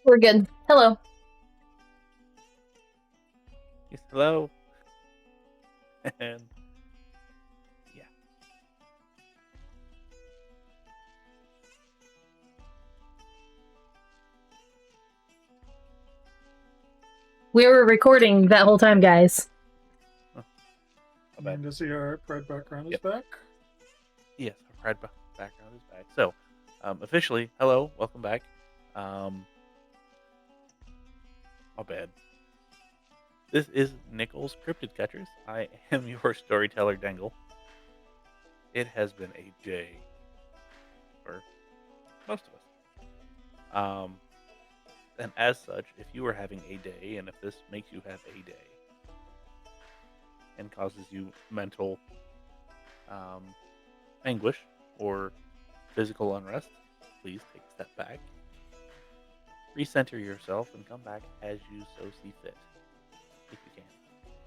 We're good. Hello. Yes, hello. And yeah. We were recording that whole time, guys. And to see our pride background is back. Yes, our pride background is back. So, officially, hello, welcome back. My bad. This is Nichol's Cryptid Catchers. I am your storyteller, Dengle. It has been a day for most of us. And as such, if you are having a day, and if this makes you have a day, and causes you mental anguish or physical unrest, please take a step back, recenter yourself, and come back as you so see fit. If you can,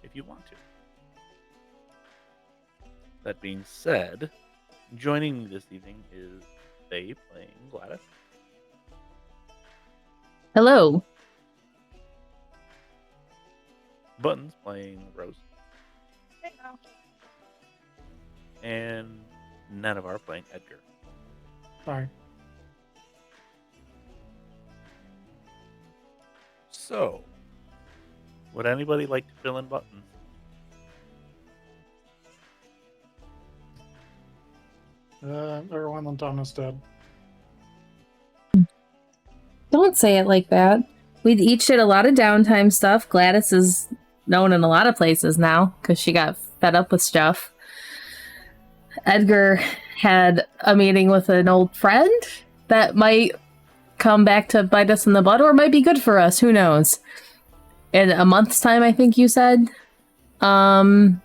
if you want to. That being said, joining me this evening is Faye playing Gladys. Hello. Buttons playing Rose. Hey, now. And Nenavar playing Edgar. Hi. So, would anybody like to fill in buttons? Everyone on Thomas dead. Don't say it like that. We each did a lot of downtime stuff. Gladys is known in a lot of places now because she got fed up with stuff. Edgar had a meeting with an old friend that might come back to bite us in the butt or might be good for us. Who knows? In a month's time, I think you said. Then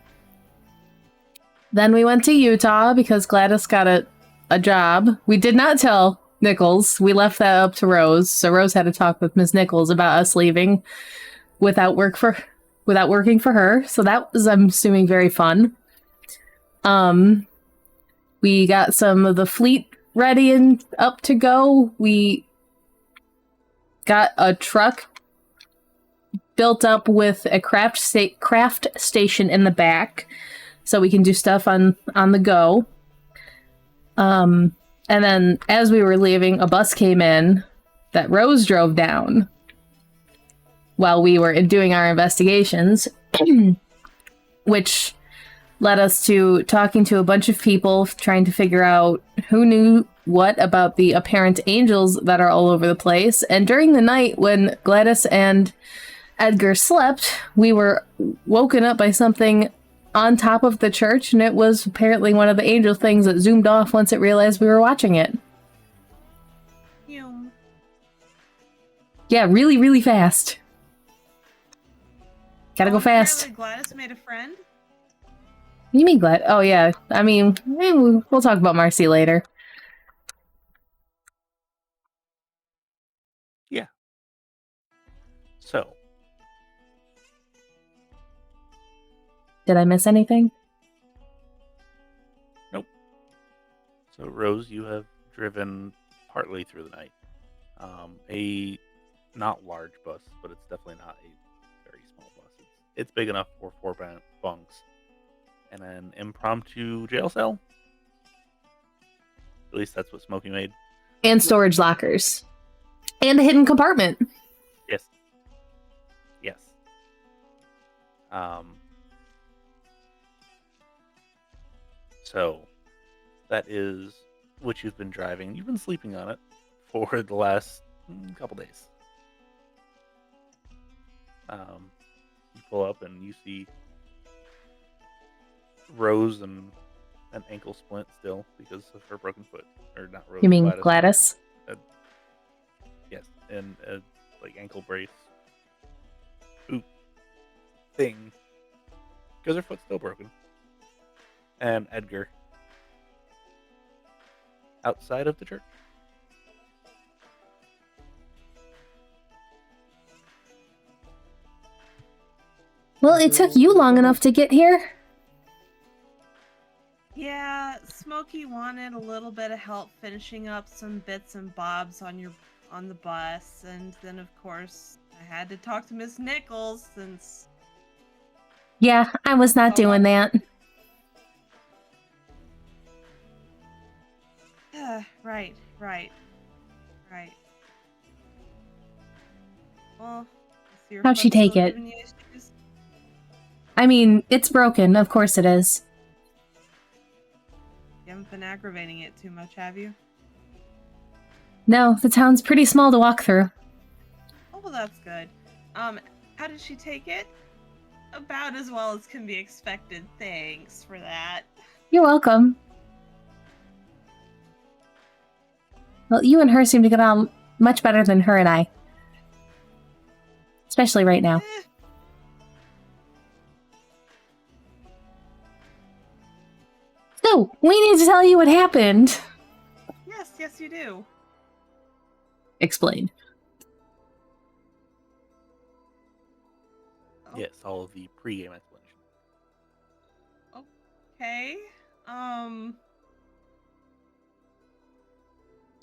we went to Utah because Gladys got a job. We did not tell Nichols. We left that up to Rose. So Rose had to talk with Ms. Nichols about us leaving without working for her. So that was, I'm assuming, very fun. We got some of the fleet ready and up to go. We got a truck built up with a craft station in the back, so we can do stuff on the go. And then as we were leaving, a bus came in that Rose drove down while we were doing our investigations, which led us to talking to a bunch of people, trying to figure out who knew what about the apparent angels that are all over the place. And during the night when Gladys and Edgar slept, we were woken up by something on top of the church, and it was apparently one of the angel things that zoomed off once it realized we were watching it. Ew. Yeah, really, really fast. Gotta go fast. Apparently Gladys made a friend. You mean Glad? Oh yeah. I mean, we'll talk about Marcy later. Yeah. So, Did I miss anything? nope. So, Rose, you have driven partly through the night. A not large bus, but it's definitely not a very small bus. It's big enough for 4 bunks. And an impromptu jail cell. At least that's what Smokey made. And storage lockers. And a hidden compartment. Yes. Yes. So, that is what you've been driving. You've been sleeping on it for the last couple days. You pull up and you see Rose and an ankle splint still because of her broken foot. Or not Rose. You mean Gladys? Yes, and a like ankle brace boot thing because her foot's still broken. And Edgar outside of the church. Well, it took you long enough to get here. Yeah, Smokey wanted a little bit of help finishing up some bits and bobs on your on the bus, and then of course I had to talk to Miss Nichols since. Yeah, I was not doing that. Right. Well, is your How'd she foot take still it? giving you issues? I mean, it's broken. Of course it is. You haven't been aggravating it too much, have you? No, the town's pretty small to walk through. Oh, well, that's good. How did she take it? About as well as can be expected. Thanks for that. You're welcome. Well, you and her seem to get on much better than her and I. Especially right now. Eh, So, we need to tell you what happened. yes, you do. Explain. Oh, Yes, all of the pre-game explanation. Okay.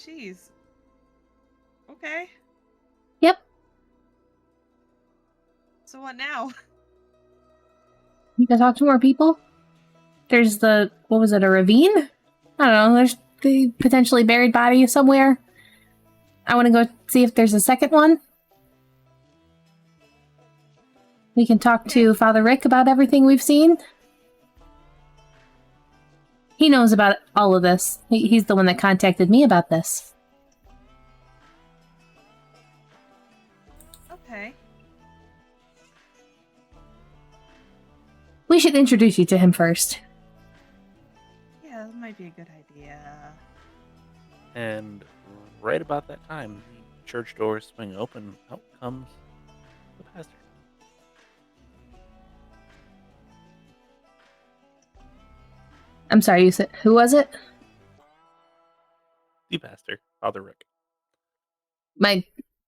Jeez. Okay. Yep. So what now? You can talk to more people? There's what was it, a ravine? I don't know, there's the potentially buried body somewhere. I want to go see if there's a second one. We can talk to Father Rick about everything we've seen. He knows about all of this. He's the one that contacted me about this. Okay. We should introduce you to him first. Yeah, that might be a good idea. And right about that time, the church doors swing open. Out comes the pastor. I'm sorry, you said, who was it? The pastor, Father Rick. My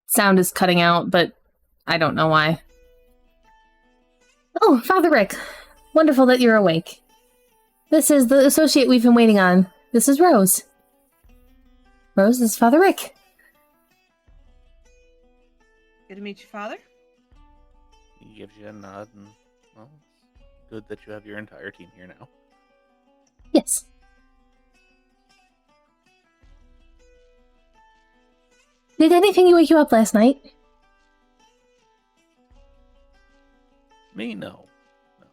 sound is cutting out, but I don't know why. Oh, Father Rick. Wonderful that you're awake. This is the associate we've been waiting on. This is Rose. Rose, this is Father Rick. Good to meet you, Father. He gives you a nod, and well, it's good that you have your entire team here now. Yes. Did anything wake you up last night? Me, no. No.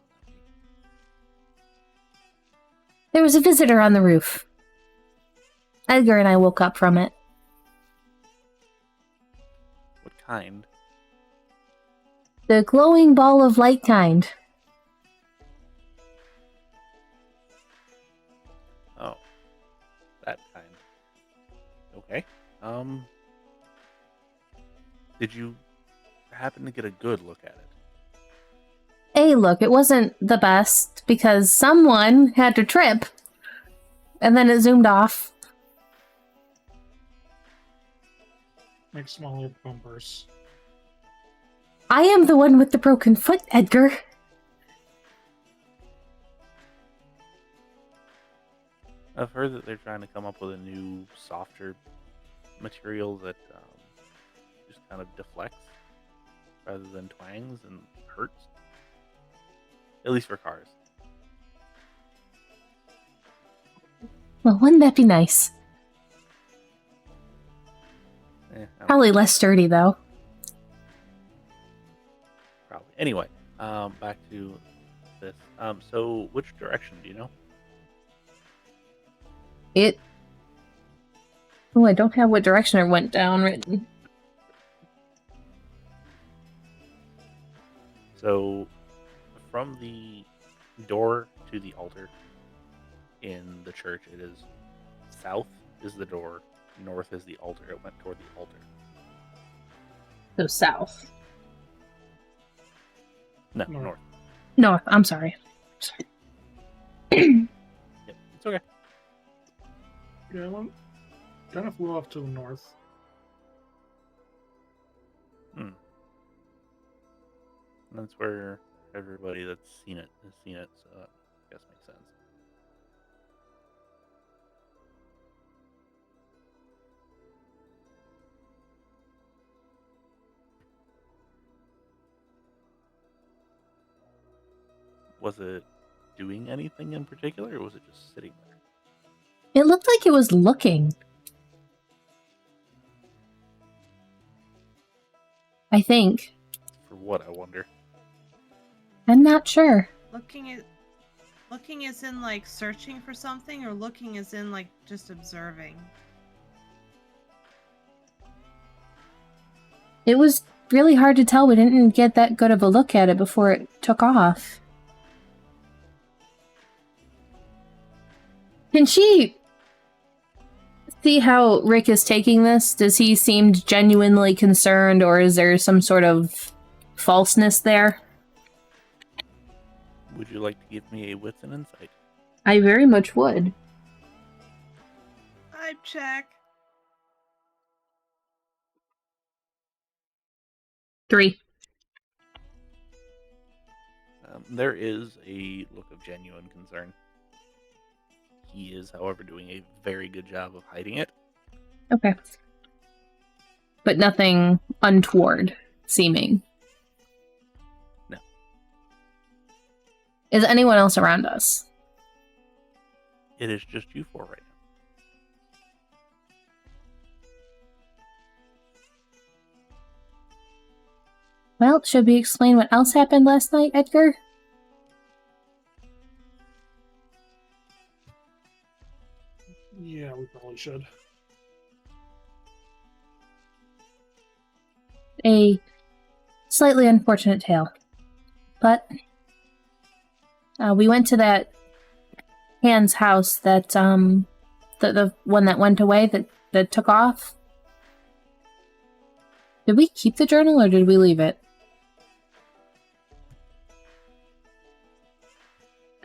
There was a visitor on the roof. Edgar and I woke up from it. What kind? The glowing ball of light kind. Oh, that kind. Okay. Did you happen to get a good look at it? Hey, look, it wasn't the best because someone had to trip. And then it zoomed off. Make smaller bumpers. I am the one with the broken foot, Edgar. I've heard that they're trying to come up with a new, softer material that just kind of deflects rather than twangs and hurts. At least for cars. Well, wouldn't that be nice? I don't Probably less sturdy, though. Probably. Anyway, back to this. So which direction do you know? It... Oh, I don't have what direction it went down written. So from the door to the altar in the church, it is south is the door, north is the altar. It went toward the altar. So south. No, North. north. North, I'm sorry. Yep, it's okay. Yeah, one kind of flew off to the north. That's where everybody that's seen it has seen it, so that I guess makes sense. Was it doing anything in particular, or was it just sitting there? It looked like it was looking. I think. For what, I wonder? I'm not sure. Looking as in like searching for something, or looking as in like just observing? It was really hard to tell. We didn't get that good of a look at it before it took off. Can she see how Rick is taking this? Does he seem genuinely concerned, or is there some sort of falseness there? Would you like to give me a wits and insight? I very much would. I check. 3. There is a look of genuine concern. He is, however, doing a very good job of hiding it. Okay. But nothing untoward seeming. No. Is anyone else around us? It is just you four right now. Well, should we explain what else happened last night, Edgar? Yeah, we probably should. A slightly unfortunate tale. But we went to that Han's house that, the one that went away, that took off. Did we keep the journal, or did we leave it?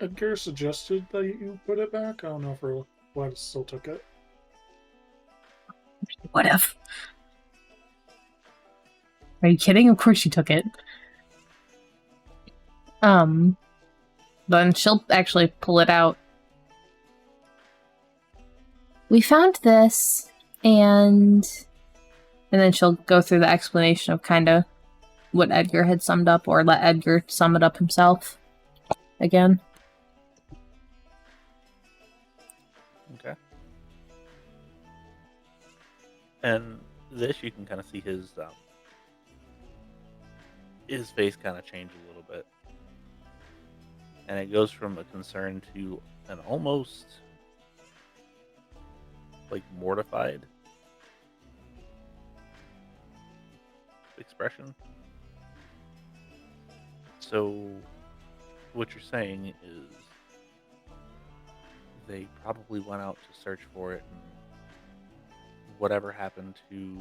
Edgar suggested that you put it back. I don't know if Gladys still took it. Whatever. Are you kidding? Of course she took it. Then she'll actually pull it out. We found this, and then she'll go through the explanation of kind of what Edgar had summed up, or let Edgar sum it up himself again. Okay. And this, you can kind of see his face kind of change a little bit. And it goes from a concern to an almost like mortified expression. So what you're saying is they probably went out to search for it, and whatever happened to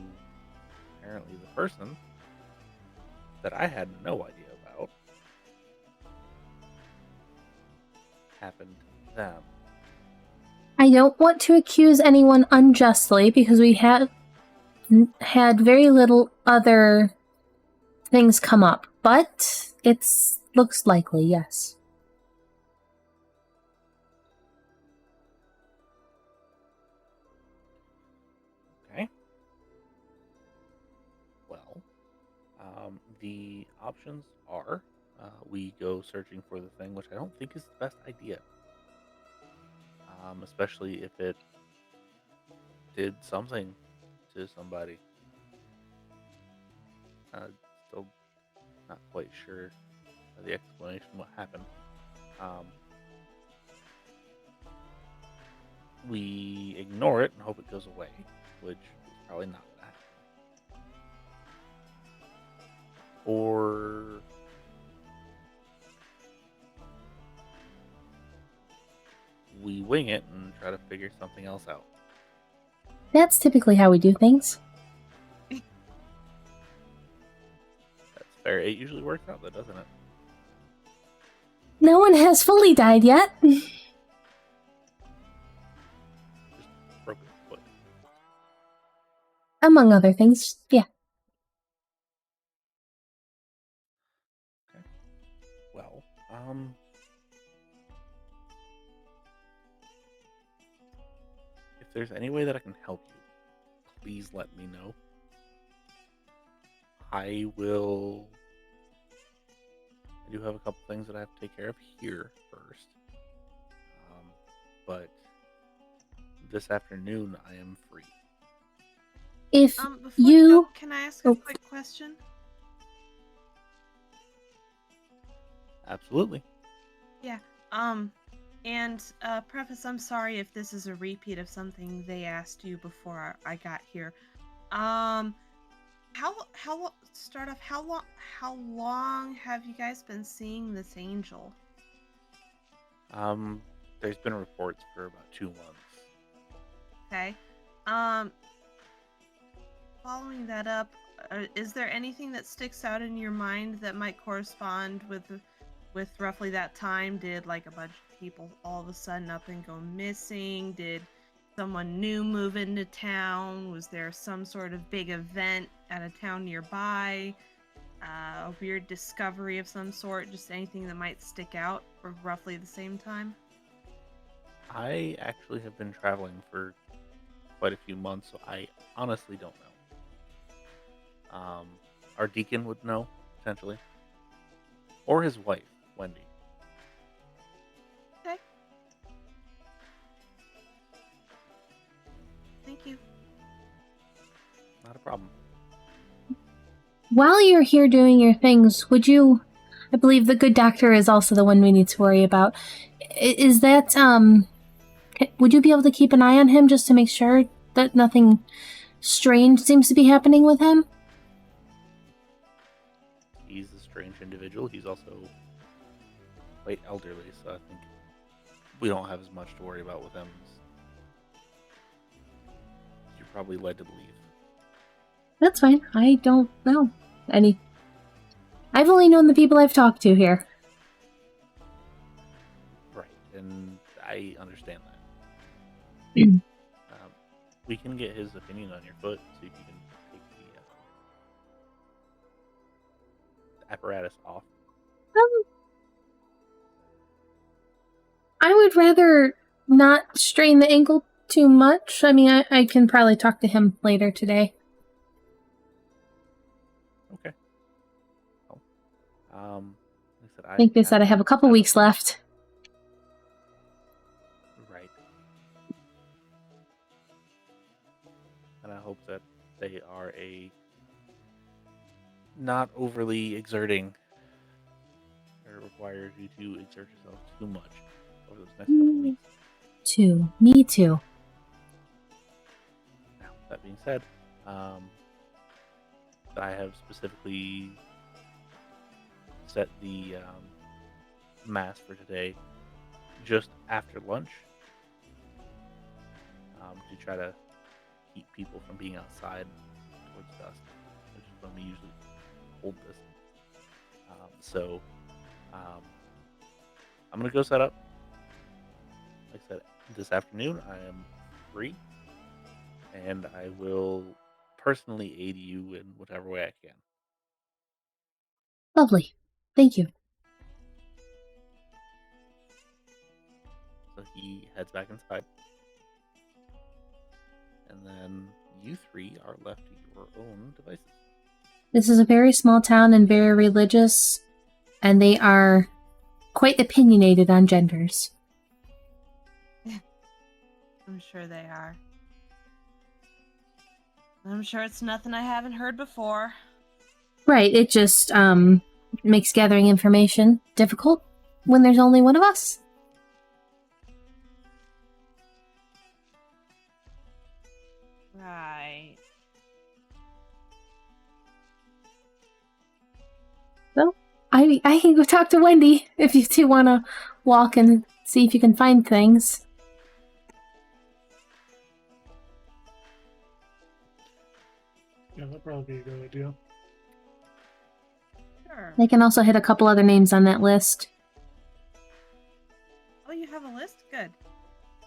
apparently the person that I had no idea about happened to them. I don't want to accuse anyone unjustly, because we had very little other things come up, but it looks likely, yes. Okay. Well, the options are we go searching for the thing, which I don't think is the best idea. Especially if it did something to somebody. Still not quite sure of the explanation what happened. We ignore it and hope it goes away, which is probably not going to happen. Or we wing it and try to figure something else out. That's typically how we do things. That's fair. It usually works out, though, doesn't it? No one has fully died yet. Just broken foot. Among other things, yeah. Okay. Well, if there's any way that I can help you, please let me know. I will I do have a couple things that I have to take care of here first. But this afternoon I am free. If Before you... go, can I ask a quick question? Absolutely. Yeah. And preface, I'm sorry if this is a repeat of something they asked you before I got here. How long have you guys been seeing this angel? There's been reports for about 2 months. Okay. Following that up, is there anything that sticks out in your mind that might correspond with roughly that time? Did like a bunch of people all of a sudden up and go missing? Did someone new move into town? Was there some sort of big event at a town nearby? A weird discovery of some sort? Just anything that might stick out for roughly the same time? I actually have been traveling for quite a few months, so I honestly don't know. Our deacon would know, potentially. Or his wife, Wendy. Okay. Thank you. Not a problem. While you're here doing your things, would you... I believe the good doctor is also the one we need to worry about. Is that, would you be able to keep an eye on him just to make sure that nothing strange seems to be happening with him? He's a strange individual. He's also quite elderly, so I think we don't have as much to worry about with him as you're probably led to believe. That's fine. I don't know any. I've only known the people I've talked to here. Right, and I understand that. Mm. We can get his opinion on your foot, see if you can take the apparatus off. I would rather not strain the ankle too much. I mean, I can probably talk to him later today. Okay. Well, like I I think they said I have a couple weeks left. Right. And I hope that they are not overly exerting or requires you to exert yourself too much over those next couple weeks. Me too. Now, that being said, I have specifically set the mass for today just after lunch to try to keep people from being outside towards dusk, which is when we usually hold this. So I'm going to go set up. Like I said, this afternoon I am free, and I will personally aid you in whatever way I can. Lovely. Thank you. So he heads back inside. And then you three are left to your own devices. This is a very small town and very religious, and they are quite opinionated on genders. I'm sure they are. I'm sure it's nothing I haven't heard before. Right, it just makes gathering information difficult when there's only one of us. Right. Well, I can go talk to Wendy if you two want to walk and see if you can find things. Yeah, that'd probably be a good idea. Sure. I can also hit a couple other names on that list. Oh, you have a list? Good.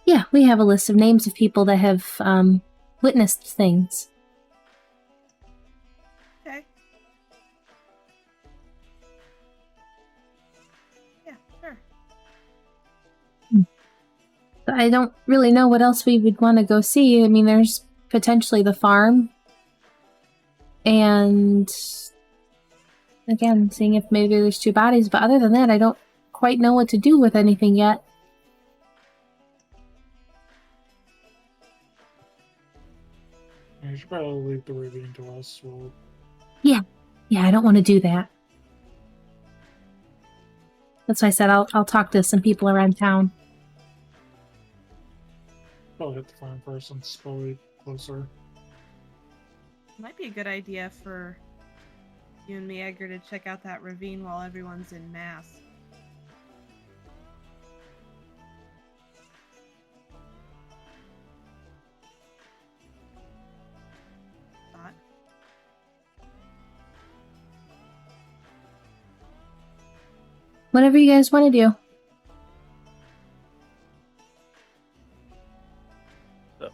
Yeah, we have a list of names of people that have witnessed things. Okay. Yeah, sure. I don't really know what else we would want to go see. I mean, there's potentially the farm. And again, seeing if maybe there's 2 bodies, but other than that, I don't quite know what to do with anything yet. You should probably leave the ravine to us. We'll Yeah, I don't want to do that. That's why I said I'll talk to some people around town. probably hit the farm first, since it's probably closer. Might be a good idea for you and me, Edgar, to check out that ravine while everyone's in mass. Thought? Whatever you guys want to do. So,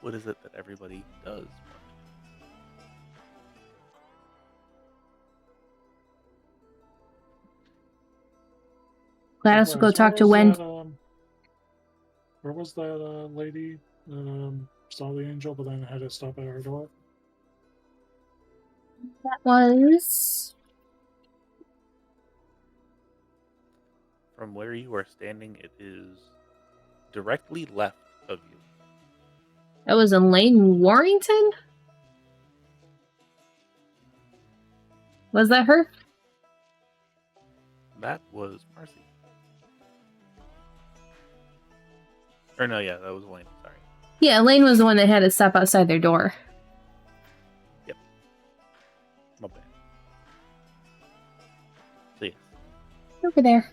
what is it that everybody does want? Gladys will go Where talk to was Wendy. that, where was that lady saw the angel, but then had to stop at our door? That was... From where you are standing, it is directly left of you. That was Elaine Warrington? Was that her? That was Marcy. Or no, yeah, that was Elaine. Sorry. Yeah, Elaine was the one that had to stop outside their door. Yep. My bad. So yes. Over there.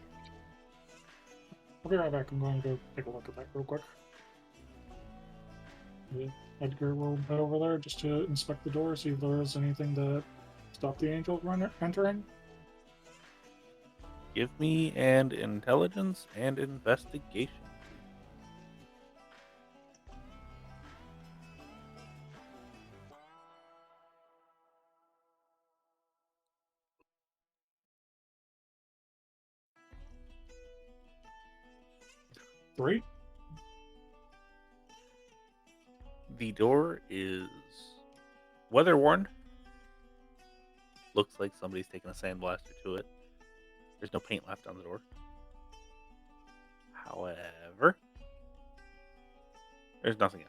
I'll be right back. I'm going to go take a look at that real quick. Yeah, Edgar will head over there just to inspect the door, see if there is anything that stopped the angel from entering. Give me an intelligence and investigation. Three? The door is weather worn. Looks like somebody's taken a sandblaster to it. There's no paint left on the door. However, there's nothing on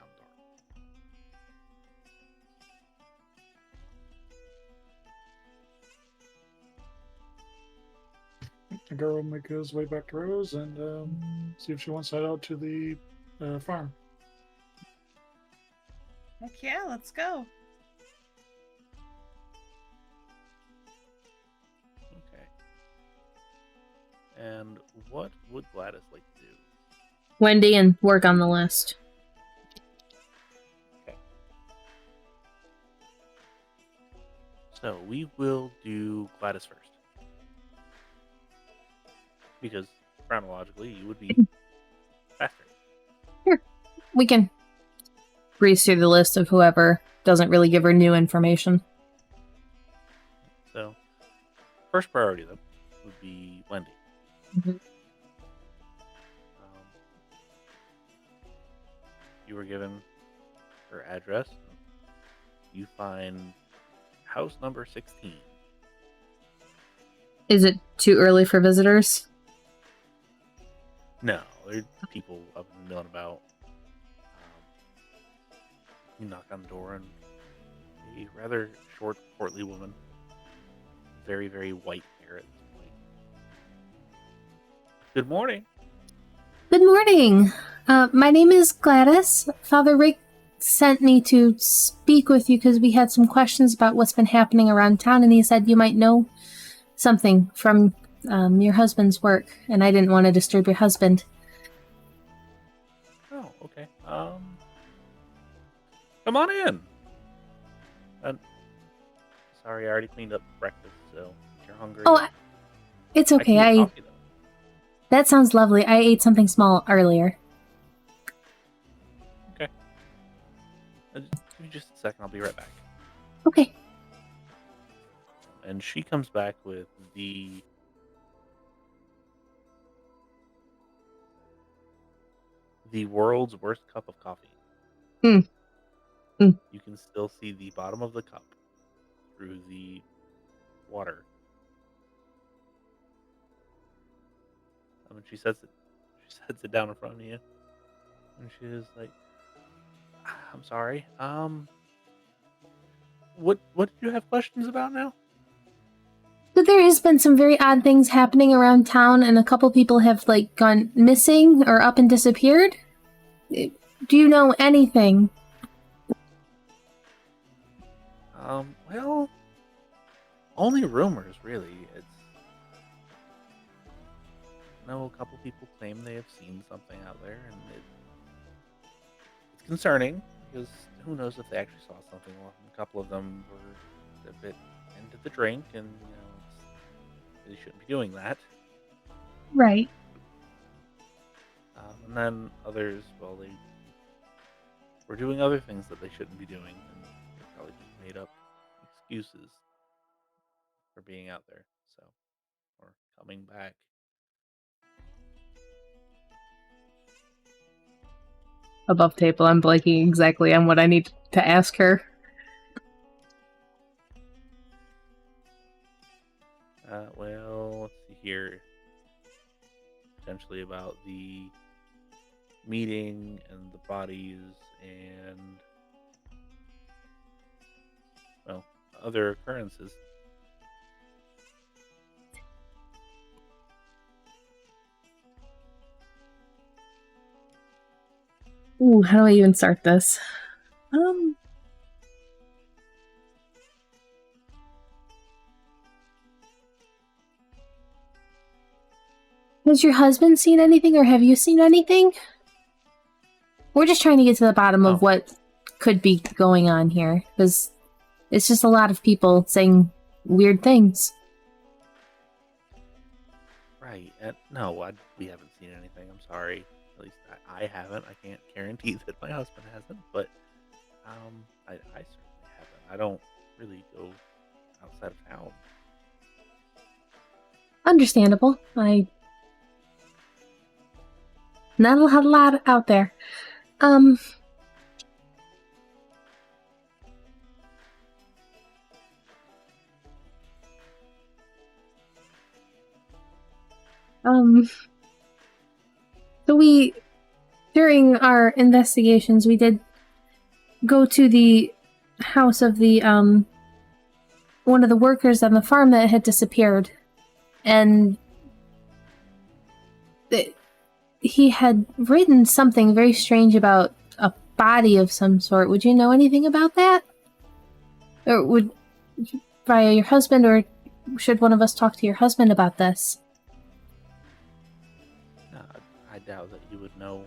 the door. Edgar will make his way back to Rose and see if she wants to head out to the farm. Heck yeah, let's go. Okay. And what would Gladys like to do? Wendy and work on the list. Okay. So we will do Gladys first. Because chronologically, you would be faster. Here, we can breeze through the list of whoever doesn't really give her new information. So, first priority, though, would be Wendy. Mm-hmm. You were given her address. You find house number 16. Is it too early for visitors? No, there's people up and milling about. You knock on the door, and a rather short, portly woman, very, very white hair at this point. Good morning. Good morning. My name is Gladys. Father Rick sent me to speak with you because we had some questions about what's been happening around town, and he said you might know something from your husband's work, and I didn't want to disturb your husband. Oh, okay. Come on in. Sorry, I already cleaned up breakfast, so if you're hungry. Oh, it's okay. I can get coffee, though. That sounds lovely. I ate something small earlier. Okay. Give me just a second. I'll be right back. Okay. And she comes back with the world's worst cup of coffee. Mm. Mm. You can still see the bottom of the cup through the water and she sets it down in front of you, and she is like, "I'm sorry. What did you have questions about now?" So there has been some very odd things happening around town, and a couple people have, like, gone missing or up and disappeared. Do you know anything? Well, only rumors, really. I know a couple people claim they have seen something out there, and it's concerning, because who knows if they actually saw something. Well, a couple of them were a bit into the drink, and, they shouldn't be doing that. Right. And then others, well, they were doing other things that they shouldn't be doing, and they probably just made up excuses for being out there, or coming back. Above table, I'm blanking exactly on what I need to ask her. Well, let's see here. Potentially about the meeting and the bodies and, well, other occurrences. Ooh, how do I even start this? Has your husband seen anything, or have you seen anything? We're just trying to get to the bottom of what could be going on here, because it's just a lot of people saying weird things. Right. No, we haven't seen anything. I'm sorry. At least I haven't. I can't guarantee that my husband hasn't, but I certainly haven't. I don't really go outside of town. Understandable. Not a lot out there. So during our investigations, we did go to the house of the, one of the workers on the farm that had disappeared. And he had written something very strange about a body of some sort. Would you know anything about that? Or via your husband, or should one of us talk to your husband about this? No, I doubt that he would know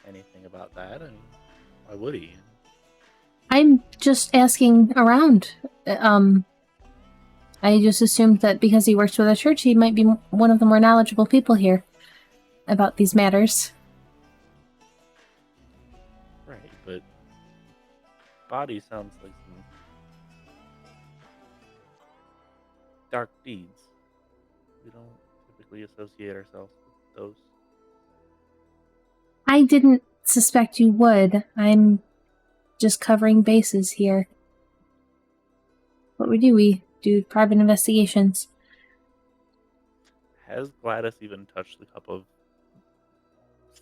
anything about that, and why would he? I'm just asking around. I just assumed that because he works with a church, he might be one of the more knowledgeable people here about these matters. Right, but body sounds like some dark deeds. We don't typically associate ourselves with those. I didn't suspect you would. I'm just covering bases here. What we do? We do private investigations. Has Gladys even touched the cup of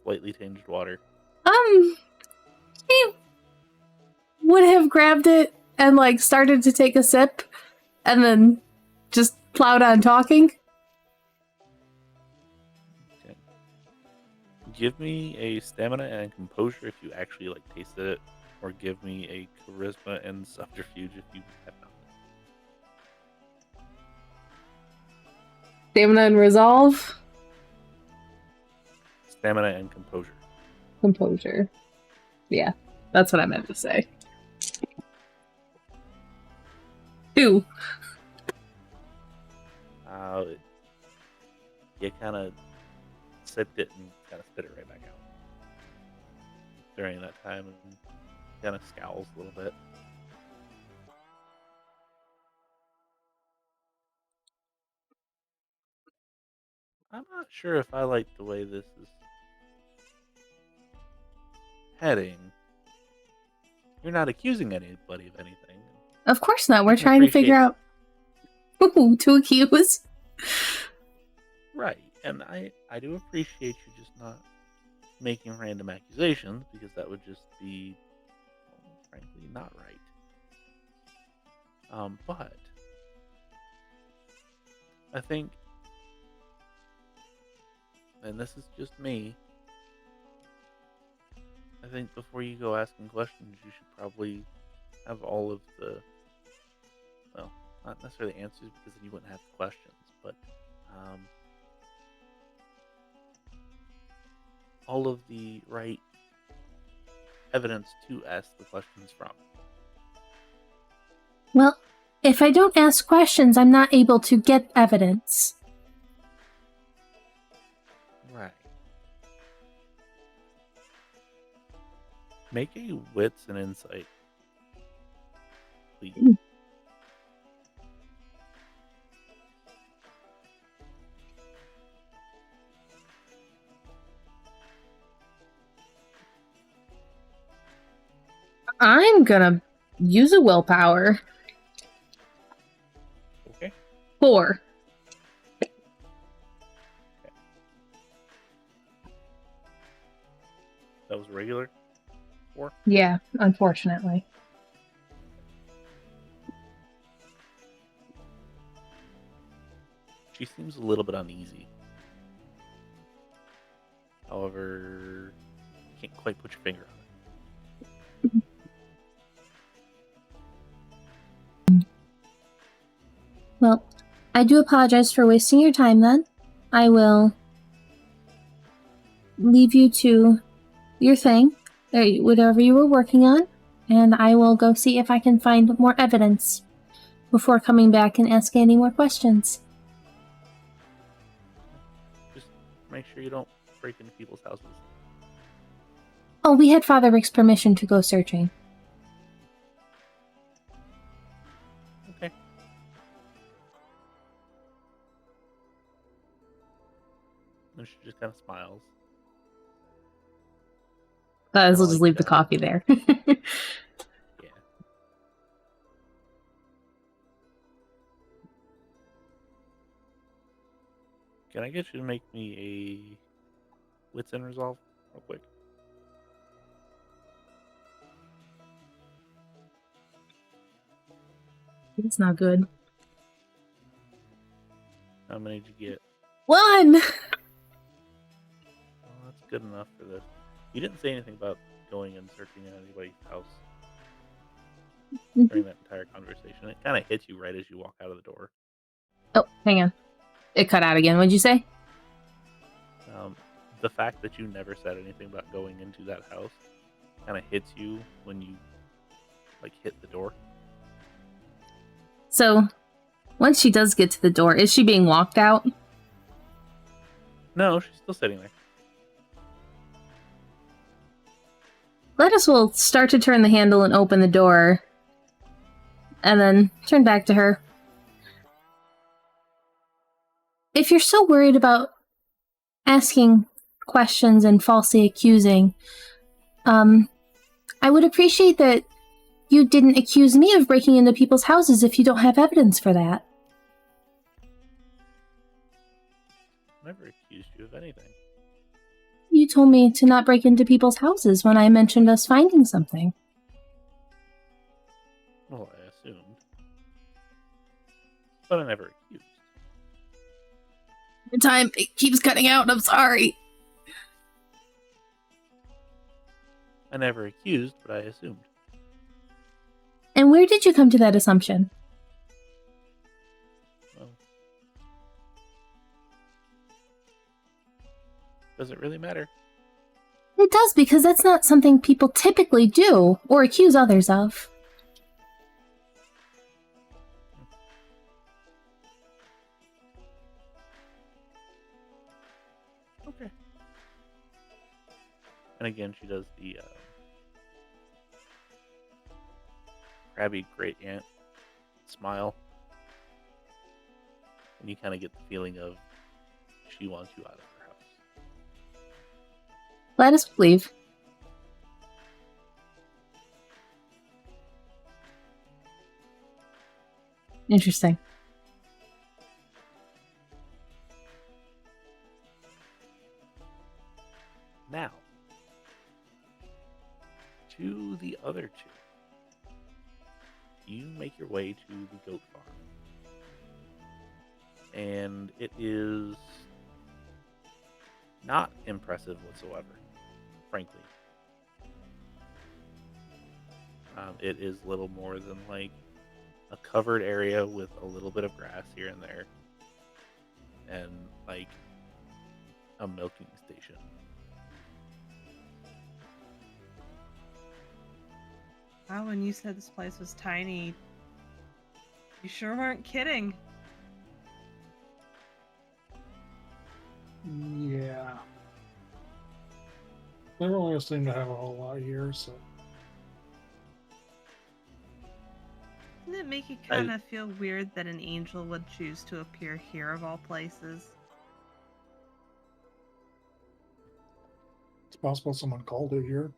slightly tinged water? She would have grabbed it and, like, started to take a sip, and then just plowed on talking. Okay. Give me a stamina and composure if you actually, like, tasted it, or give me a charisma and subterfuge if you have not. Stamina and resolve. Stamina and composure. Composure. Yeah, that's what I meant to say. 2. You kind of sipped it and kind of spit it right back out during that time, and kind of scowls a little bit. I'm not sure if I like the way this is heading. You're not accusing anybody of anything. Of course not. We're trying to figure out who to accuse. Right. And I do appreciate you just not making random accusations, because that would just be, well, frankly, not right. But I think, and this is just me, I think before you go asking questions, you should probably have all of the, well, not necessarily answers, because then you wouldn't have the questions, but all of the right evidence to ask the questions from. Well, if I don't ask questions, I'm not able to get evidence. Right. Make a wits and insight, please. I'm gonna use a willpower. Okay. 4. That was regular 4. Yeah, unfortunately. She seems a little bit uneasy. However, you can't quite put your finger on it. Well, I do apologize for wasting your time then. I will leave you to your thing, or whatever you were working on, and I will go see if I can find more evidence before coming back and asking any more questions. Just make sure you don't break into people's houses. Oh, we had Father Rick's permission to go searching. Okay. And she just kind of smiles. We'll Kinda just like leave the that. coffee there. Yeah. Can I get you to make me a wits and resolve real quick? It's not good. How many did you get? 1! Well, that's good enough for this. You didn't say anything about going and searching in anybody's house during that entire conversation. It kind of hits you right as you walk out of the door. Oh, hang on. It cut out again. What'd you say? The fact that you never said anything about going into that house kind of hits you when you hit the door. So, once she does get to the door, is she being walked out? No, she's still sitting there. Gladys will start to turn the handle and open the door, and then turn back to her. If you're so worried about asking questions and falsely accusing, I would appreciate that you didn't accuse me of breaking into people's houses if you don't have evidence for that. Never accused you of anything. You told me to not break into people's houses when I mentioned us finding something. Well, I assumed. But I never accused. Every time it keeps cutting out, I'm sorry. I never accused, but I assumed. And where did you come to that assumption? Well, does it really matter? It does, because that's not something people typically do or accuse others of. Okay. And again, she does the crabby great aunt smile. And you kind of get the feeling of she wants you out of her house. Gladys will leave. Interesting. Now, to the other two. You make your way to the goat farm. And it is not impressive whatsoever, frankly. It is little more than like a covered area with a little bit of grass here and there, and like a milking station. Wow, when you said this place was tiny, you sure weren't kidding. Yeah. They don't really seem to have a whole lot here, so. Doesn't it make you kind of feel weird that an angel would choose to appear here of all places? It's possible someone called it here.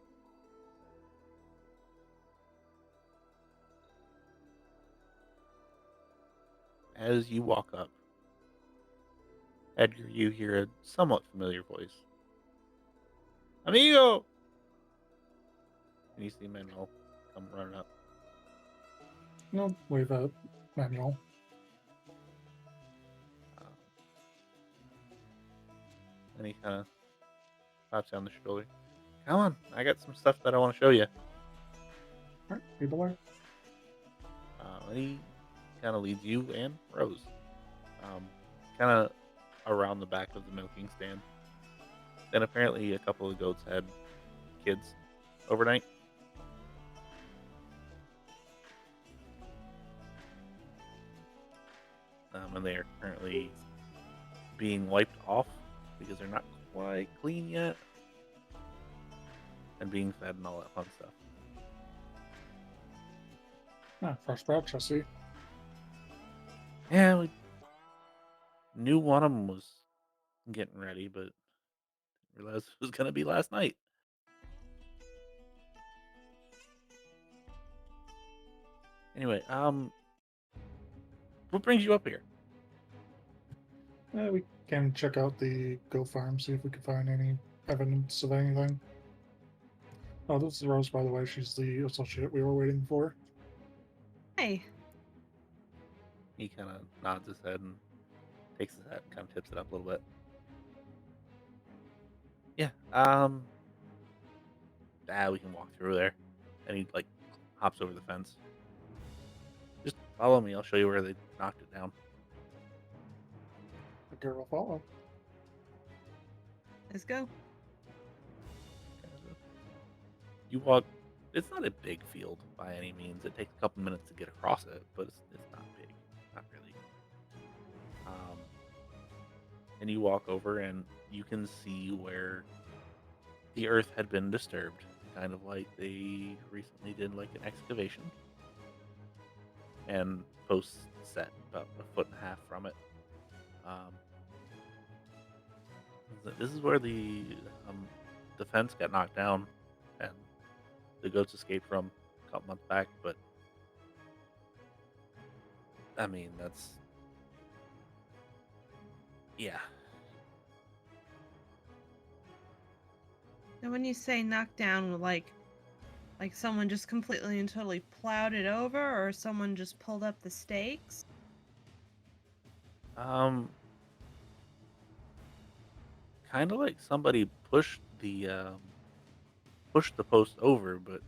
As you walk up, Edgar, you hear a somewhat familiar voice. Amigo! And you see Manuel come running up. No, wave at Manuel. And he kind of pops down the shoulder. Come on, I got some stuff that I want to show you. Alright, people are. And he kind of leads you and Rose kind of around the back of the milking stand. Then apparently a couple of goats had kids overnight. And they are currently being wiped off because they're not quite clean yet. And being fed and all that fun stuff. Ah, fresh batch, I see. Yeah, we knew one of them was getting ready, but didn't realize it was going to be last night. Anyway, what brings you up here? We can check out the goat farm, see if we can find any evidence of anything. Oh, this is Rose, by the way. She's the associate we were waiting for. Hey. He kind of nods his head and takes his hat and kind of tips it up a little bit. Yeah, we can walk through there. And he, like, hops over the fence. Just follow me. I'll show you where they knocked it down. The girl will follow. Let's go. You walk. It's not a big field by any means. It takes a couple minutes to get across it, but it's not big. Not really. And you walk over and you can see where the earth had been disturbed. Kind of like they recently did like an excavation. And posts set about 1.5 feet from it. This is where the fence got knocked down and the goats escaped from a couple months back, but I mean, that's, yeah. And when you say knocked down, like someone just completely and totally plowed it over, or someone just pulled up the stakes? Kind of like somebody pushed the post over, but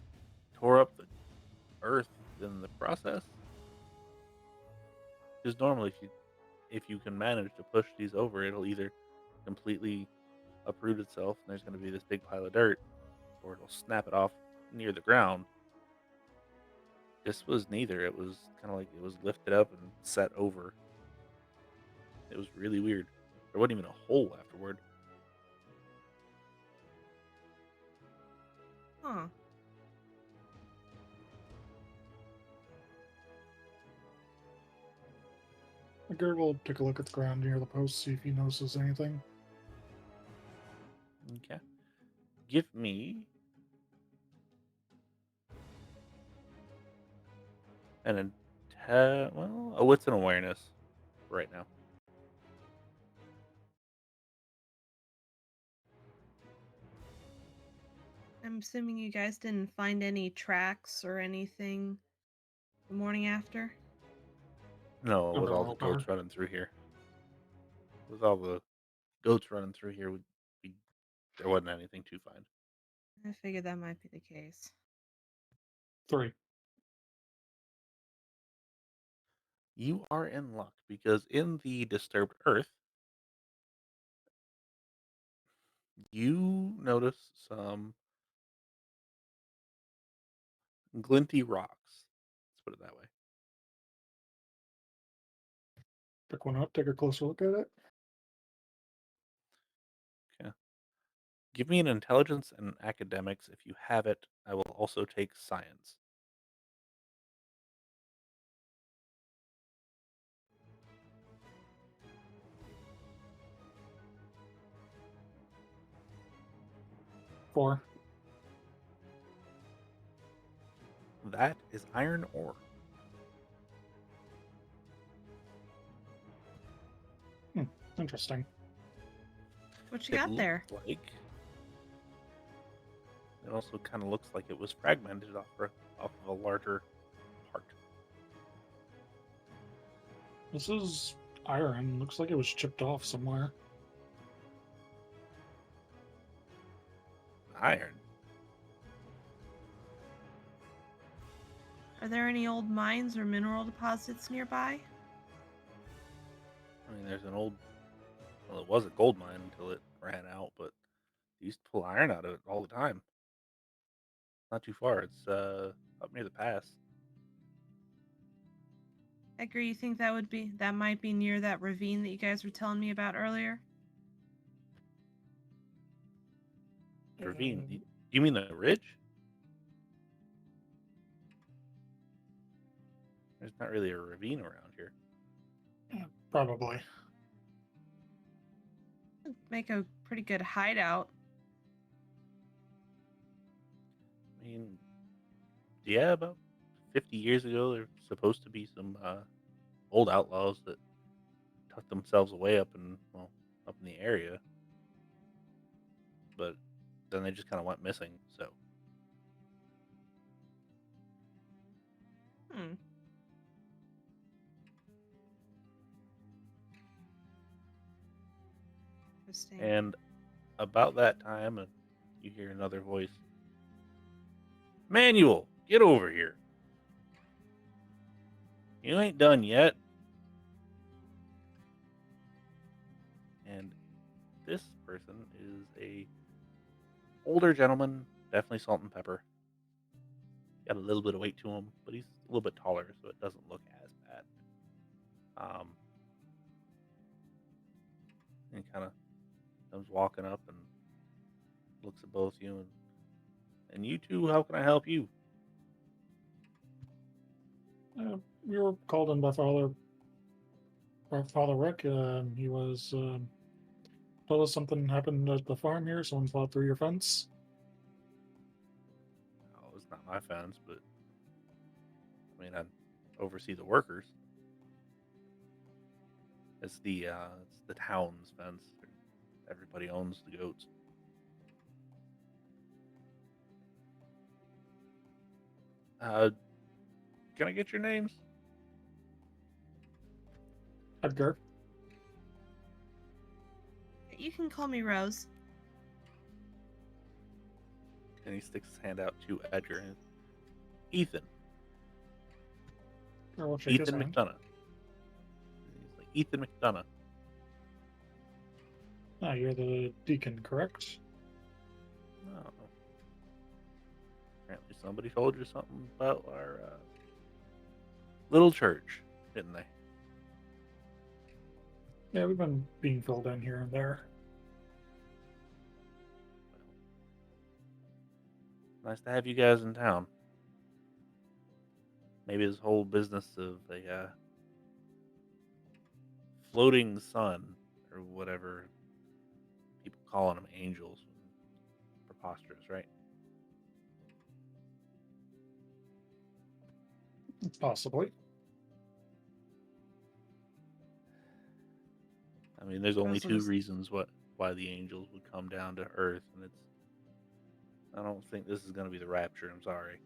tore up the earth in the process. Because normally, if you can manage to push these over, it'll either completely uproot itself, and there's going to be this big pile of dirt, or it'll snap it off near the ground. This was neither. It was kind of like it was lifted up and set over. It was really weird. There wasn't even a hole afterward. Huh. The girl will take a look at the ground near the post, see if he notices anything. Okay. Give me a wits and awareness right now. I'm assuming you guys didn't find any tracks or anything the morning after? No, with Under all the willpower. goats running through here. With all the goats running through here, there wasn't anything to find. I figured that might be the case. 3. You are in luck because in the disturbed earth, you notice some glinty rocks. Let's put it that way. Pick one up, take a closer look at it. Okay. Give me an intelligence and academics. If you have it, I will also take science. Four. That is iron ore. Interesting. What you It got looks there? like. It also kind of looks like it was fragmented off of a larger part. This is iron. Looks like it was chipped off somewhere. Iron. Are there any old mines or mineral deposits nearby? I mean, there's an old. Well, it was a gold mine until it ran out, but they used to pull iron out of it all the time. Not too far. It's up near the pass. Edgar, you think that might be near that ravine that you guys were telling me about earlier? Ravine. You mean the ridge? There's not really a ravine around here. Probably. Make a pretty good hideout. I mean, yeah, about 50 years ago, there were supposed to be some old outlaws that tucked themselves away up in the area, but then they just kind of went missing. So Hmm. Interesting. and about that time, you hear another voice. Manuel, get over here. You ain't done yet. And this person is a older gentleman, definitely salt and pepper. Got a little bit of weight to him, but he's a little bit taller, so it doesn't look as bad. And kind of comes walking up and looks at both you and you two. How can I help you? We were called in by Father Rick. He was told us something happened at the farm here. Someone fought through your fence. Oh, it's not my fence, but I mean, I oversee the workers. It's the town's fence. Everybody owns the goats. Can I get your names? Edgar. You can call me Rose. And he sticks his hand out to Edgar and Ethan. Or we'll shake his Ethan hand. McDonough. He's like, Ethan McDonough. Ah, you're the deacon, correct? Oh. Apparently somebody told you something about our little church, didn't they? Yeah, we've been being filled in here and there. Nice to have you guys in town. Maybe this whole business of a floating sun or whatever people calling them angels, preposterous, right? Possibly. I mean, there's only Also two just- reasons why the angels would come down to Earth, and it's I don't think this is going to be the rapture. I'm sorry.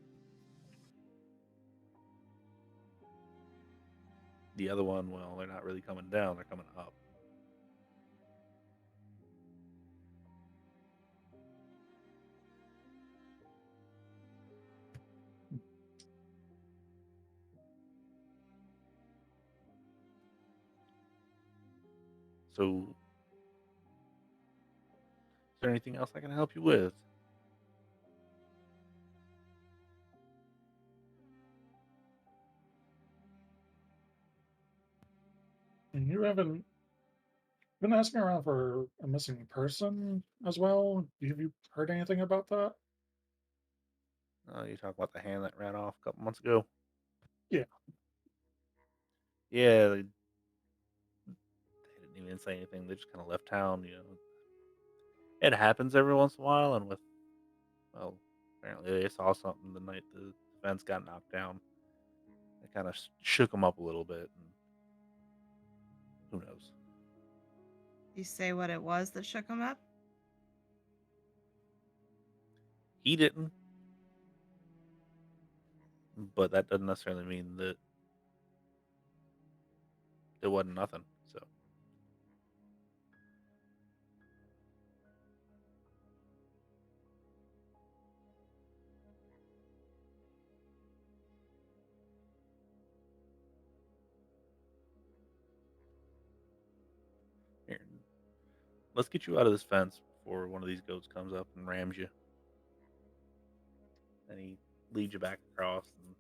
The other one, well, they're not really coming down. They're coming up. So, is there anything else I can help you with? And you haven't been asking around for a missing person as well. Have you heard anything about that? You talk about the hand that ran off a couple months ago. Yeah. Yeah, they didn't even say anything. They just kind of left town. It happens every once in a while, and well, apparently they saw something the night the fence got knocked down. It kind of shook them up a little bit, and who knows? You say what it was that shook him up? He didn't, but that doesn't necessarily mean that it wasn't nothing. So, here, let's get you out of this fence before one of these goats comes up and rams you. And he leads you back across, and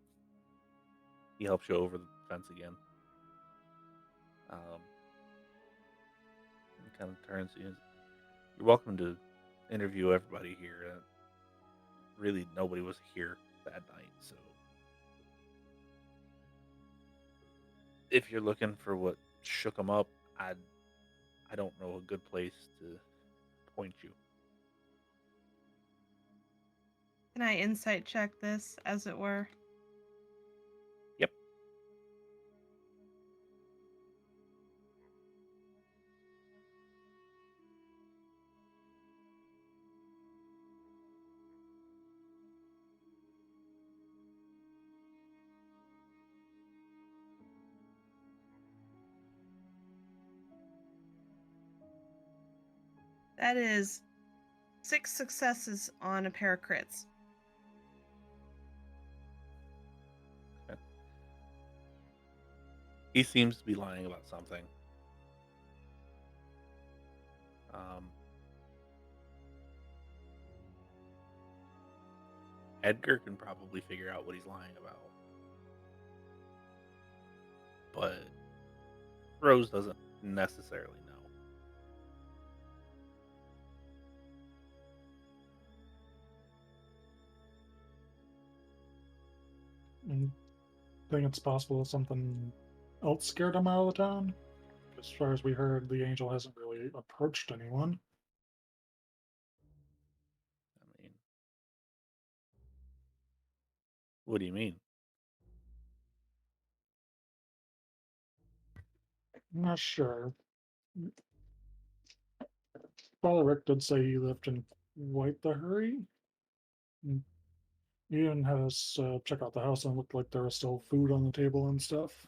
he helps you over the fence again. And kind of turns. You're welcome to interview everybody here. Really, nobody was here that night, so if you're looking for what shook them up, I don't know a good place to point you. Can I insight check this, as it were? Yep. That is 6 successes on a pair of crits. Okay. He seems to be lying about something. Edgar can probably figure out what he's lying about, but Rose doesn't necessarily know. And think it's possible something else scared him out of the town? As far as we heard, the angel hasn't really approached anyone. I mean, what do you mean? I'm not sure. Father Rick did say he lived in quite the hurry. He even had us check out the house and it looked like there was still food on the table and stuff.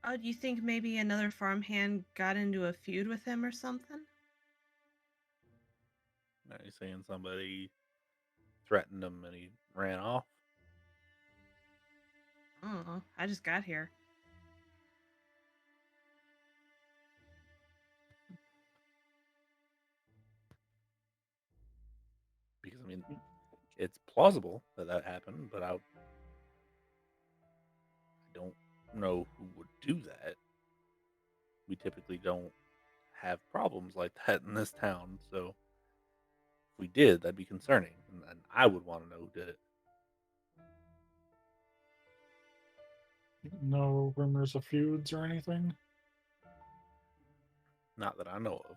Oh, do you think maybe another farmhand got into a feud with him or something? Are you saying somebody threatened him and he ran off? Oh, I just got here. Because I mean, it's plausible that that happened, but I don't know who would do that. We typically don't have problems like that in this town, so if we did, that'd be concerning, and I would want to know who did it. No rumors of feuds or anything. Not that I know of.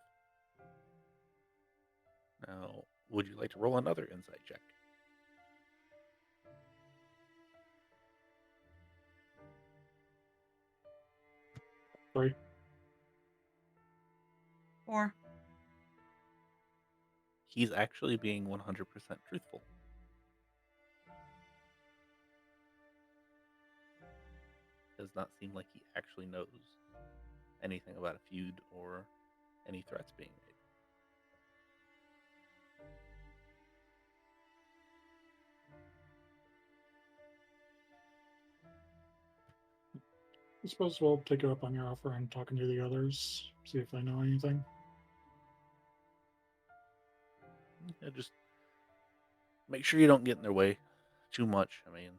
Now, would you like to roll another insight check? Three. 4. he's actually being 100% truthful. Does not seem like he actually knows anything about a feud or any threats being made. I suppose we'll take it up on your offer and talking to the others, see if they know anything. Yeah, just make sure you don't get in their way too much. I mean,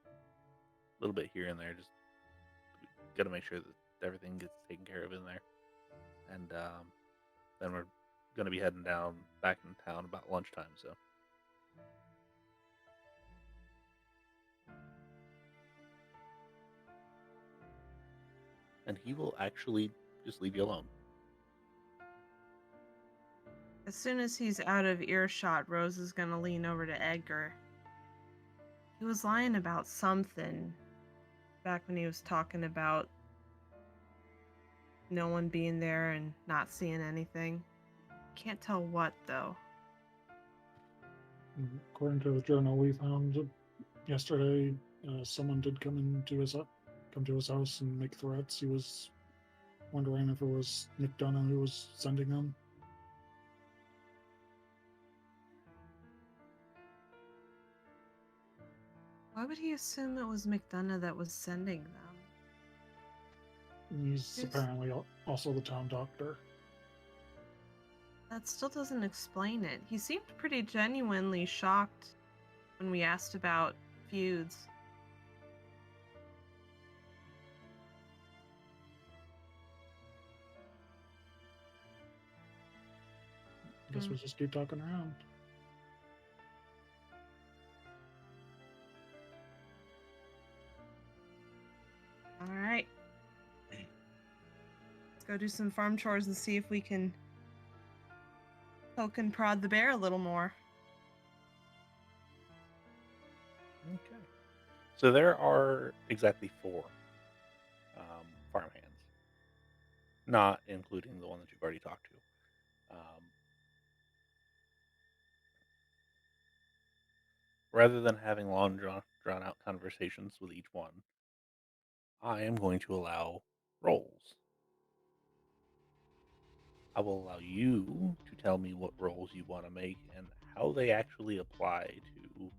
a little bit here and there. Just got to make sure that everything gets taken care of in there. And then we're going to be heading back in town about lunchtime. So and he will actually just leave you alone. As soon as he's out of earshot, Rose is gonna lean over to Edgar. He was lying about something back when he was talking about no one being there and not seeing anything. Can't tell what, though. According to the journal we found yesterday, someone did come to his house and make threats. He was wondering if it was McDonough who was sending them. Why would he assume it was McDonough that was sending them? He's apparently also the town doctor. That still doesn't explain it. He seemed pretty genuinely shocked when we asked about feuds. Guess we'll just keep talking around. All right. Let's go do some farm chores and see if we can poke and prod the bear a little more. Okay. So there are exactly 4 farmhands, not including the one that you've already talked to. Rather than having long drawn out conversations with each one, I am going to allow roles. I will allow you to tell me what roles you want to make and how they actually apply to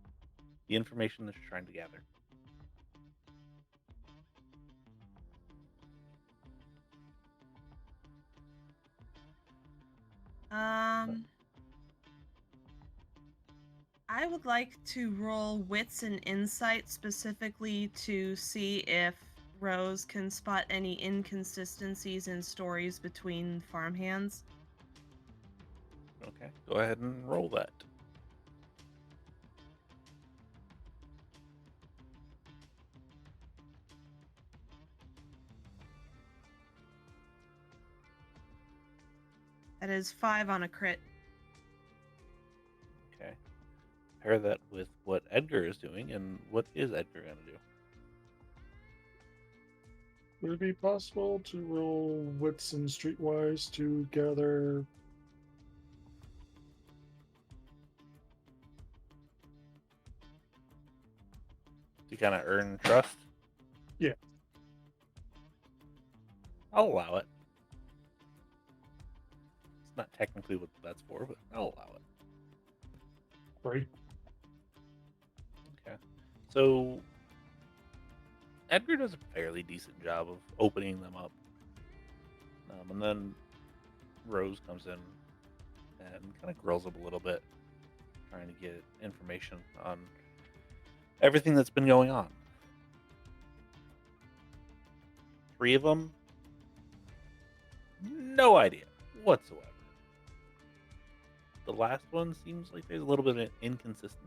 the information that you're trying to gather. I would like to roll wits and insight specifically to see if Rose can spot any inconsistencies in stories between farmhands. Okay, go ahead and roll that. That is 5 on a crit. Okay. Pair that with what Edgar is doing, and what is Edgar going to do? Would it be possible to roll wits and streetwise to gather To kind of earn trust? Yeah. I'll allow it. It's not technically what that's for, but I'll allow it. Right? Okay. So Edgar does a fairly decent job of opening them up. And then Rose comes in and kind of grills up a little bit, trying to get information on everything that's been going on. 3 of them, no idea whatsoever. The last one seems like there's a little bit of inconsistency.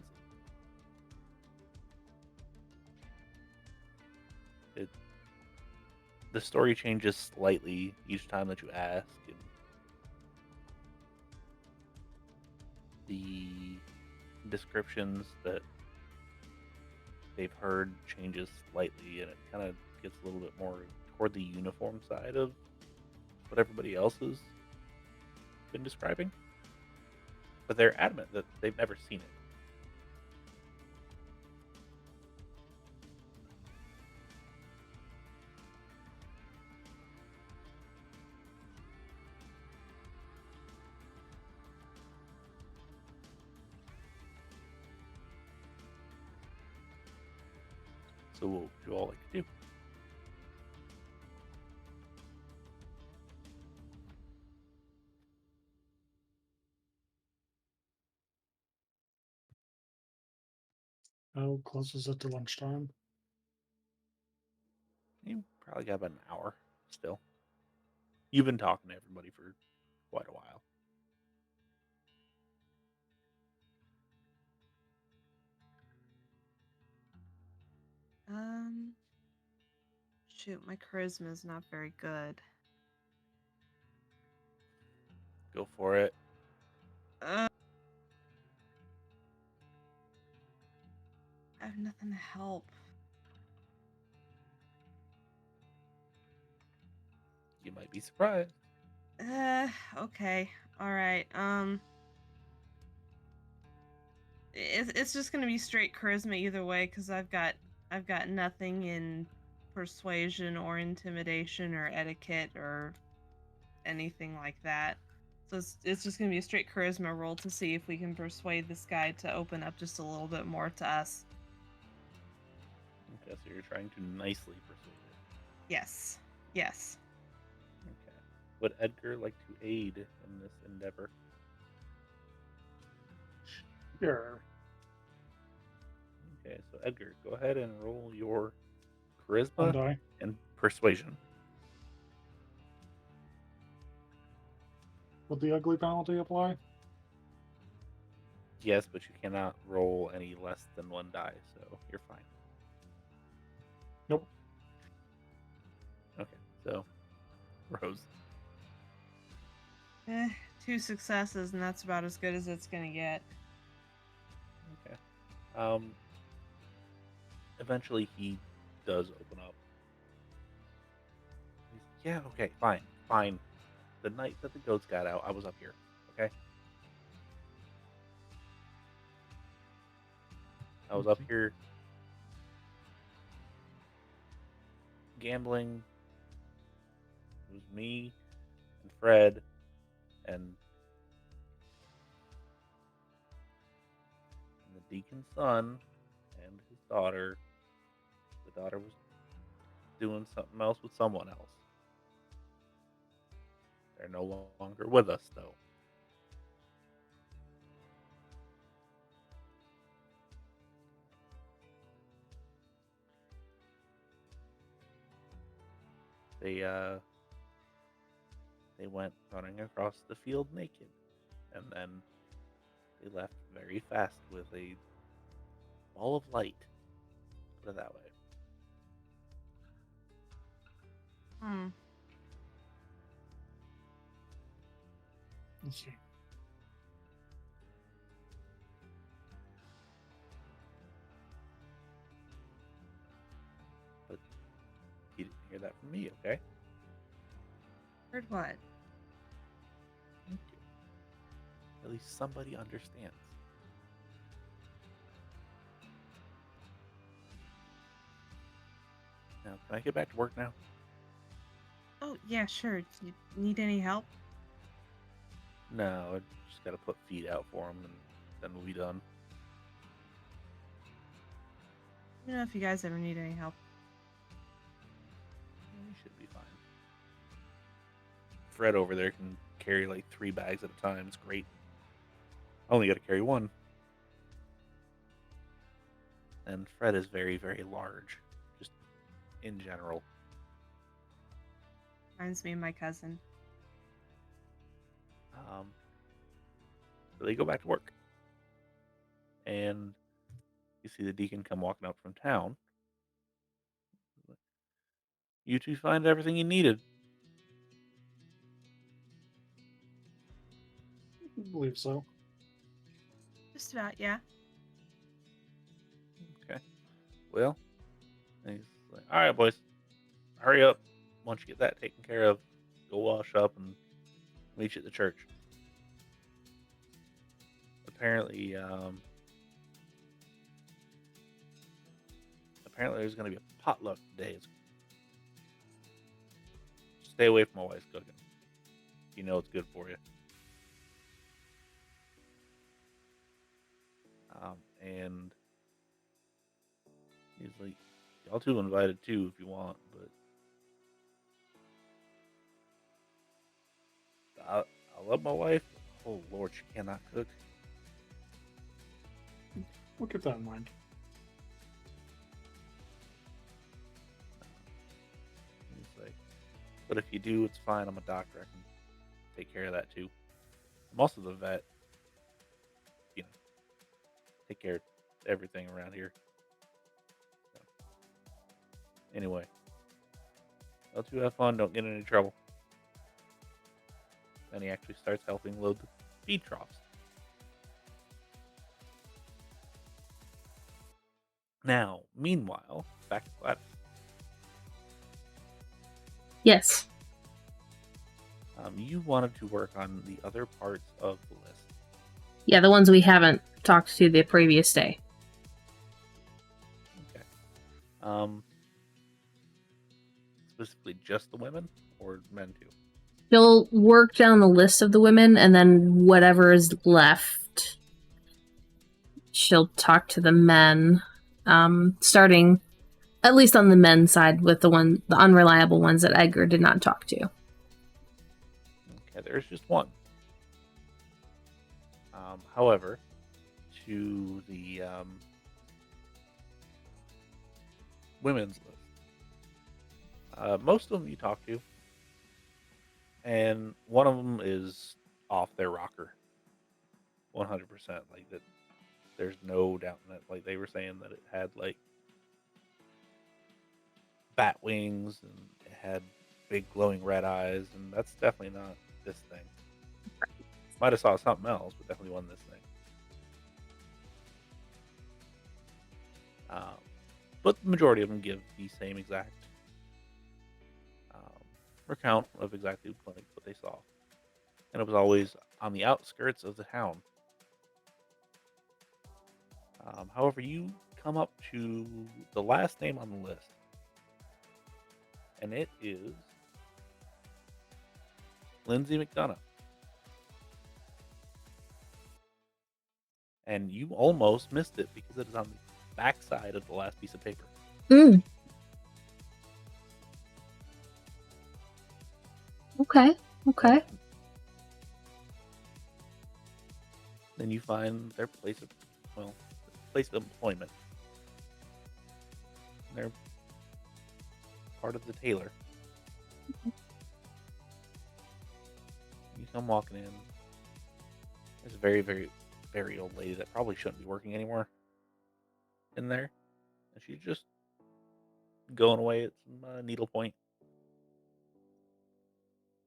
The story changes slightly each time that you ask, and the descriptions that they've heard changes slightly, and it kind of gets a little bit more toward the uniform side of what everybody else has been describing. but they're adamant that they've never seen it. So what would you all like to do? How close is it to lunchtime? You probably got about an hour still. You've been talking to everybody for quite a while. Shoot, my charisma is not very good. Go for it. I have nothing to help. You might be surprised. Okay. All right. It's just gonna be straight charisma either way because I've got nothing in persuasion or intimidation or etiquette or anything like that. So it's just gonna be a straight charisma roll to see if we can persuade this guy to open up just a little bit more to us. Okay, so you're trying to nicely persuade it. Yes. Yes. Okay. Would Edgar like to aid in this endeavor? Sure. Okay, so Edgar, go ahead and roll your One charisma die. and persuasion. Would the ugly penalty apply? Yes, but you cannot roll any less than one die, so you're fine. Nope. Okay, so Rose. 2 successes, and that's about as good as it's gonna get. Okay. Eventually he does open up. Yeah, okay, fine. The night that the goats got out, I was up here, okay? I was up here gambling. It was me and Fred and the deacon's son and his daughter. The daughter was doing something else with someone else. They're no longer with us, though. They went running across the field naked, and then they left very fast with a ball of light. Put it that way. Let's see. But you didn't hear that from me, okay? Heard what? Thank you. At least somebody understands. Now, can I get back to work now? Oh, yeah, sure. Do you need any help? No, I just gotta put feed out for them, and then we'll be done. Let me know if you guys ever need any help. We should be fine. Fred over there can carry like 3 bags at a time. It's great. I only gotta carry 1. And Fred is very, very large, just in general. Reminds me of my cousin. So they go back to work. And you see the deacon come walking up from town. You two find everything you needed. I believe so. Just about, yeah. Okay. Well, and he's like, all right, boys, hurry up. Once you get that taken care of, go wash up and meet you at the church. apparently there's going to be a potluck today. Stay away from my wife's cooking. You know it's good for you. And he's like, y'all two invited too if you want, but I love my wife. Oh Lord, she cannot cook. We'll keep that in mind. He's like, but if you do, it's fine. I'm a doctor. I can take care of that too. I'm also the vet. You know, take care of everything around here. So, anyway, y'all two have fun. Don't get in any trouble. Then he actually starts helping load the feed troughs. Now, meanwhile, back to Gladys. Yes. You wanted to work on the other parts of the list. Yeah, the ones we haven't talked to the previous day. Okay. Specifically just the women or men too? She'll work down the list of the women, and then whatever is left, she'll talk to the men. Starting, at least on the men's side, with the unreliable ones that Edgar did not talk to. Okay, there's just one. However, to the women's list, most of them you talk to, and one of them is off their rocker, 100%. Like that, there's no doubt in it. Like they were saying that it had like bat wings and it had big glowing red eyes, and that's definitely not this thing. Might have saw something else, but definitely wasn't this thing. But the majority of them give the same exact recount of exactly what they saw, and it was always on the outskirts of the town. However, you come up to the last name on the list, and it is Lindsay McDonough. And you almost missed it because it is on the back side of the last piece of paper. Mm. Okay. Then you find their place of employment. And they're part of the tailor. You come walking in. There's a very, very, very old lady that probably shouldn't be working anymore in there. And she's just going away at some needlepoint.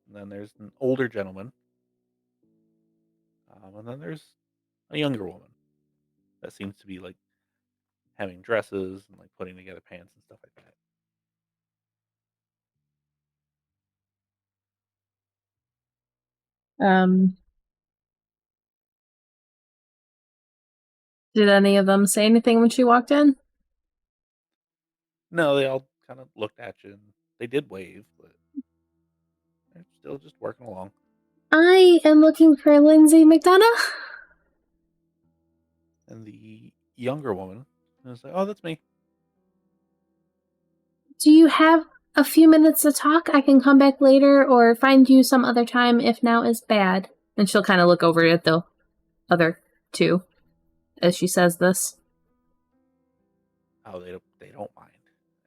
And then there's an older gentleman. And then there's a younger woman that seems to be like having dresses and like putting together pants and stuff like that. Did any of them say anything when she walked in? No, they all kind of looked at you and they did wave, but they're still just working along. I am looking for Lindsay McDonough. And the younger woman is like, "Oh, that's me." Do you have a few minutes to talk? I can come back later or find you some other time if now is bad. And she'll kind of look over at the other two as she says this. Oh, they don't mind.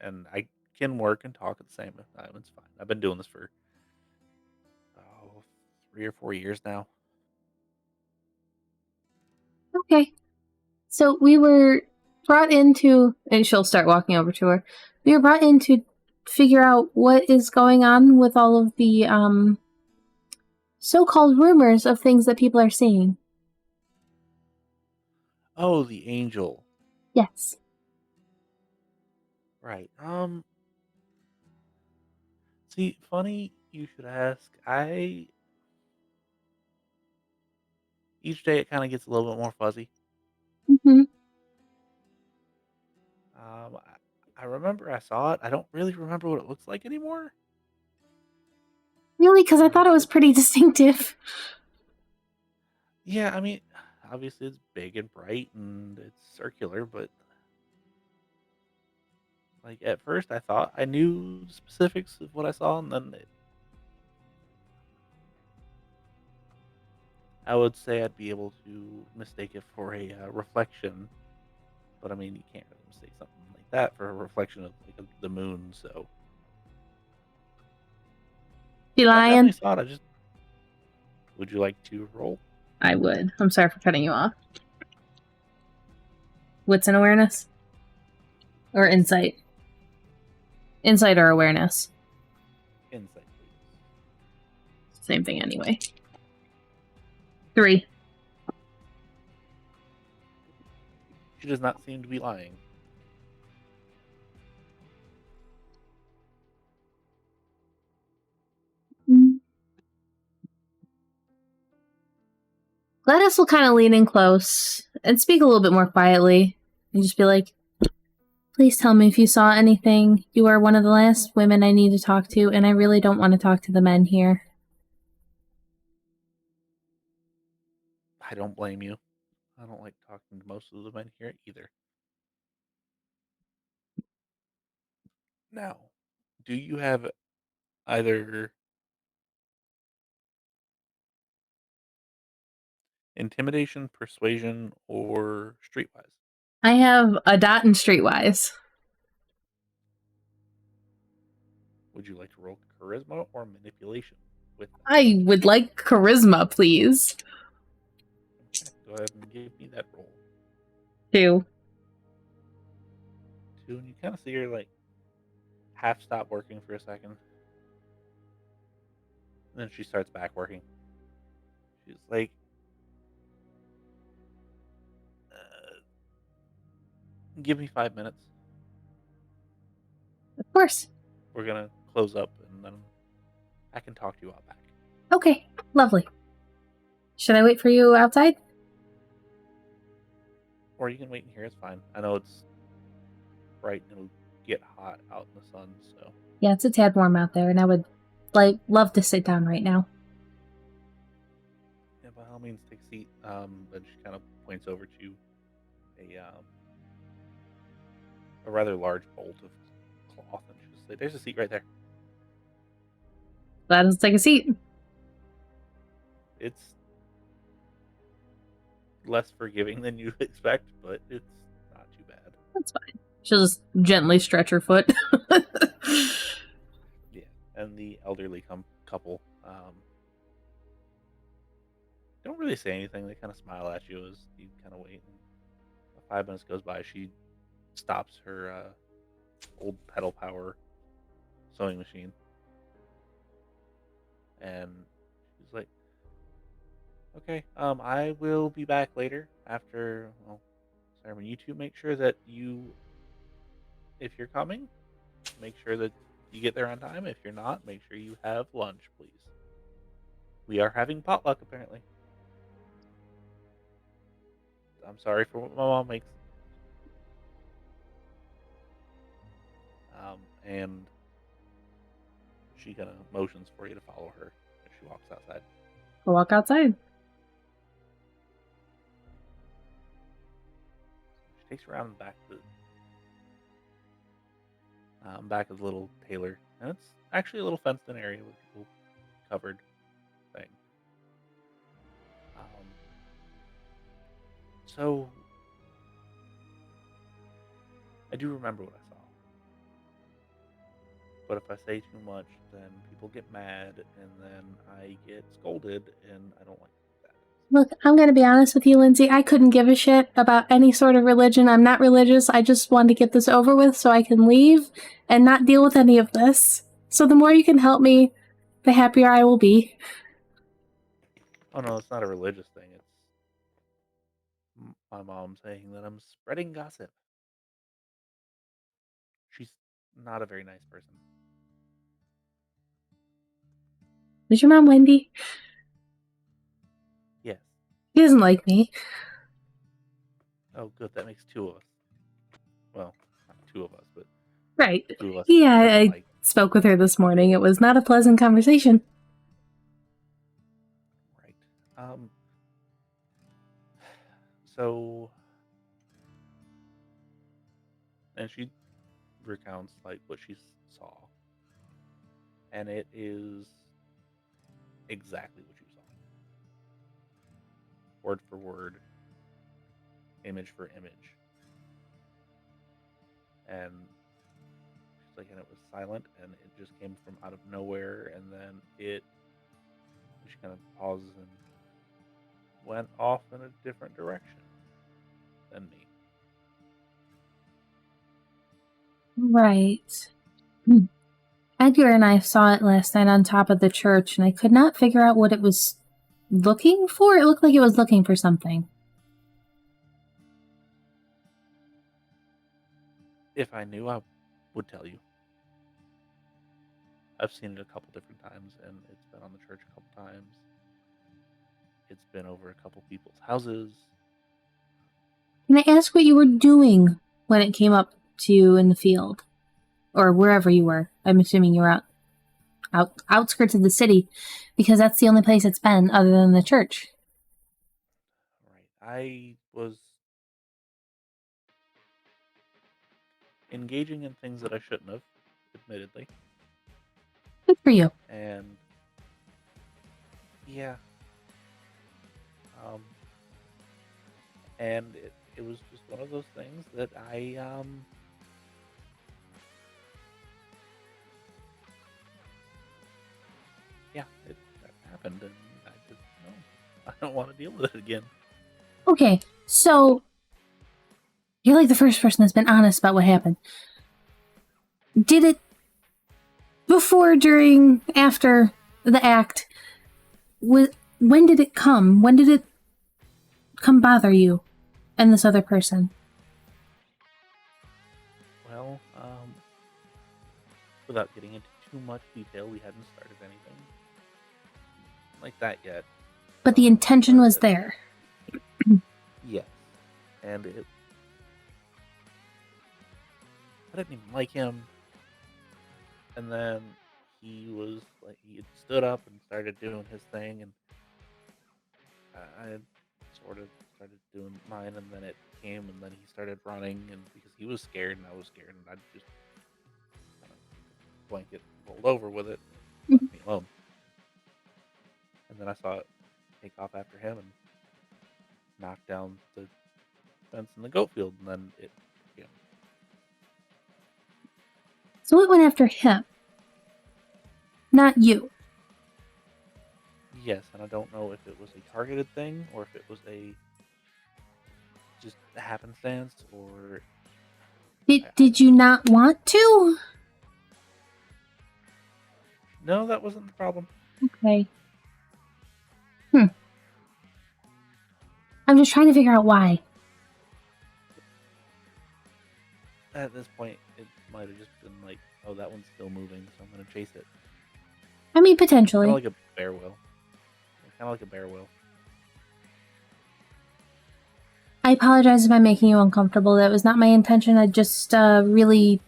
And I can work and talk at the same time. It's fine. I've been doing this for 3 or 4 years now. Okay. So we were brought into, and she'll start walking over to her. We were brought in to figure out what is going on with all of the so-called rumors of things that people are seeing. Oh, the angel. Yes. Right. See, funny you should ask. each day it kind of gets a little bit more fuzzy. Mm-hmm. I remember I saw it. I don't really remember what it looks like anymore. Really? Because I thought it was pretty distinctive. Yeah, I mean, obviously it's big and bright and it's circular, but like at first I thought I knew the specifics of what I saw, and then I would say I'd be able to mistake it for a reflection. But I mean, you can't really mistake something like that for a reflection of like the moon. So You I definitely lying? saw it. I just would you like to roll? I would. I'm sorry for cutting you off. What's an awareness? Or insight? Insight or awareness? Insight, please. Same thing anyway. 3. She does not seem to be lying. Gladys will kind of lean in close and speak a little bit more quietly and just be like, please tell me if you saw anything. You are one of the last women I need to talk to, and I really don't want to talk to the men here. I don't blame you. I don't like talking to most of the men here either. Now, do you have either intimidation, persuasion, or streetwise? I have a dot in streetwise. Would you like to roll charisma or manipulation with that? I would like charisma, please. Okay, go ahead and give me that roll. 2. 2, and you kind of see her like half stop working for a second. And then she starts back working. She's like, give me 5 minutes. Of course. We're going to close up and then I can talk to you out back. Okay, lovely. Should I wait for you outside? Or you can wait in here, it's fine. I know it's bright and it'll get hot out in the sun, so. Yeah, it's a tad warm out there, and I would love to sit down right now. Yeah, by all means, take a seat. Then she kind of points over to a rather large bolt of cloth, and she'll say, "There's a seat right there." Let's take a seat. It's less forgiving than you expect, but it's not too bad. That's fine. She'll just gently stretch her foot. Yeah, and the elderly couple don't really say anything. They kind of smile at you as you kind of wait. And 5 minutes goes by. She stops her old pedal power sewing machine, and she's like, "Okay, I will be back later after ceremony. You two make sure that if you're coming, make sure that you get there on time. If you're not, make sure you have lunch, please. We are having potluck, apparently. I'm sorry for what my mom makes." And she kind of motions for you to follow her as she walks outside. We'll walk outside. She takes her around back of the little tailor, and it's actually a little fenced-in area with a little covered thing. So I do remember what I saw, but if I say too much, then people get mad, and then I get scolded, and I don't like that. Look, I'm going to be honest with you, Lindsay. I couldn't give a shit about any sort of religion. I'm not religious. I just want to get this over with so I can leave and not deal with any of this. So the more you can help me, the happier I will be. Oh no, it's not a religious thing. It's my mom saying that I'm spreading gossip. She's not a very nice person. Is your mom Wendy? Yes. He doesn't like me. Oh, good. That makes two of us. Well, not two of us, but Right. two of us. Yeah, he doesn't I like. spoke with her this morning. It was not a pleasant conversation. Right. So, and she recounts like what she saw, and it is exactly what you saw, word for word, image for image, and she's like, and it was silent, and it just came from out of nowhere, and then she kind of pauses and went off in a different direction than me. Right. Edgar and I saw it last night on top of the church, and I could not figure out what it was looking for. It looked like it was looking for something. If I knew, I would tell you. I've seen it a couple different times, and it's been on the church a couple times. It's been over a couple people's houses. Can I ask what you were doing when it came up to you in the field? Or wherever you were. I'm assuming you were outskirts of the city, because that's the only place it's been other than the church. Right. I was engaging in things that I shouldn't have, admittedly. Good for you. And yeah. And it was just one of those things that I it happened, and I just I don't want to deal with it again. Okay, so you're like the first person that's been honest about what happened. Did it before, during, after the act? When did it come? When did it come bother you and this other person? Well, without getting into too much detail, we hadn't started anything like that yet. But the intention was there. Yes. And I didn't even like him. And then he was like, he had stood up and started doing his thing, and I had sort of started doing mine, and then it came, and then he started running, and because he was scared and I was scared, and I just kind of blanket rolled over with it and left me alone. And then I saw it take off after him and knock down the fence in the goat field, and then it. So it went after him, not you. Yes, and I don't know if it was a targeted thing or if it was just a happenstance, or Did you not want to? No, that wasn't the problem. Okay. I'm just trying to figure out why. At this point, it might have just been like, oh, that one's still moving, so I'm going to chase it. I mean, potentially. Kind of like a bear will. I apologize if I'm making you uncomfortable. That was not my intention. I just really...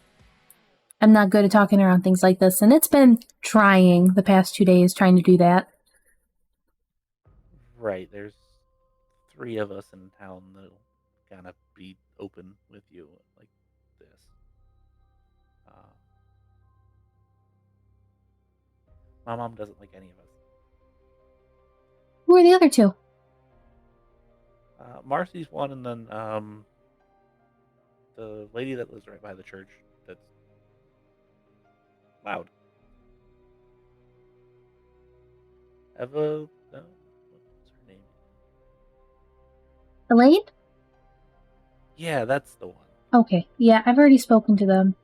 I'm not good at talking around things like this, and it's been trying the past 2 days trying to do that. Right, there's 3 of us in town that'll kind of be open with you like this. My mom doesn't like any of us. Who are the other 2? Marcy's one, and then the lady that lives right by the church that's loud. Eva, no, what's her name? Elaine? Yeah, that's the one. Okay, yeah, I've already spoken to them.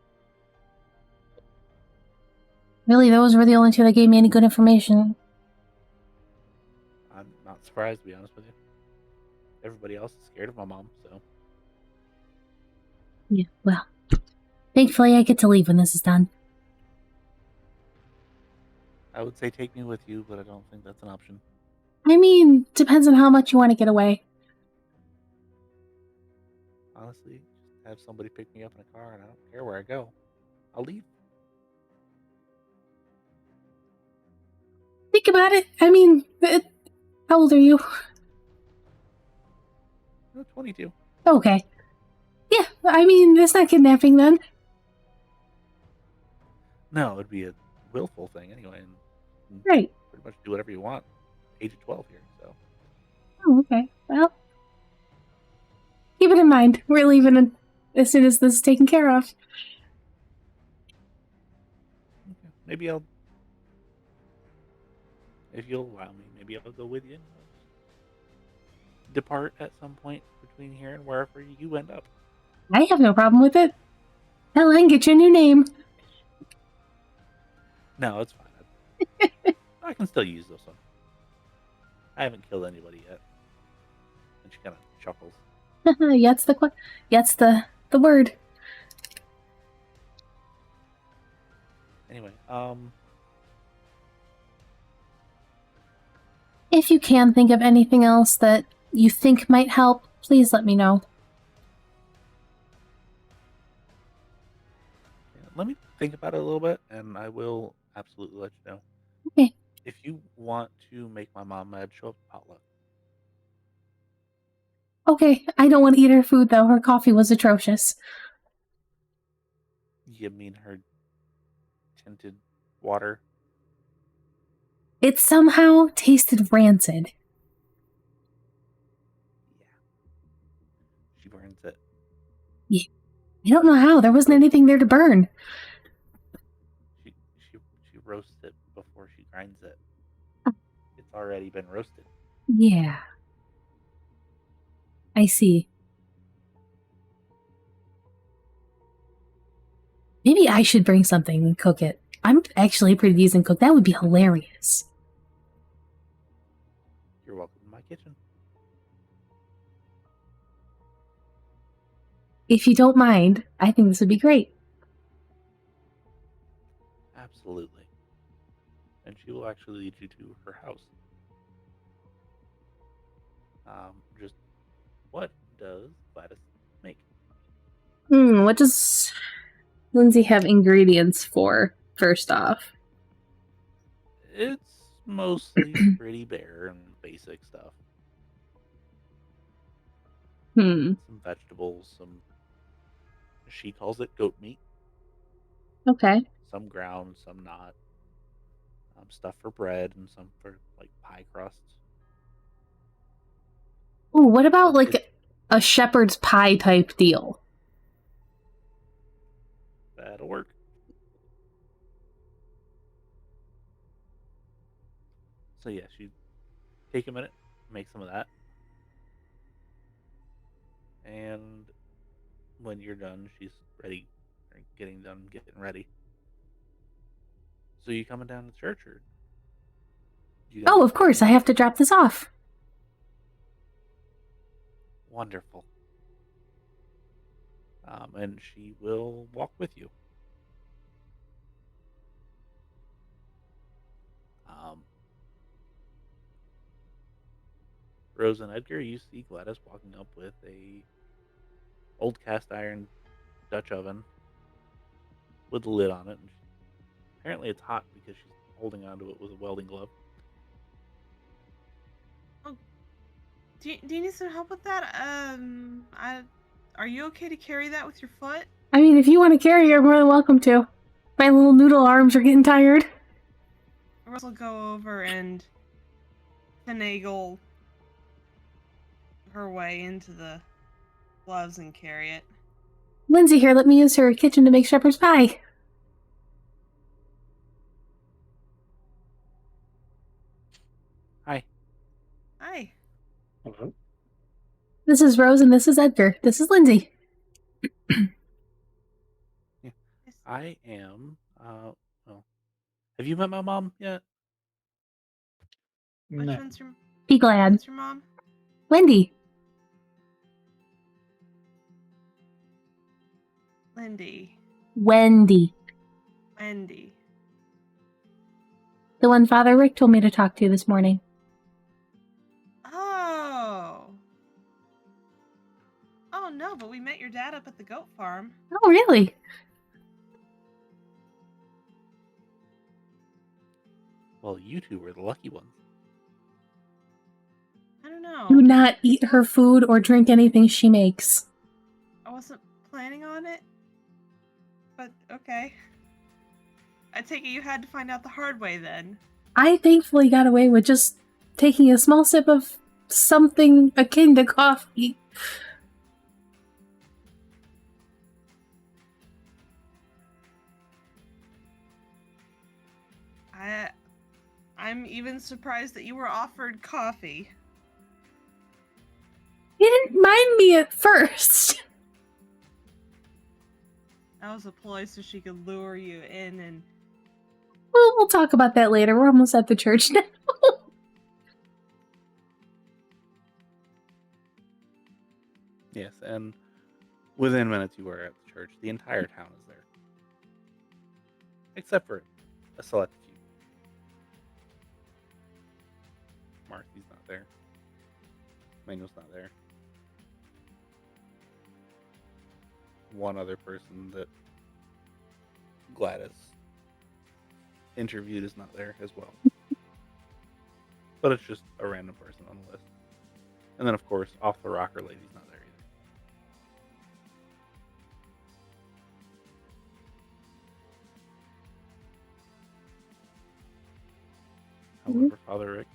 Really, those were the only 2 that gave me any good information. I'm not surprised, to be honest with you. Everybody else is scared of my mom, so. Yeah, well, thankfully I get to leave when this is done. I would say take me with you, but I don't think that's an option. I mean, depends on how much you want to get away. Honestly, just have somebody pick me up in a car, and I don't care where I go. I'll leave. Think about it. I mean, how old are you? I'm 22. Okay. Yeah, I mean, it's not kidnapping then. No, it'd be a willful thing anyway, and Right. pretty much do whatever you want. Age of 12 here, so. Oh, okay. Well, keep it in mind. We're leaving as soon as this is taken care of. Okay. Maybe I'll, if you'll allow me, maybe I'll go with you. Depart at some point between here and wherever you end up. I have no problem with it. Hell, I can get you a new name. No, it's fine. I can still use this one. I haven't killed anybody yet. And she kind of chuckles. That's the word. Anyway, If you can think of anything else that you think might help, please let me know. let me think about it a little bit, and I will absolutely let you know. Okay. If you want to make my mom mad, show up at potluck. Okay, I don't want to eat her food though. Her coffee was atrocious. You mean her tinted water? It somehow tasted rancid. Yeah. She burns it. I don't know how. There wasn't anything there to burn. She roasts it before she grinds it. It's already been roasted. Yeah. I see. Maybe I should bring something and cook it. I'm actually pretty decent cook. That would be hilarious. You're welcome to my kitchen. If you don't mind, I think this would be great. Absolutely. And she will actually lead you to her house. Just what does Gladys make? What does Lindsay have ingredients for, first off? It's mostly pretty bare and basic stuff. Some vegetables, she calls it goat meat. Okay. Some ground, some not. Stuff for bread and some for like pie crusts. Ooh, what about like a shepherd's pie type deal? That'll work. So yeah, she take a minute, make some of that. And when you're done, she's ready, or getting ready. So you coming down to church, or? Oh, of course, I have to drop this off. Wonderful. And she will walk with you. Rose and Edgar, you see Gladys walking up with a old cast iron Dutch oven with a lid on it. And apparently it's hot because she's holding onto it with a welding glove. Oh, do you need some help with that? Are you okay to carry that with your foot? I mean, if you want to carry, you're more than welcome to. My little noodle arms are getting tired. Rose will go over and finagle her way into the gloves and carry it. Lindsay here, let me use her kitchen to make shepherd's pie. Hi. Hi. Hello. This is Rose and this is Edgar. This is Lindsay. Yeah. I am, well, have you met my mom yet? Which No. one's your Be glad. What's your mom? Wendy. Lindy. Wendy. Wendy. The one Father Rick told me to talk to this morning. no, but we met your dad up at the goat farm. Oh, really? Well, you two were the lucky ones. I don't know. Do not eat her food or drink anything she makes. I wasn't planning on it. But, okay. I take it you had to find out the hard way then. I thankfully got away with just taking a small sip of something akin to coffee. I'm even surprised that you were offered coffee. You didn't mind me at first. That was a ploy so she could lure you in and... We'll talk about that later. We're almost at the church now. Yes, and within minutes you were at the church. The entire town is there. Except for a select few. Marcy's not there. Manuel's not there. One other person that Gladys interviewed is not there as well. But it's just a random person on the list. And then, of course, Off the Rocker Lady's not there either. However, Father Rick,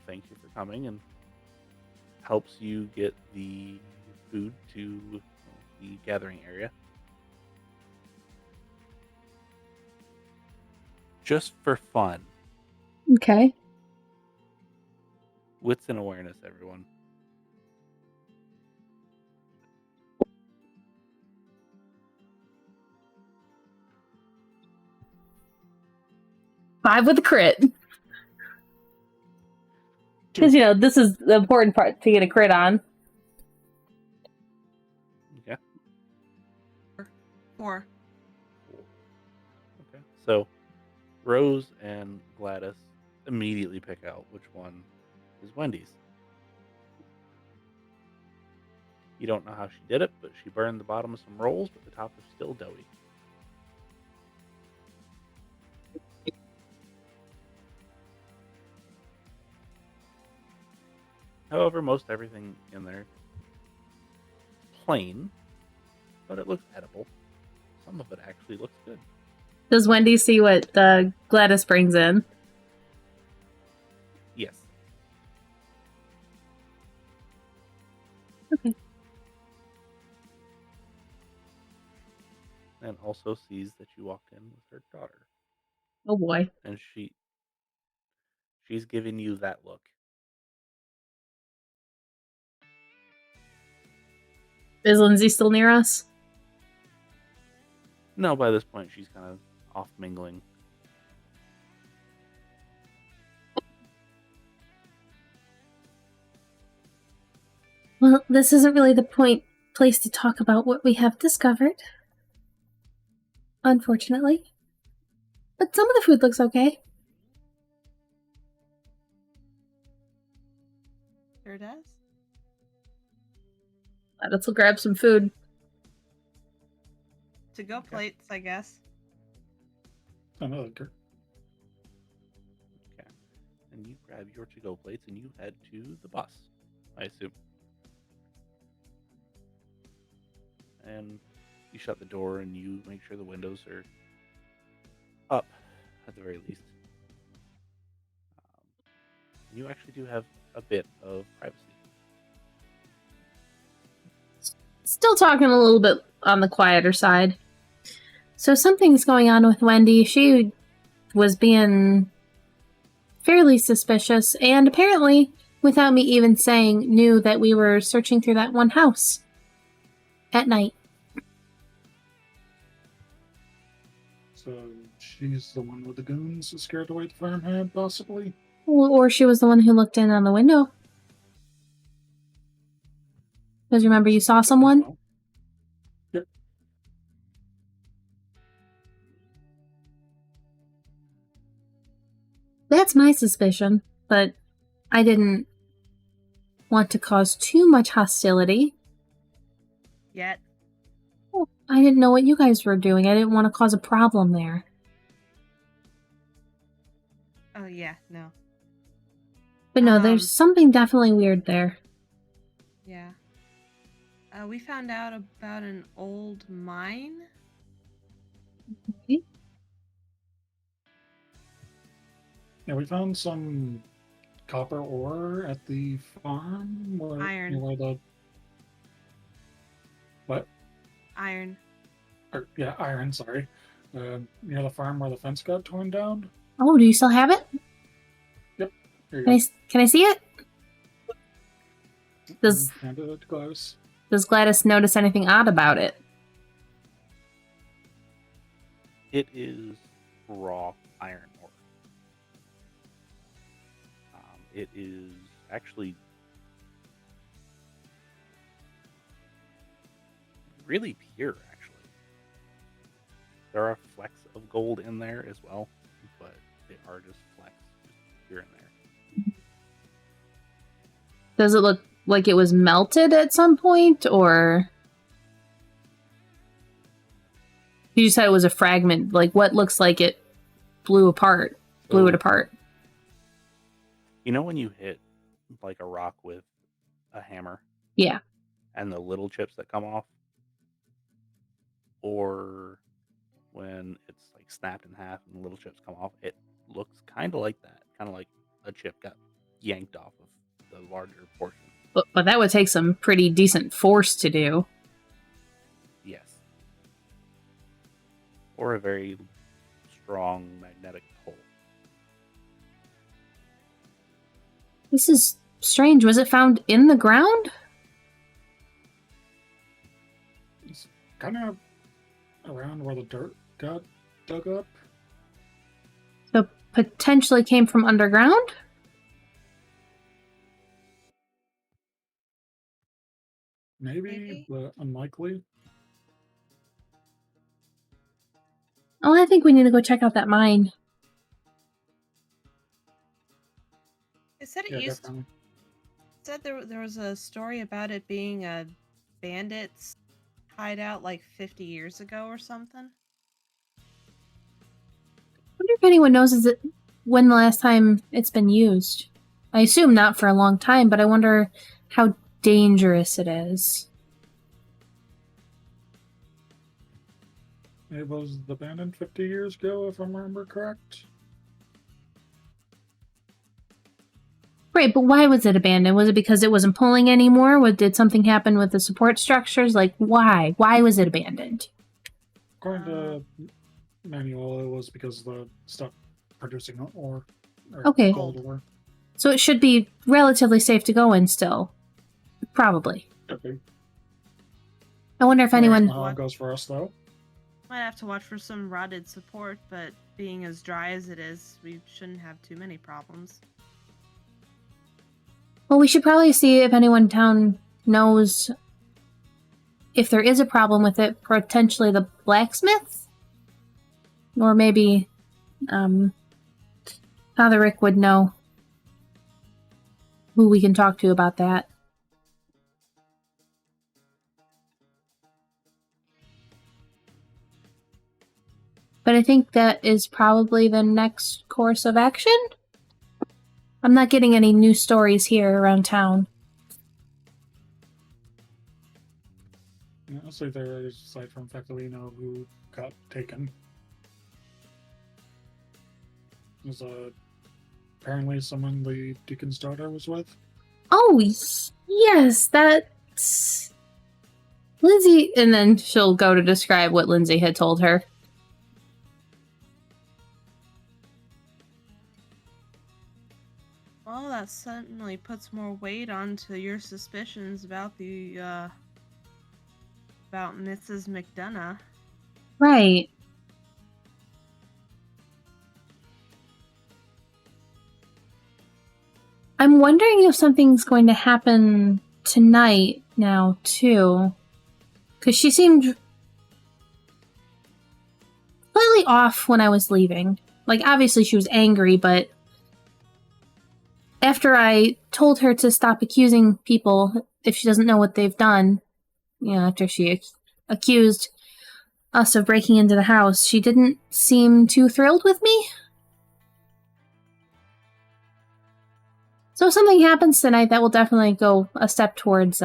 thank you for coming and helps you get the food to the gathering area. Just for fun. Okay. Wits and awareness, everyone. Five with a crit. Because, you know, this is the important part to get a crit on. Yeah. 4. Okay. So, Rose and Gladys immediately pick out which one is Wendy's. You don't know how she did it, but she burned the bottom of some rolls, but the top is still doughy. However, most everything in there is plain, but it looks edible. Some of it actually looks good. Does Wendy see what Gladys brings in? Yes. Okay. And also sees that you walked in with her daughter. Oh boy. And she's giving you that look. Is Lindsay still near us? No, by this point she's kind of off mingling. Well, this isn't really the place to talk about what we have discovered. Unfortunately. But some of the food looks okay. Sure does. Let's grab some food. To-go plates, I guess. Another Edgar. Okay. And you grab your to-go plates and you head to the bus, I assume. And you shut the door and you make sure the windows are up, at the very least. You actually do have a bit of privacy. Still talking a little bit on the quieter side. So something's going on with Wendy. She was being fairly suspicious, and apparently, without me even saying, knew that we were searching through that one house at night. So she's the one with the goons who scared away the farmhand, possibly? Or she was the one who looked in on the window. Because you remember you saw someone? Yep. That's my suspicion, but I didn't want to cause too much hostility. yet. Oh, I didn't know what you guys were doing. I didn't want to cause a problem there. Oh yeah, no. But no, there's something definitely weird there. Yeah. We found out about an old mine. Okay. Yeah, we found some copper ore at the farm. Iron. Where the... What? Iron. Yeah, iron, sorry. Near the farm where the fence got torn down. Oh, do you still have it? Yep. Here you Can I see it? go. Hand it to Gladys. Does Gladys notice anything odd about it? It is raw iron ore. It is actually really pure, actually. There are flecks of gold in there as well, but they are just flecks, just here and there. Does it look like it was melted at some point, or... You said it was a fragment. Like, what looks like it blew apart? Blew it apart. You know when you hit, like, a rock with a hammer? Yeah. And the little chips that come off? Or when it's, like, snapped in half and the little chips come off? It looks kind of like that. Kind of like a chip got yanked off of the larger portion. But that would take some pretty decent force to do. Yes. Or a very strong magnetic pull. This is strange. Was it found in the ground? It's kind of around where the dirt got dug up. So potentially came from underground? Maybe, but unlikely. Oh, I think we need to go check out that mine. It said Yeah, definitely. said there was a story about it being a bandit's hideout like 50 years ago or something. I wonder if anyone knows when the last time it's been used. I assume not for a long time, but I wonder how dangerous it is. It was abandoned 50 years ago, if I remember correct. Right, but why was it abandoned? Was it because it wasn't pulling anymore? Did something happen with the support structures? Like, why? Why was it abandoned? According to manual, it was because the stopped producing ore. Okay. Gold ore. So it should be relatively safe to go in still. Probably. Okay. I wonder if anyone... How it goes for us, though. Might have to watch for some rotted support, but being as dry as it is, we shouldn't have too many problems. Well, we should probably see if anyone in town knows if there is a problem with it, potentially the blacksmith? Or maybe Father Rick would know who we can talk to about that. But I think that is probably the next course of action. I'm not getting any new stories here around town. Yeah, I'll say there is, aside from the fact that we know who got taken. It was apparently someone the deacon's daughter was with. Oh, yes, that's... Lindsay... And then she'll go to describe what Lindsay had told her. Well, that certainly puts more weight onto your suspicions about the, about Mrs. McDonough. Right. I'm wondering if something's going to happen tonight now, too. Because she seemed slightly off when I was leaving. Like, obviously she was angry, but after I told her to stop accusing people if she doesn't know what they've done, after she accused us of breaking into the house, she didn't seem too thrilled with me. So if something happens tonight, that will definitely go a step towards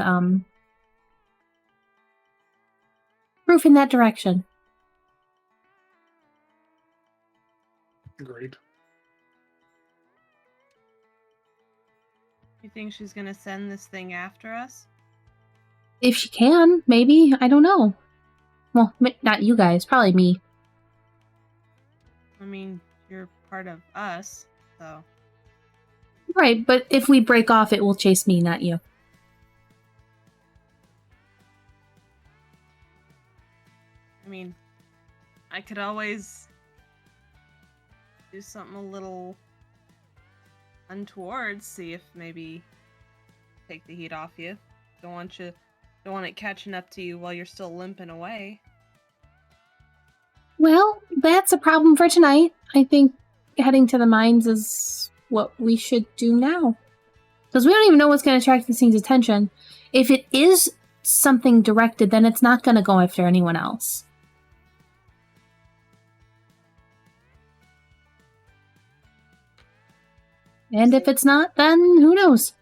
proof in that direction. Great. You think she's gonna send this thing after us? If she can, maybe. I don't know. Well, not you guys. Probably me. I mean, you're part of us, so... Right, but if we break off, it will chase me, not you. I mean, I could always do something a little untoward, see if maybe take the heat off you. Don't want it catching up to you while you're still limping away. Well, that's a problem for tonight. I think heading to the mines is what we should do now. Because we don't even know what's going to attract this thing's attention. If it is something directed, then it's not going to go after anyone else. And if it's not, then who knows?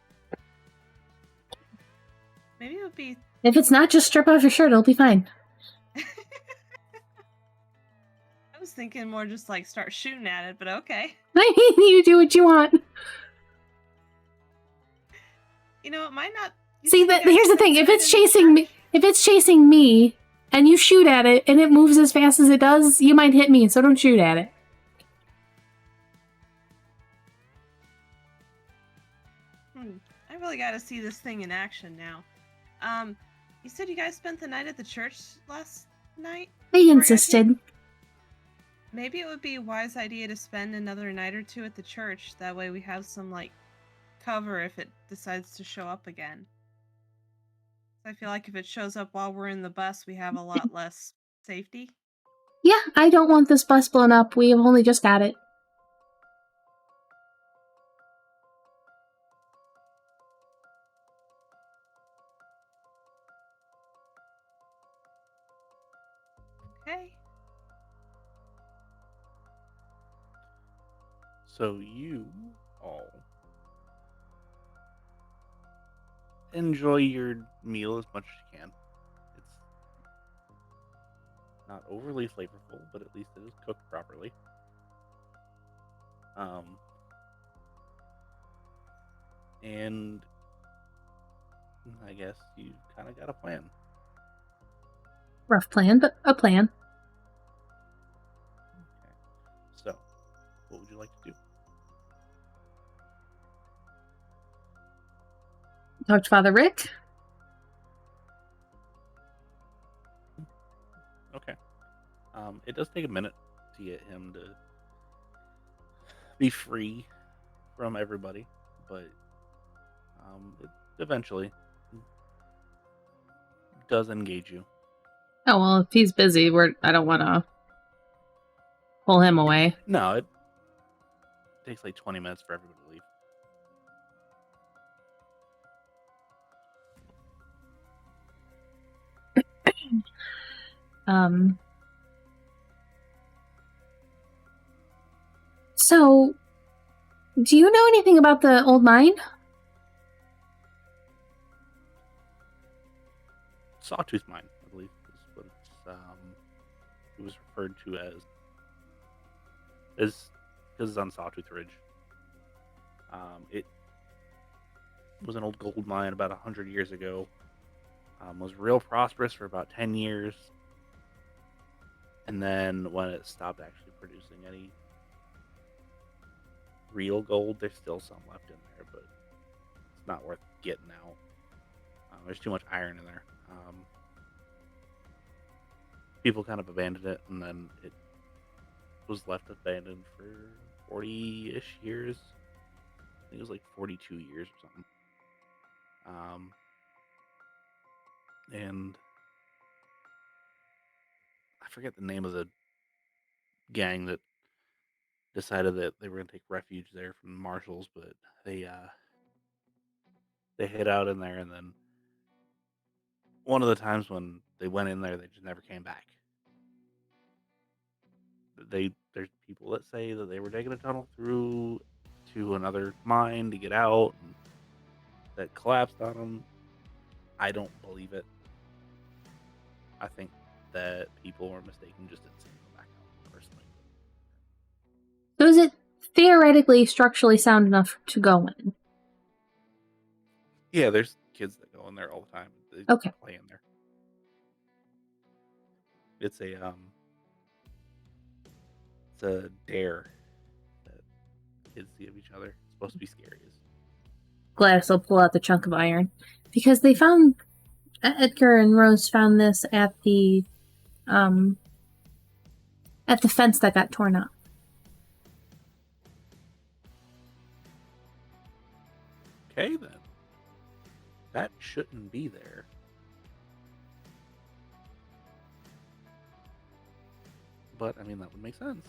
Maybe it would be... If it's not, just strip off your shirt, it'll be fine. I was thinking more just like start shooting at it, but okay. I mean, you do what you want. You know, it might not... See, here's the thing. If it's chasing me, and you shoot at it, and it moves as fast as it does, you might hit me, so don't shoot at it. I really got to see this thing in action now. You said you guys spent the night at the church last night? They insisted. Maybe it would be a wise idea to spend another night or two at the church. That way we have some, like, cover if it decides to show up again. I feel like if it shows up while we're in the bus, we have a lot less safety. Yeah, I don't want this bus blown up. We have only just got it. Okay. So you all enjoy your meal as much as you can. It's not overly flavorful, but at least it is cooked properly. And I guess you kind of got a plan. Rough plan, but a plan. Okay. So, what would you like to do? Talk to Father Rick. Okay. It does take a minute to get him to be free from everybody, but it eventually does engage you. Oh, well, if he's busy, I don't want to pull him away. No, it takes like 20 minutes for everybody to leave. So, do you know anything about the old mine? Sawtooth Mine, I believe, is what it was referred to as because it's on Sawtooth Ridge. It was an old gold mine about 100 years ago. Was real prosperous for about 10 years. And then when it stopped actually producing any real gold, there's still some left in there, but it's not worth getting out. There's too much iron in there. People kind of abandoned it, and then it was left abandoned for 40-ish years. I think it was like 42 years or something. And I forget the name of the gang that decided that they were going to take refuge there from the marshals, but they hid out in there, and then one of the times when they went in there, they just never came back. There's people that say that they were digging a tunnel through to another mine to get out, and that collapsed on them. I don't believe it. I think that people were mistaken just didn't see them back out, personally. So is it theoretically structurally sound enough to go in? Yeah, there's kids that go in there all the time. They Okay. play in there. It's a dare that kids see of each other. It's supposed to be scary. Gladys will pull out the chunk of iron. Because they found... Edgar and Rose found this at the fence that got torn up. Okay, then. That shouldn't be there. But, I mean, that would make sense.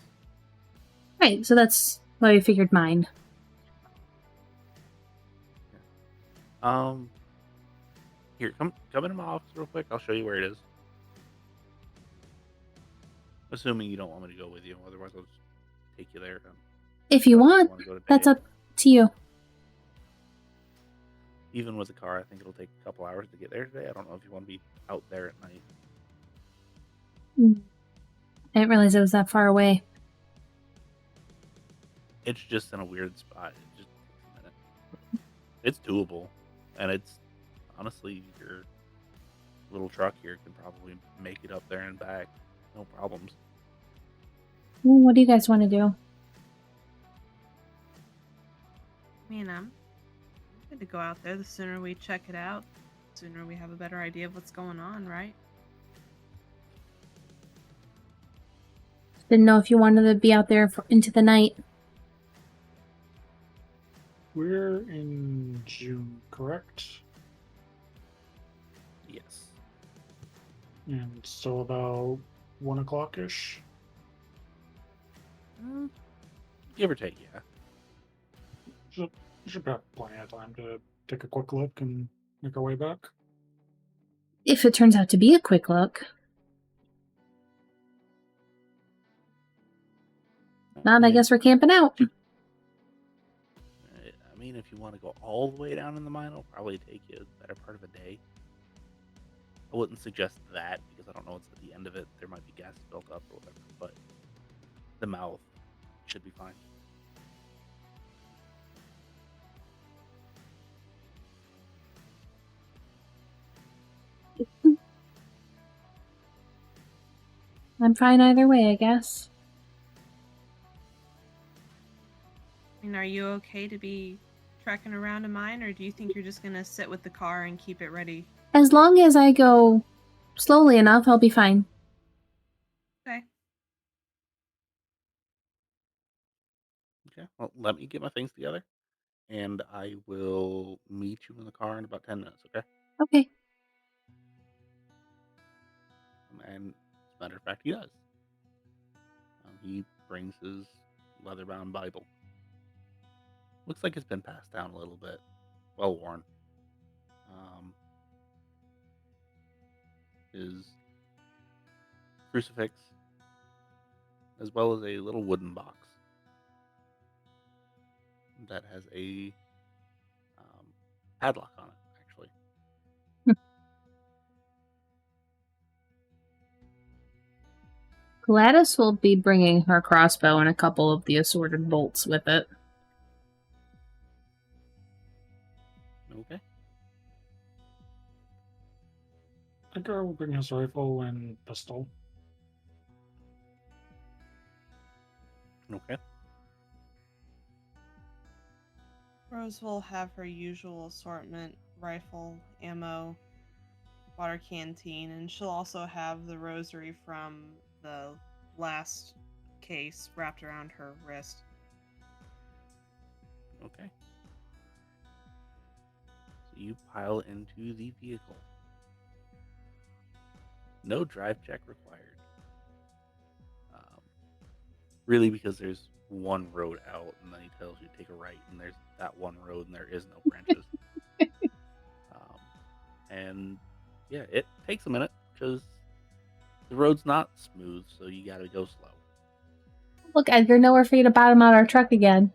Right, so that's why we figured mine. Here, come into my office real quick. I'll show you where it is. Assuming you don't want me to go with you, otherwise I'll just take you there. If you want, that's up to you. Even with a car, I think it'll take a couple hours to get there today. I don't know if you want to be out there at night. I didn't realize it was that far away. It's just in a weird spot. It just takes a minute. It's doable. And it's, honestly, your little truck here can probably make it up there and back. No problems. Well, what do you guys want to do? I mean, I'm good to go out there. The sooner we check it out, the sooner we have a better idea of what's going on, right? Didn't know if you wanted to be out there into the night. We're in June, correct? Yes. And so about 1 o'clock-ish? Give or take, yeah. Should have plenty of time to take a quick look and make our way back. If it turns out to be a quick look. Not, I guess we're camping out. I mean, if you want to go all the way down in the mine, it'll probably take you the better part of a day. I wouldn't suggest that, because I don't know what's at the end of it. There might be gas built up or whatever, but the mouth should be fine. I'm fine either way, I guess. I mean, are you okay to be trekking around a mine, or do you think you're just gonna sit with the car and keep it ready? As long as I go slowly enough, I'll be fine. Okay. Okay, well, let me get my things together, and I will meet you in the car in about 10 minutes, okay? Okay. And as a matter of fact, he does. He brings his leather-bound Bible. Looks like it's been passed down a little bit. Well worn. His crucifix, as well as a little wooden box that has a padlock on it, actually. Gladys will be bringing her crossbow and a couple of the assorted bolts with it. Okay. Edgar will bring his rifle and pistol. Okay. Rose will have her usual assortment: rifle, ammo, water canteen, and she'll also have the rosary from the last case wrapped around her wrist. Okay. So you pile into the vehicle. No drive check required. Really, because there's one road out, and then he tells you to take a right, and there's that one road, and there is no branches. And yeah, it takes a minute because the road's not smooth, so you gotta go slow. Look, Edgar, nowhere for you to bottom out our truck again.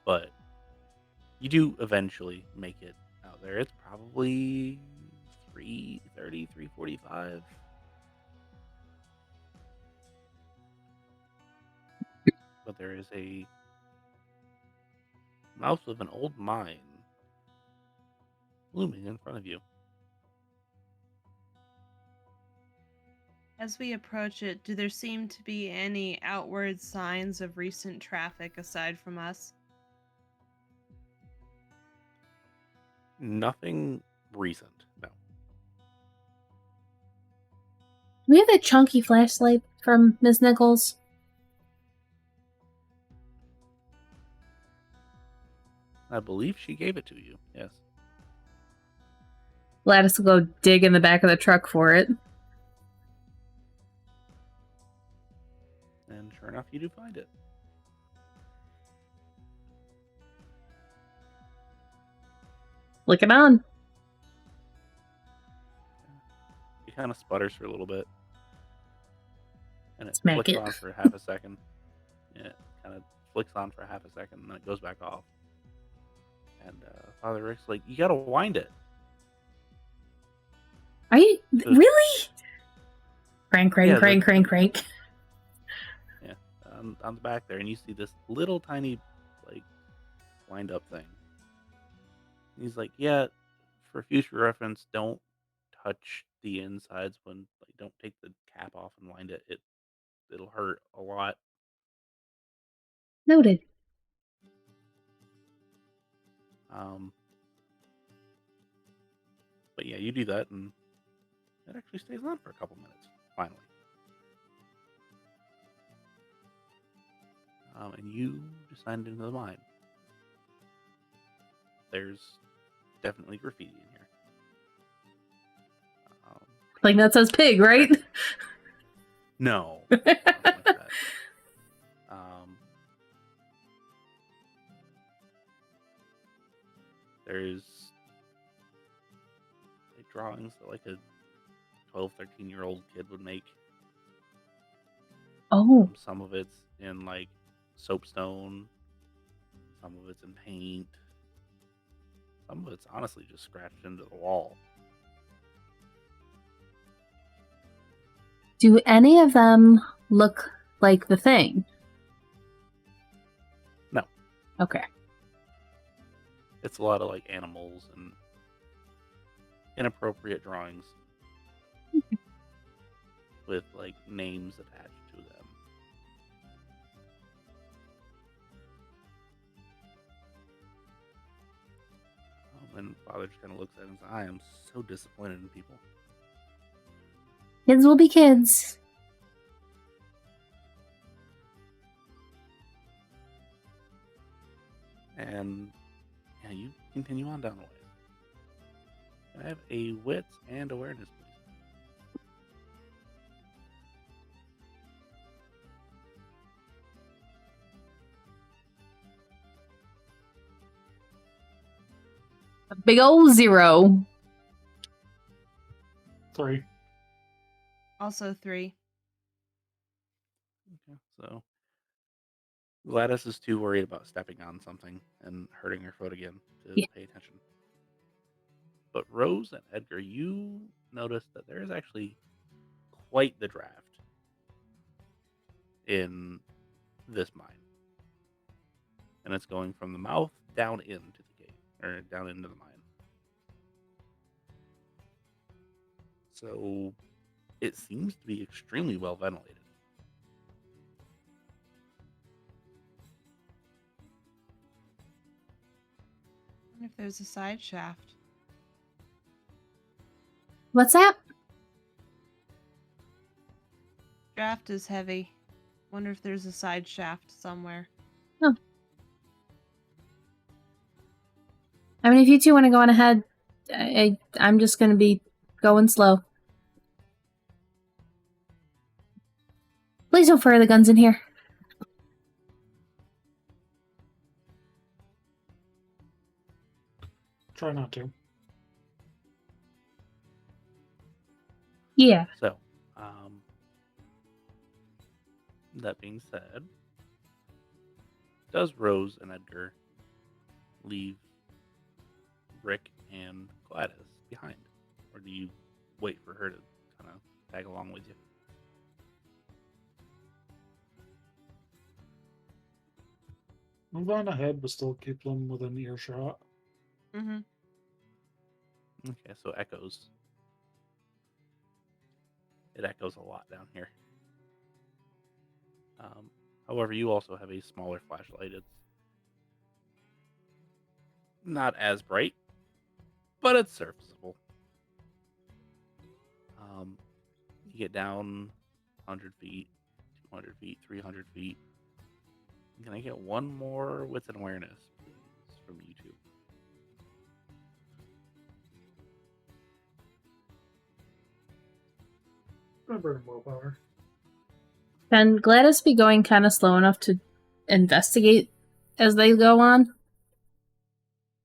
But you do eventually make it out there. It's probably 3:30, 3:45. But there is a mouth of an old mine looming in front of you. As we approach it, do there seem to be any outward signs of recent traffic aside from us? Nothing recent, no. Do we have a chunky flashlight from Ms. Nichols? I believe she gave it to you, yes. Gladys will go dig in the back of the truck for it. And sure enough, you do find it. Flick it on. It kind of sputters for a little bit. And it Smack flicks it. on for half a second. Yeah, it kind of flicks on for half a second, and then it goes back off. And Father Rick's like, you gotta wind it. Are you really? Crank, crank, Yeah, crank, crank, crank. Yeah, on the back there, and you see this little tiny, like, wind up thing. And he's like, yeah, for future reference, don't touch the insides when, like, don't take the cap off and wind it. It'll hurt a lot. Noted. But yeah, you do that, and it actually stays on for a couple minutes, finally. And you descend into the mine. There's definitely graffiti in here. Like that says pig, right? No. Nothing like that. There's like drawings that like a 12, 13-year-old kid would make. Oh. Some of it's in like soapstone. Some of it's in paint. Some of it's honestly just scratched into the wall. Do any of them look like the thing? No. Okay. It's a lot of like animals and inappropriate drawings with like names attached to them. And Father just kind of looks at him and says, I am so disappointed in people. Kids will be kids. And yeah, you continue on down the way. Can I have a wits and awareness, please? A big old 0. 3. Also 3. Okay, so Gladys is too worried about stepping on something and hurting her foot again to pay attention. But Rose and Edgar, you notice that there is actually quite the draft in this mine. And it's going from the mouth down into the gate, or down into the mine. So it seems to be extremely well ventilated. I wonder if there's a side shaft. What's that? Draft is heavy. Wonder if there's a side shaft somewhere. Oh. I mean, if you two want to go on ahead, I'm just going to be going slow. Please don't fire the guns in here. Try not to. Yeah. So, that being said, does Rose and Edgar leave Rick and Gladys behind? Or do you wait for her to kind of tag along with you? Move on ahead, but still keep them within earshot. Mm-hmm. Okay, so echoes. It echoes a lot down here. However, you also have a smaller flashlight. It's not as bright, but it's serviceable. You get down 100 feet, 200 feet, 300 feet. Can I get one more wits and awareness, please, from you two? Remember willpower. Can Gladys be going kind of slow enough to investigate as they go on?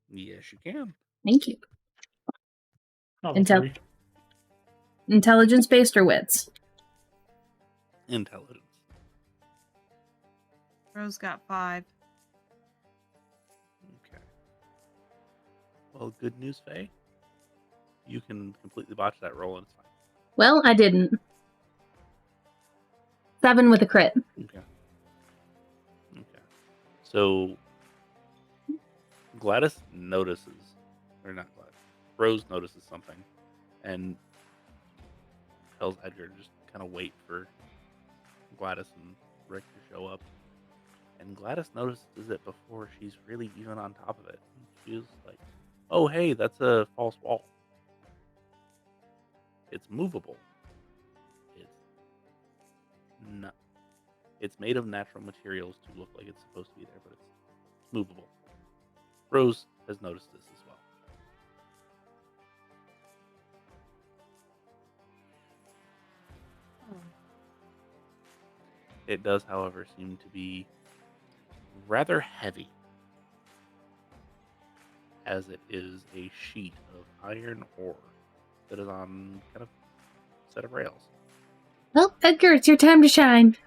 Yes, you can. Thank you. Another 3. Intelligence based or wits? Intelligence. Rose got 5. Okay. Well, good news, Faye. You can completely botch that roll and it's fine. Well, I didn't. 7 with a crit. Okay. Okay. So Gladys notices, or not Gladys, Rose notices something and tells Edgar to just kind of wait for Gladys and Rick to show up. And Gladys notices it before she's really even on top of it. She's like, oh, hey, that's a false wall. It's movable. It's made of natural materials to look like it's supposed to be there, but it's movable. Rose has noticed this as well. It does, however, seem to be rather heavy, as it is a sheet of iron ore that is on kind of a set of rails. Well, Edgar, it's your time to shine.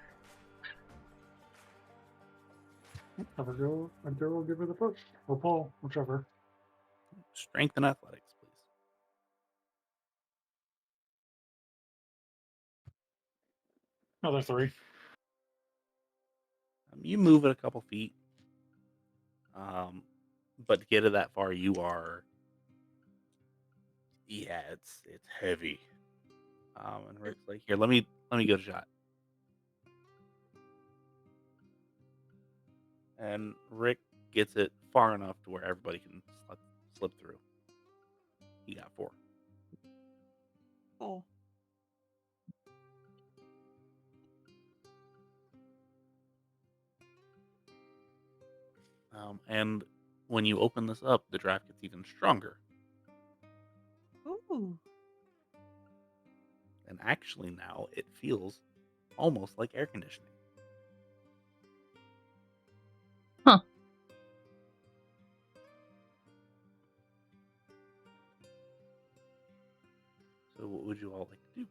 Have her go. Edgar will give her the push. Or Paul, whichever. Strength and athletics, please. Another 3. You move it a couple feet, but to get it that far, you are. Yeah, it's heavy. And Rick's like, here, let me get a shot. And Rick gets it far enough to where everybody can slip through. He got 4. Cool. And when you open this up, the draft gets even stronger. Ooh. And actually now it feels almost like air conditioning. Huh. So what would you all like to do?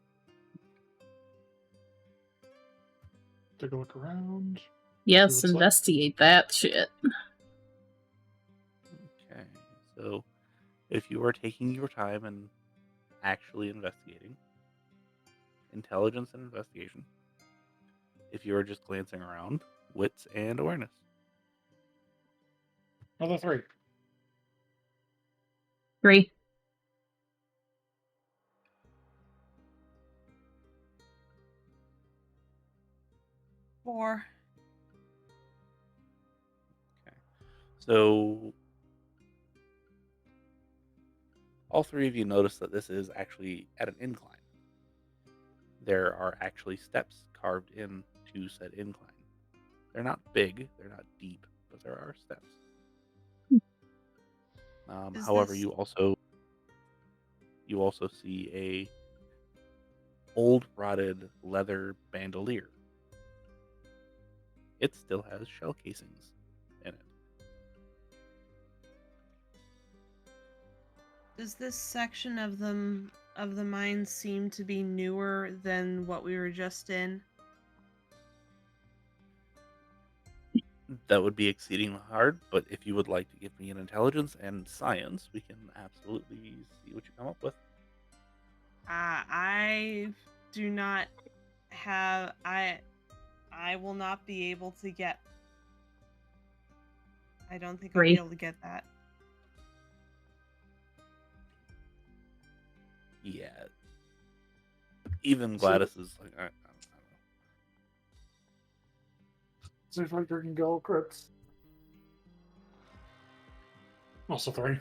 Take a look around. Yes, what's up. investigate that shit. Okay, so if you are taking your time and actually investigating, intelligence and investigation. If you are just glancing around, wits and awareness. Another 3. 3. Four. Okay, so all 3 of you notice that this is actually at an incline. There are actually steps carved into said incline. They're not big, they're not deep, but there are steps. However, this- you also see a old rotted leather bandolier. It still has shell casings in it. Does this section of the mine seem to be newer than what we were just in? That would be exceedingly hard, but if you would like to give me an intelligence and science, we can absolutely see what you come up with. I do not have I will not be able to get. I don't think I'll be 3. able to get that. Yeah. Even So- Gladys is like, I don't know. See if Edgar can go Crypt. Also 3.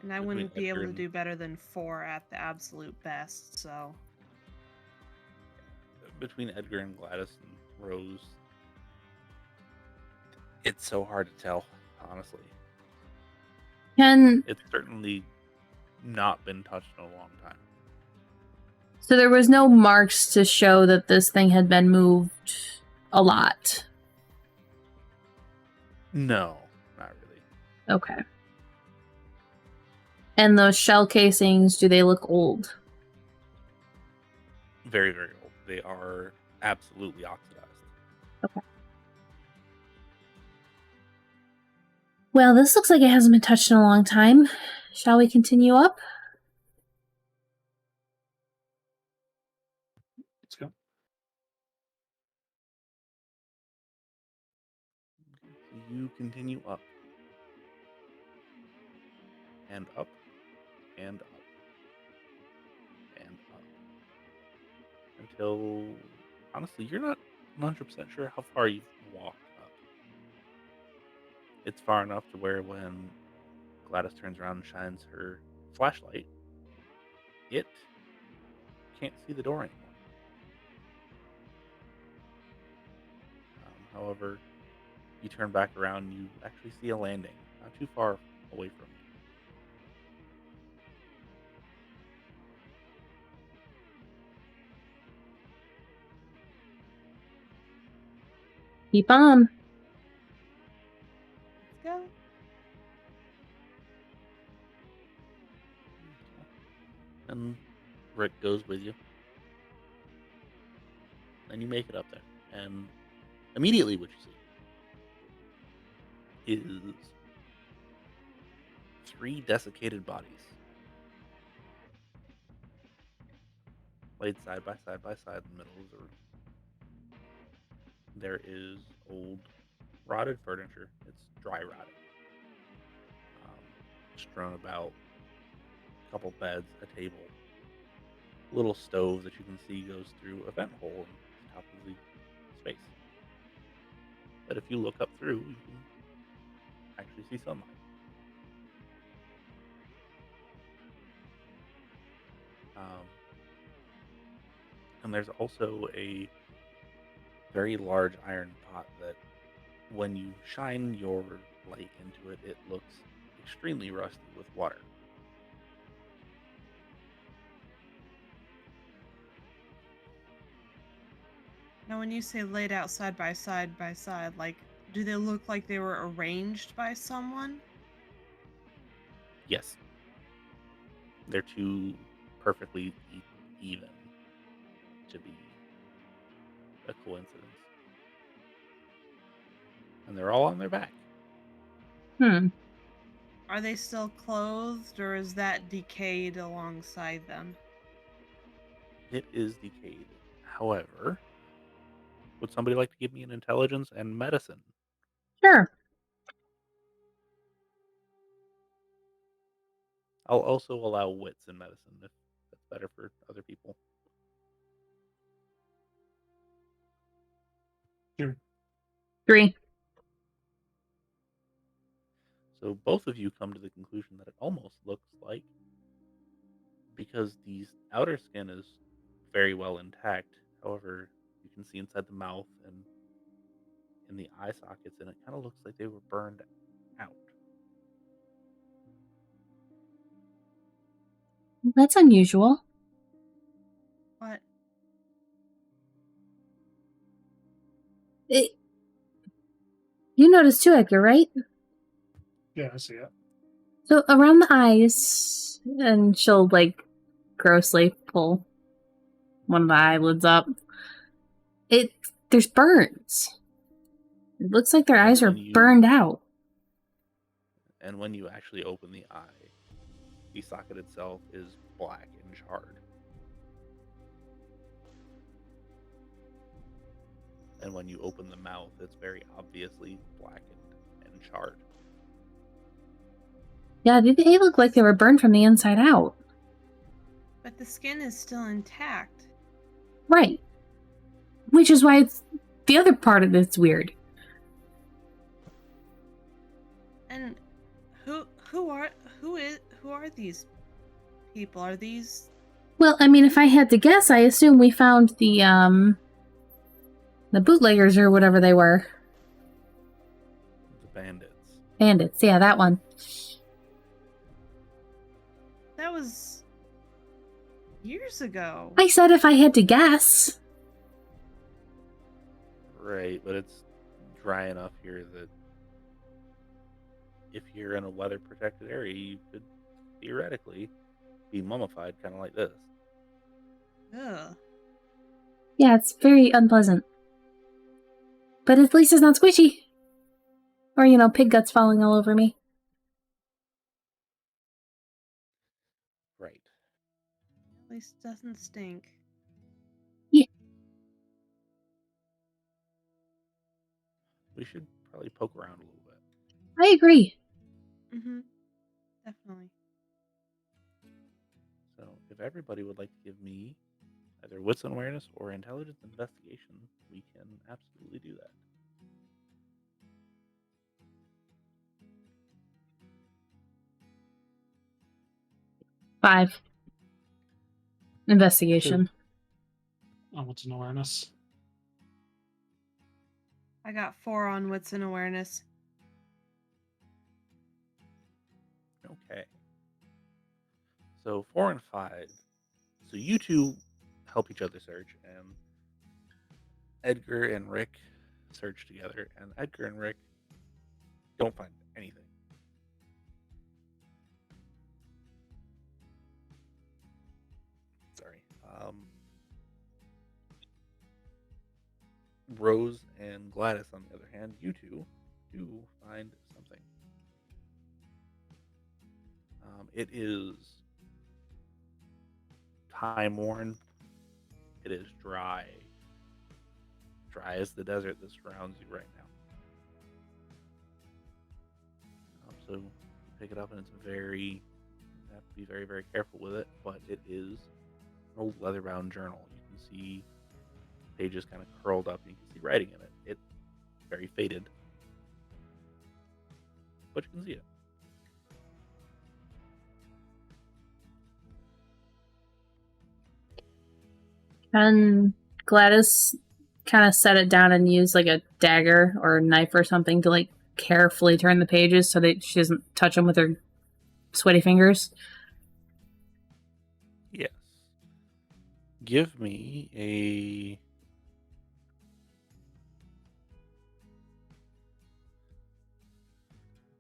And I Between wouldn't be able Edgar to and- do better than 4 at the absolute best, so. Between Edgar and Gladys and Rose, it's so hard to tell, honestly. Can It's certainly not been touched in a long time. so there was no marks to show that this thing had been moved a lot. No, not really. Okay. And those shell casings, do they look old? Very, very old. They are absolutely oxidized. Well, this looks like it hasn't been touched in a long time. Shall we continue up? Let's go. So you continue up. And up. And up. And up. Until, honestly, you're not 100% sure how far you've walked up. It's far enough to where when Gladys turns around and shines her flashlight, it can't see the door anymore. However, you turn back around, you actually see a landing, not too far away from you. Keep on. Let's go. And Rick goes with you. And you make it up there. And immediately what you see is 3 desiccated bodies. Laid side by side by side in the middle of the room. There is old rotted furniture. It's dry rotted. Strewn about. A couple beds, a table. A little stove that you can see goes through a vent hole in the top of the space. But if you look up through, you can actually see sunlight. And there's also a very large iron pot that when you shine your light into it, it looks extremely rusty with water. Now, when you say laid out side by side, like, do they look like they were arranged by someone? Yes. They're too perfectly even to be a coincidence. And they're all on their back. Are they still clothed, or is that decayed alongside them? It is decayed. However, would somebody like to give me an intelligence and medicine? Sure. I'll also allow wits in medicine if that's better for other people. 3. So both of you come to the conclusion that it almost looks like, because the outer skin is very well intact, however, you can see inside the mouth and in the eye sockets, and it kind of looks like they were burned out. That's unusual. What? You noticed too, Edgar, right? Yeah, I see it. So around the eyes, and she'll like grossly pull one of the eyelids up. There's burns. It looks like their eyes are burned out. And when you actually open the eye, the socket itself is black and charred. And when you open the mouth, it's very obviously blackened and charred. Yeah, they look like they were burned from the inside out. But the skin is still intact. Right. Which is why it's the other part of it's weird. And who are these people? Are these? Well, I mean, if I had to guess, I assume we found the bootleggers or whatever they were. The bandits. Bandits, yeah, that one. That was years ago. I said if I had to guess. Right, but it's dry enough here that if you're in a weather protected area, you could theoretically be mummified, kind of like this. Ugh. Yeah, it's very unpleasant. But at least it's not squishy. Or, pig guts falling all over me. Right. At least it doesn't stink. Yeah. We should probably poke around a little bit. I agree. Mm-hmm. Definitely. So, if everybody would like to give me either wits and awareness or intelligence investigation, we can absolutely do that. Five. Investigation. What's an awareness? I got 4 on wits and awareness. Okay. So 4 and 5. So you two help each other search, and Edgar and Rick search together, and Edgar and Rick don't find anything. Sorry. Rose and Gladys, on the other hand, you two do find something. It is time-worn. It is dry. Dry as the desert that surrounds you right now. So you pick it up, and it's you have to be very, very careful with it, but it is an old leather-bound journal. You can see pages kind of curled up, and you can see writing in it. It's very faded, but you can see it. Can Gladys kind of set it down and use like a dagger or a knife or something to like carefully turn the pages so that she doesn't touch them with her sweaty fingers? Yes. Give me a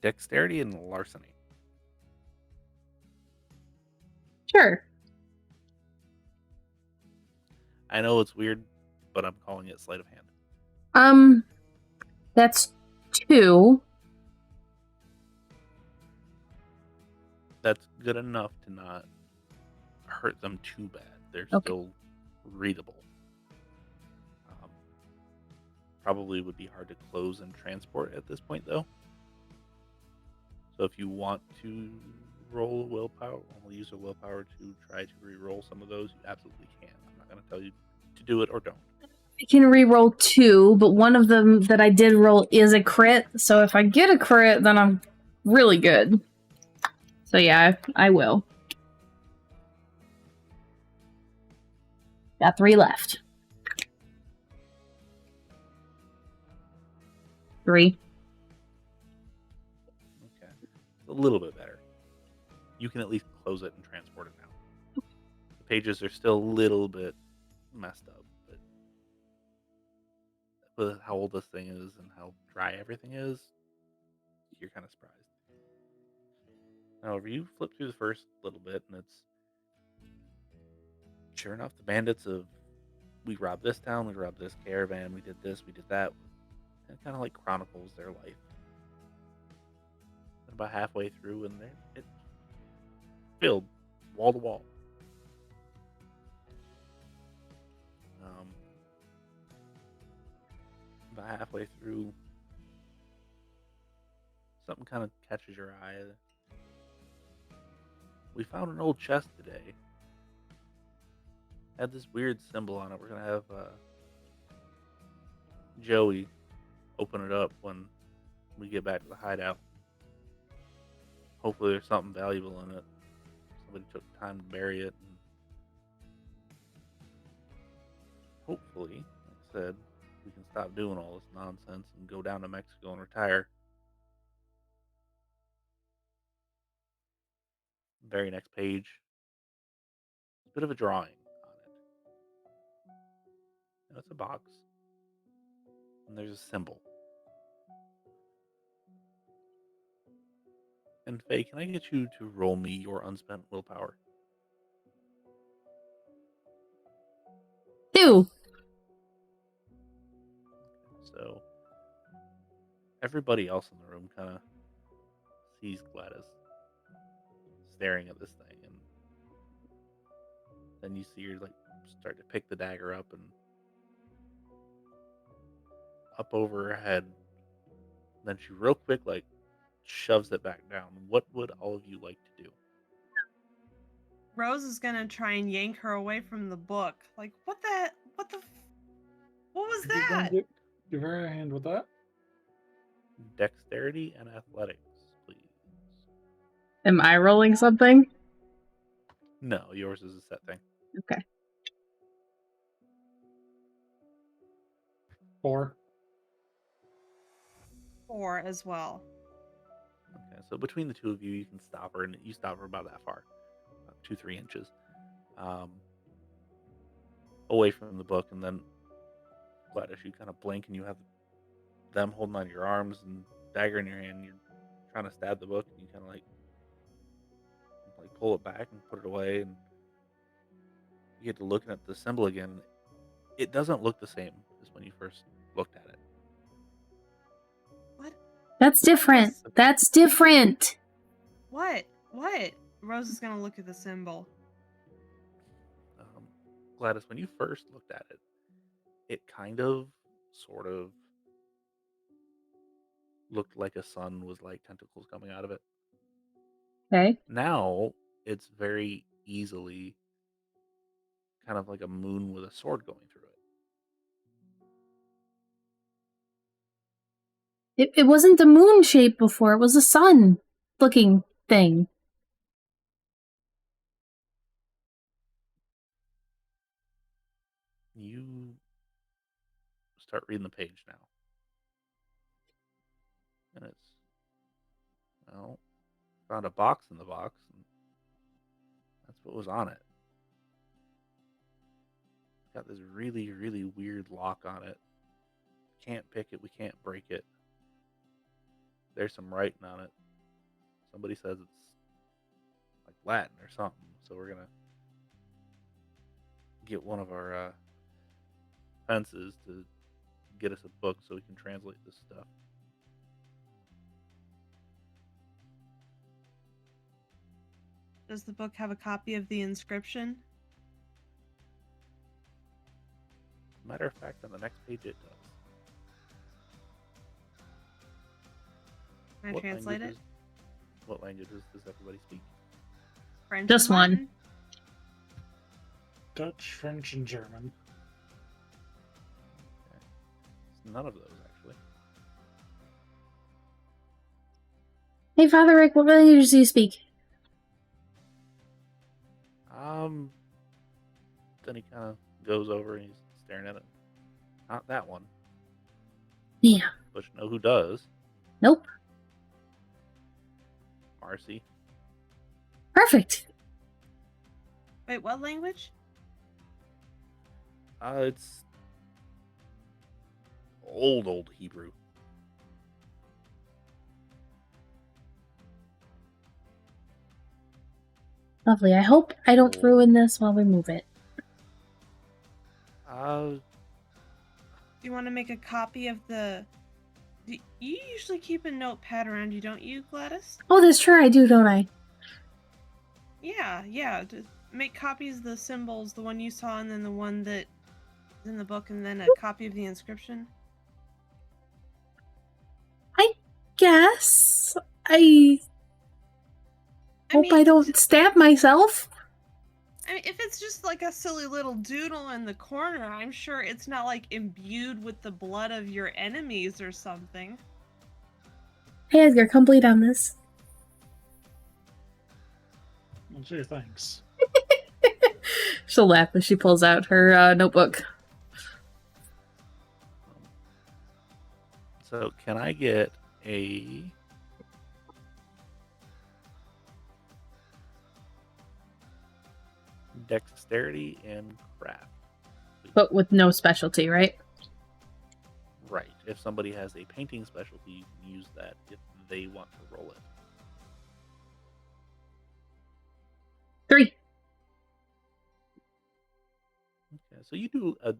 dexterity and larceny. Sure. I know it's weird, but I'm calling it sleight of hand. That's 2. That's good enough to not hurt them too bad. They're still readable. Probably would be hard to close and transport at this point, though. So if you want to roll a willpower, we'll use a willpower to try to re-roll some of those. You absolutely can. I'm not going to tell you to do it or don't. I can re-roll 2, but one of them that I did roll is a crit. So if I get a crit, then I'm really good. So yeah, I will. Got 3 left. 3. Okay. It's a little bit better. You can at least close it and transport it now. The pages are still a little bit messed up, but with how old this thing is and how dry everything is, you're kind of surprised. However, you flip through the first little bit, and it's sure enough, the bandits of we robbed this town, we robbed this caravan, we did this, we did that. It kind of like chronicles their life. And about halfway through, and it's filled wall to wall. About halfway through, something kind of catches your eye. We found an old chest today. Had this weird symbol on it. We're gonna have Joey open it up when we get back to the hideout. Hopefully there's something valuable in it. Somebody took time to bury it. And hopefully, like I said, we can stop doing all this nonsense and go down to Mexico and retire. Very next page, a bit of a drawing on it. And it's a box. And there's a symbol. And Faye, can I get you to roll me your unspent willpower? 2. So everybody else in the room kind of sees Gladys staring at this thing, and then you see her like start to pick the dagger up and up over her head. Then she real quick like shoves it back down. What would all of you like to do? Rose is gonna try and yank her away from the book. Like, what was that? Give her a hand with that. Dexterity and athletics, please. Am I rolling something? No, yours is a set thing. Okay. 4. 4 as well. Okay, so between the two of you, you can stop her, and you stop her about that far, about 2-3 inches, away from the book, and then Gladys, you kind of blink, and you have them holding on your arms and dagger in your hand. And you're trying to stab the book, and you kind of like pull it back and put it away, and you get to looking at the symbol again. It doesn't look the same as when you first looked at it. What? That's different. That's different. What? Rose is gonna look at the symbol. Gladys, when you first looked at it, it kind of, sort of, looked like a sun with like tentacles coming out of it. Okay. Now it's very easily kind of like a moon with a sword going through it. It wasn't the moon shape before. It was a sun looking thing. You start reading the page now. And it's, well, found a box in the box, and that's what was on it. It's got this really, really weird lock on it. Can't pick it, we can't break it. There's some writing on it. Somebody says it's like Latin or something, so we're gonna get one of our fences to get us a book so we can translate this stuff. Does the book have a copy of the inscription? Matter of fact, on the next page it does. Can I translate it? What languages does everybody speak? French. Just and one. Latin? Dutch, French, and German. Okay. It's none of those, actually. Hey, Father Rick, what languages do you speak? Then he kind of goes over and he's staring at it. Not that one. Yeah. But you know who does? Nope. Marcy. Perfect. Wait, what language? It's old Hebrew. Lovely. I hope I don't Oh. ruin this while we move it. Do you want to make a copy of the... You usually keep a notepad around you, don't you, Gladys? Oh, that's true. I do, don't I? Yeah. Just make copies of the symbols, the one you saw, and then the one that is in the book, and then a copy of the inscription. I guess. I hope I don't stab myself. I mean, if it's just like a silly little doodle in the corner, I'm sure it's not like imbued with the blood of your enemies or something. Hey, Edgar, come bleed on this. Well, gee, thanks. She'll laugh as she pulls out her notebook. So can I get a dexterity and craft? But with no specialty, right? Right. If somebody has a painting specialty, you can use that if they want to roll it. 3. Okay, so you do a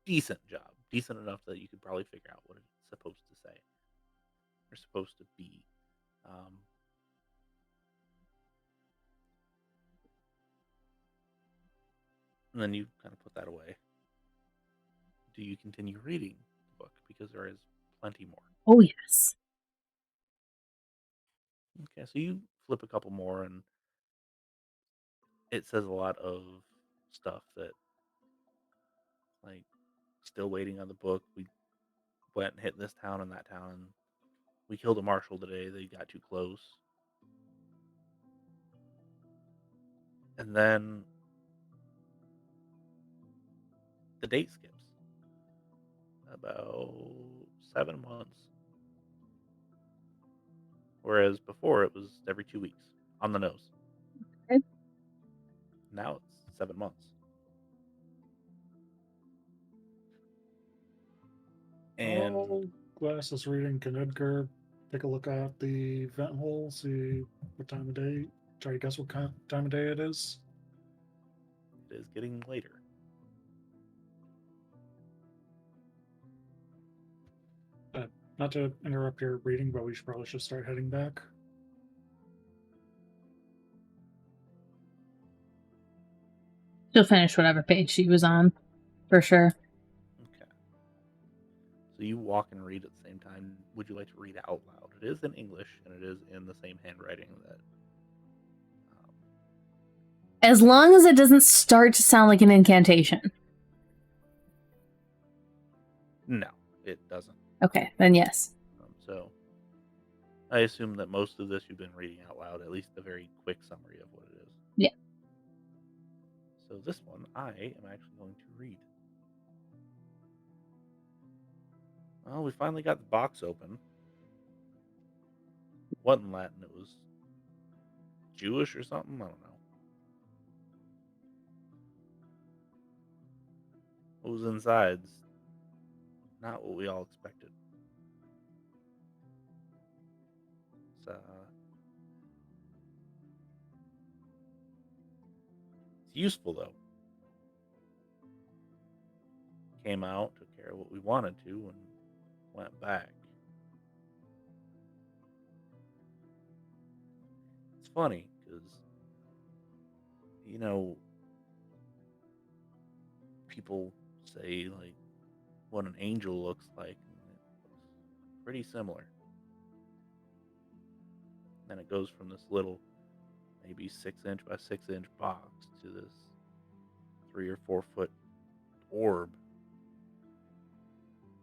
decent job. Decent enough that you could probably figure out what it's supposed to say. Or supposed to be. And then you kind of put that away. Do you continue reading the book? Because there is plenty more. Oh, yes. Okay, so you flip a couple more, and it says a lot of stuff that, like, still waiting on the book. We went and hit this town and that town, and we killed a marshal today. They got too close. And then the date skips. About 7 months. Whereas before it was every 2 weeks on the nose. Okay. Now it's 7 months. And While Gladys is reading, can Edgar take a look at the vent hole, see what time of day, try to guess what kind of time of day it is? it is getting later. Not to interrupt your reading, but we should probably start heading back. She'll finish whatever page she was on, for sure. Okay. So you walk and read at the same time. Would you like to read out loud? It is in English, and it is in the same handwriting that... As long as it doesn't start to sound like an incantation. No, it doesn't. Okay, then yes. So I assume that most of this you've been reading out loud, at least a very quick summary of what it is. Yeah. So this one I am actually going to read. Well, we finally got the box open. It wasn't Latin, it was Jewish or something? I don't know. What was inside's not what we all expected. It's useful, though. Came out, took care of what we wanted to, and went back. It's funny, because, you know, people say, like, what an angel looks like, and it looks pretty similar. Then it goes from this little, maybe 6-inch by 6-inch box to this 3 or 4 foot orb.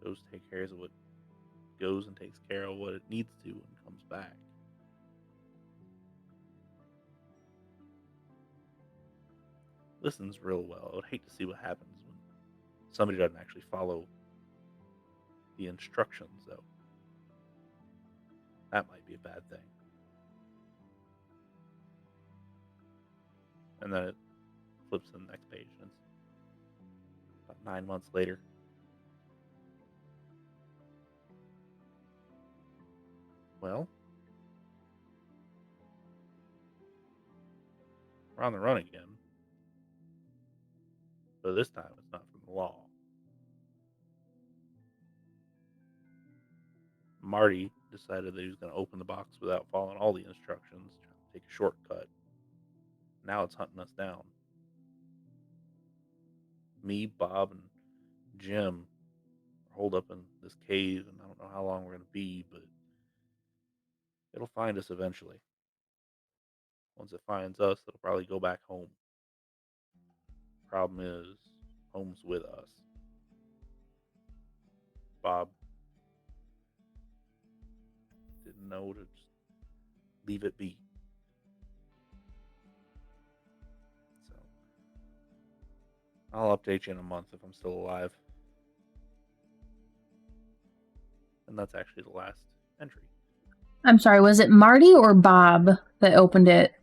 Goes and takes care of what it needs to and comes back. Listens real well. I would hate to see what happens when somebody doesn't actually follow the instructions, though. That might be a bad thing. And then it flips to the next page, and it's about 9 months later. Well, we're on the run again. But this time, it's not from the law. Marty decided that he was going to open the box without following all the instructions, trying to take a shortcut. Now it's hunting us down. Me, Bob, and Jim are holed up in this cave, and I don't know how long we're going to be, but it'll find us eventually. Once it finds us, it'll probably go back home. Problem is, home's with us. Bob didn't know to just leave it be. So, I'll update you in a month if I'm still alive. And that's actually the last entry. I'm sorry, was it Marty or Bob that opened it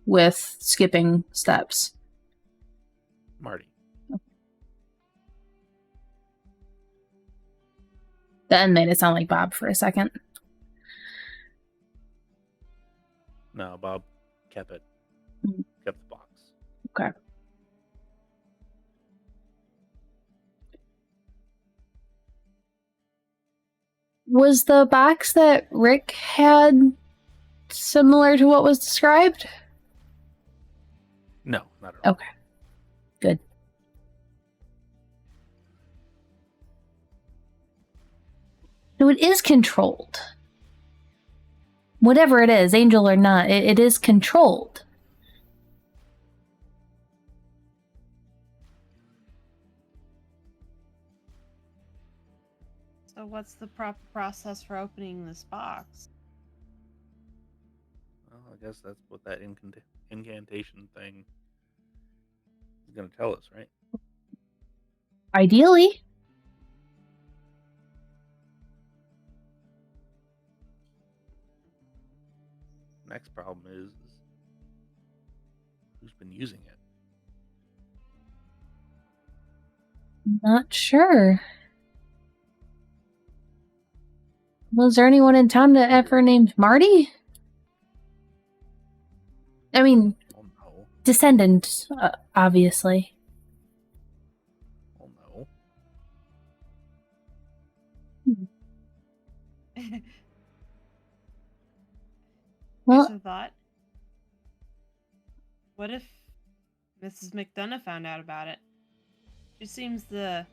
with skipping steps? Marty. That made it sound like Bob for a second. No, Bob kept it. Mhm. Kept the box. Okay. Was the box that Rick had similar to what was described? No, not at all. Okay. Good. So it is controlled. Whatever it is, angel or not, it is controlled. So what's the proper process for opening this box? Well, I guess that's what that incantation thing is going to tell us, right? Ideally. Next problem is who's been using it? Not sure. Was there anyone in town that ever named Marty? I mean, Oh no. descendant, obviously. Oh no. Well, Here's a thought. What if Mrs. McDonough found out about it? She seems the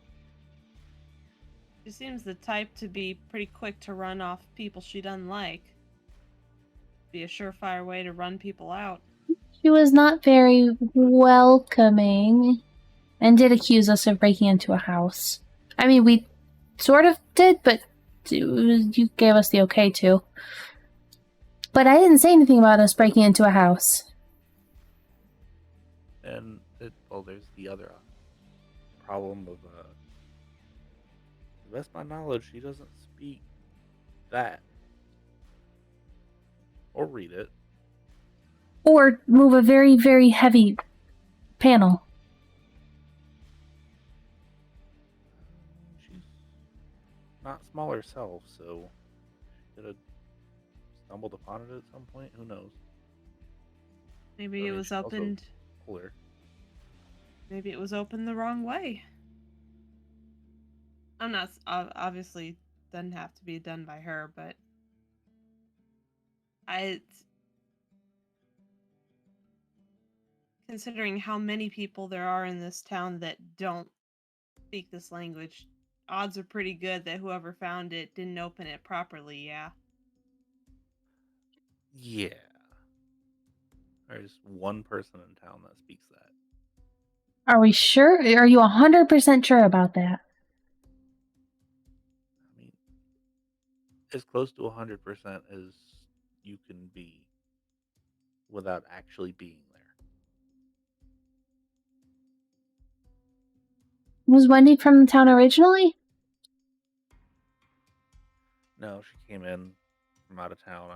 type to be pretty quick to run off people she doesn't like. Be a surefire way to run people out. she was not very welcoming and did accuse us of breaking into a house. I mean, we sort of did, but you gave us the okay to. But I didn't say anything about us breaking into a house. And there's the other problem of, to the best of my knowledge, she doesn't speak that. Or read it. Or move a very, very heavy panel. She's not small herself, so she could have stumbled upon it at some point. Who knows? Maybe I it mean, was she's also opened. older. Maybe it was opened the wrong way. I'm not obviously doesn't have to be done by her, but considering how many people there are in this town that don't speak this language, odds are pretty good that whoever found it didn't open it properly, yeah. Yeah. There's one person in town that speaks that. Are we sure? Are you 100% sure about that? I mean, as close to 100% as you can be without actually being there. Was Wendy from the town originally? No, she came in from out of town.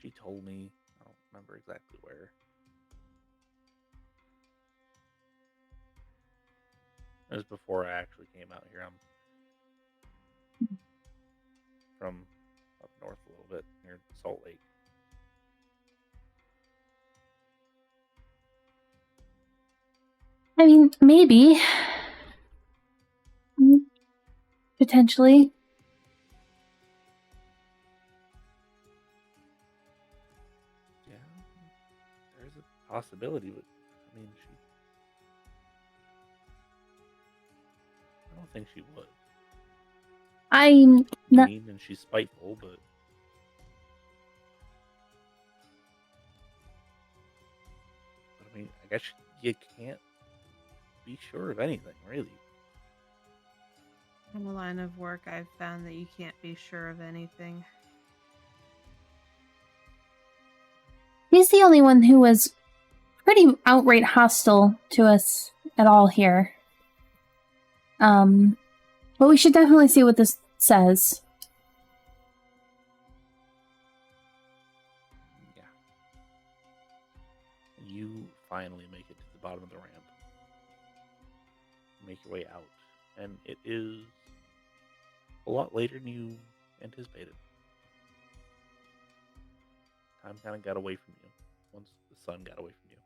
She told me, I don't remember exactly where. It was before I actually came out here. I'm from up north a little bit near Salt Lake. I mean, maybe. Potentially. Yeah, there's a possibility, but I mean, I don't think she would. I'm She's not. mean and she's spiteful, but I mean, I guess you can't be sure of anything, really. In the line of work, I've found that you can't be sure of anything. He's the only one who was pretty outright hostile to us at all here. But we should definitely see what this says. Yeah. You finally make it to the bottom of the ramp. Make your way out, and it is a lot later than you anticipated. Time kind of got away from you once the sun got away from you.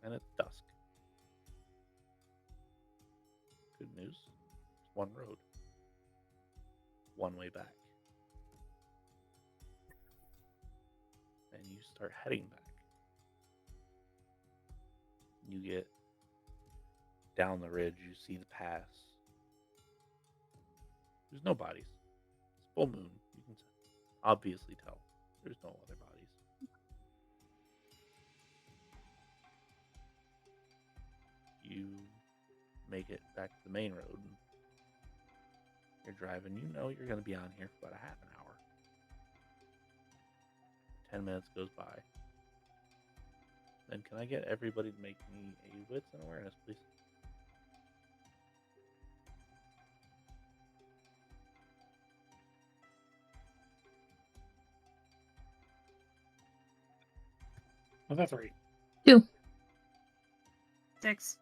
And it's dusk. Good news. There's one road. One way back. And you start heading back. You get down the ridge, you see the pass. There's no bodies. It's full moon. You can obviously tell there's no other bodies. You make it back to the main road. You're driving. You know you're going to be on here for about a half an hour. 10 minutes goes by. Then can I get everybody to make me a wits and awareness, please? Another 3. 2. 6.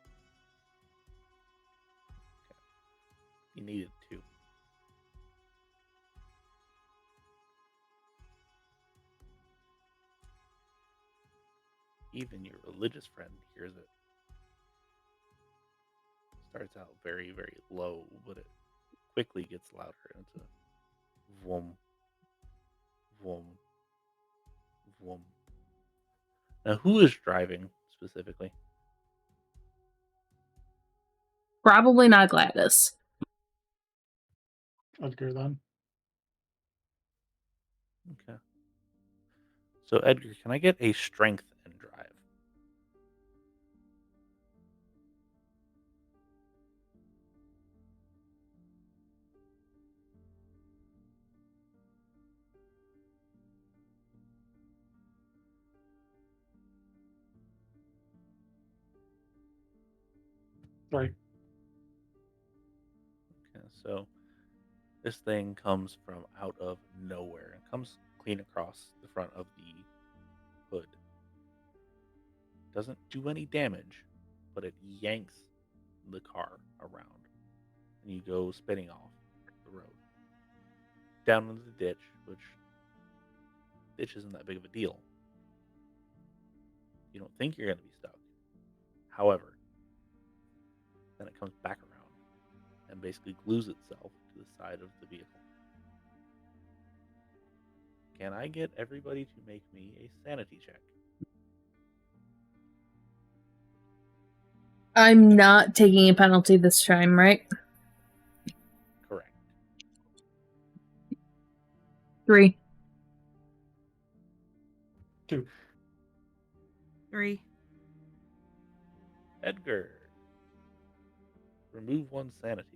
You needed 2. Even your religious friend hears it. Starts out very, very low, but it quickly gets louder. And it's a vroom, vroom, vroom. Now, who is driving specifically? Probably not Gladys. Edgar then. Okay. So, Edgar, can I get a strength and drive? Right. Okay, so this thing comes from out of nowhere and comes clean across the front of the hood. Doesn't do any damage, but it yanks the car around, and you go spinning off the road down into the ditch, which ditch isn't that big of a deal. You don't think you're going to be stuck. However, then it comes back around and basically glues itself to the side of the vehicle. Can I get everybody to make me a sanity check? I'm not taking a penalty this time, right? Correct. 3. 2. 3. Edgar. Remove 1 sanity.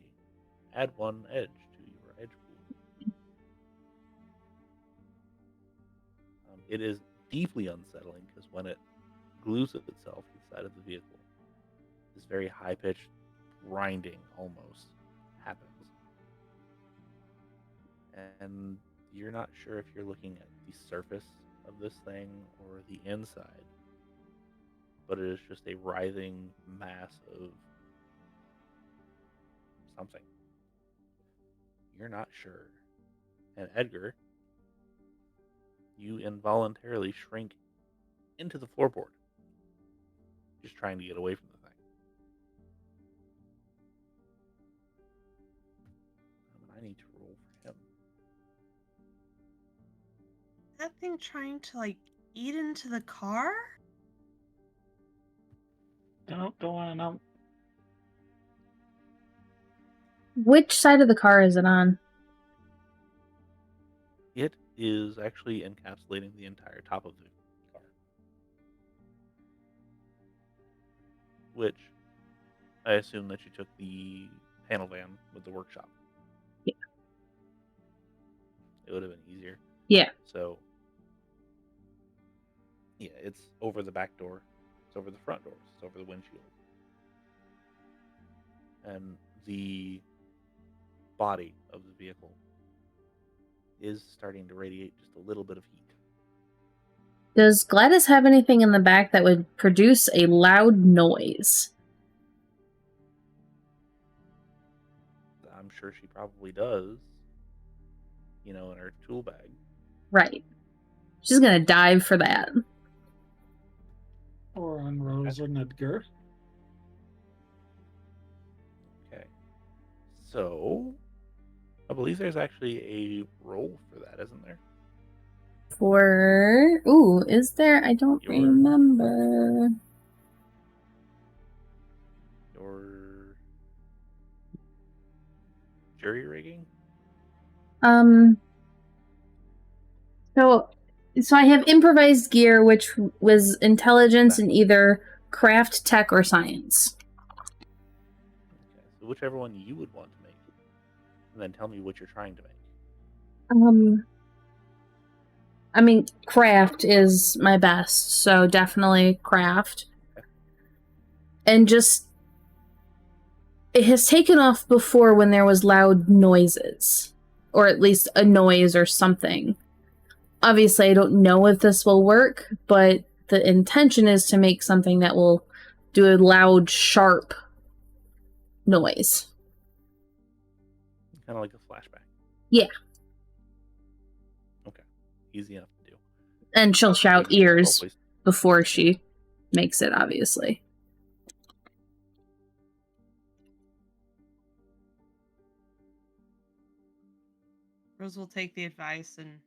Add 1 edge to your edge pool. It is deeply unsettling because when it glues itself to the side of the vehicle, this very high-pitched grinding almost happens. And you're not sure if you're looking at the surface of this thing or the inside, but it is just a writhing mass of something. You're not sure. And Edgar, you involuntarily shrink into the floorboard. just trying to get away from the thing. I need to roll for him. That thing trying to like eat into the car? Don't want to know. Which side of the car is it on? It is actually encapsulating the entire top of the car. Which, I assume that you took the panel van with the workshop. Yeah. It would have been easier. Yeah. So, yeah, it's over the back door. It's over the front doors. It's over the windshield. And the body of the vehicle is starting to radiate just a little bit of heat. Does Gladys have anything in the back that would produce a loud noise? I'm sure she probably does. In her tool bag. Right. She's gonna dive for that. Or on Rose and Edgar. Okay. So, I believe there's actually a roll for that, isn't there? Ooh, is there? I don't remember. Your jury rigging? So I have improvised gear, which was intelligence in either craft, tech, or science. Okay, so whichever one you would want to make, and then tell me what you're trying to make. I mean, craft is my best, so definitely craft. Okay. And just, it has taken off before when there was loud noises, or at least a noise or something. Obviously, I don't know if this will work, but the intention is to make something that will do a loud, sharp noise. Kind of like a flashback. Yeah. Okay. Easy enough to do. And she'll shout Make me a roll, ears please. before she makes it, obviously. Rose will take the advice and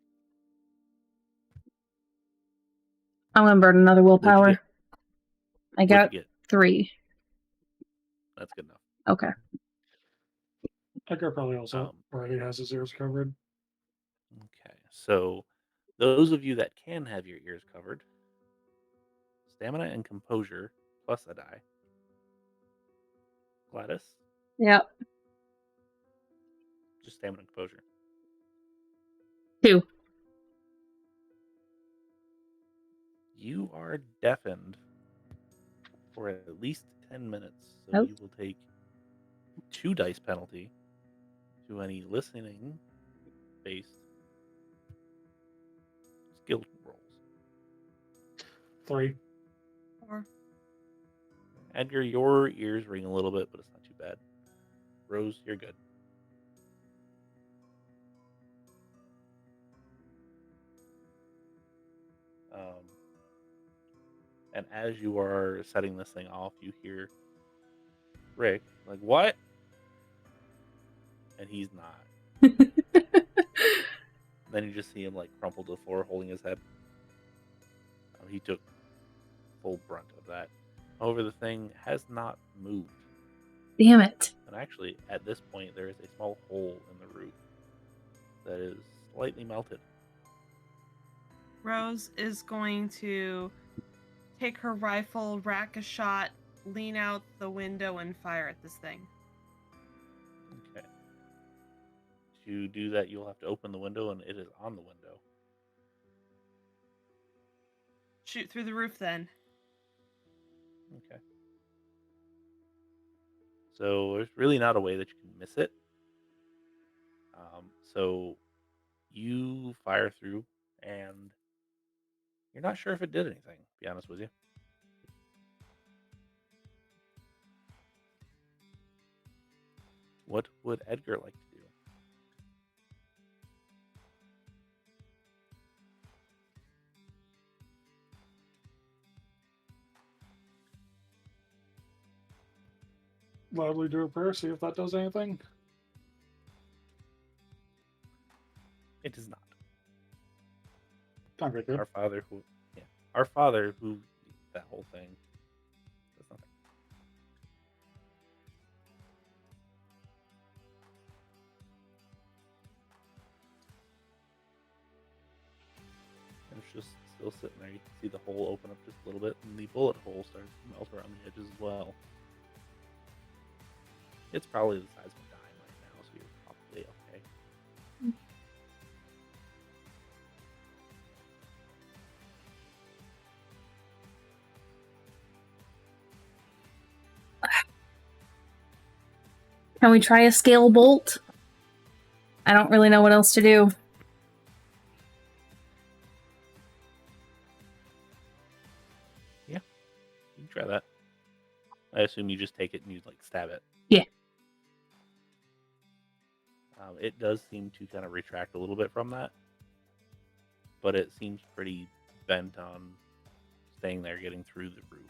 I'm gonna burn another What'd you willpower. get? I got What'd you get? 3. That's good enough. Okay. Edgar probably also already has his ears covered. Okay, so those of you that can have your ears covered, stamina and composure plus a die. Gladys, Yep. just stamina and composure. 2. You are deafened for at least 10 minutes, so Oh. you will take 2 dice penalty to any listening-based skill rolls. 3. 4. Edgar, your ears ring a little bit, but it's not too bad. Rose, you're good. And as you are setting this thing off, you hear Rick, like, what? And he's not. Then you just see him, like, crumple to the floor, holding his head. He took full brunt of that. However, the thing has not moved. Damn it. And actually, at this point, there is a small hole in the roof that is slightly melted. Rose is going to take her rifle, rack a shot, lean out the window, and fire at this thing. Okay. To do that, you'll have to open the window, and it is on the window. Shoot through the roof then. Okay. So there's really not a way that you can miss it. So you fire through, and you're not sure if it did anything, to be honest with you. What would Edgar like to do? loudly do a prayer, see if that does anything. It does not. Not very good. Our Father who that whole thing does nothing. And it's just still sitting there. You can see the hole open up just a little bit, and the bullet hole starts to melt around the edges as well. It's probably the size of a dime right now, so you're probably okay. Can we try a scale bolt? I don't really know what else to do. Yeah, you can try that. I assume you just take it and you like stab it. Yeah. It does seem to kind of retract a little bit from that, but it seems pretty bent on staying there, getting through the roof.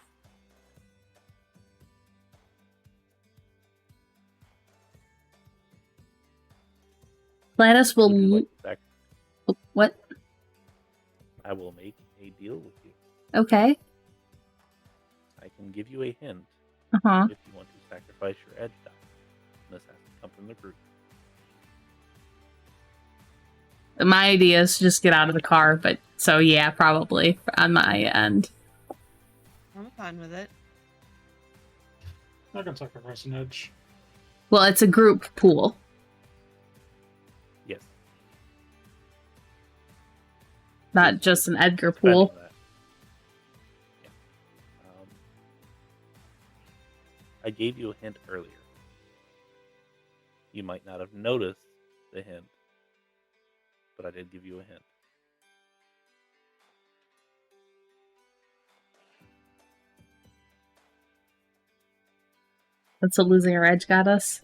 Gladys will... Would you like to What? I will make a deal with you. Okay. I can give you a hint Uh-huh. if you want to sacrifice your edge die. This has to come from the group. My idea is to just get out of the car, but so yeah, probably on my end. I'm fine with it. I can sacrifice an edge. Well, it's a group pool. Yes. Not just an Edgar Spend pool. that. Yeah. I gave you a hint earlier. You might not have noticed the hint, but I did give you a hint. That's what losing our edge got us.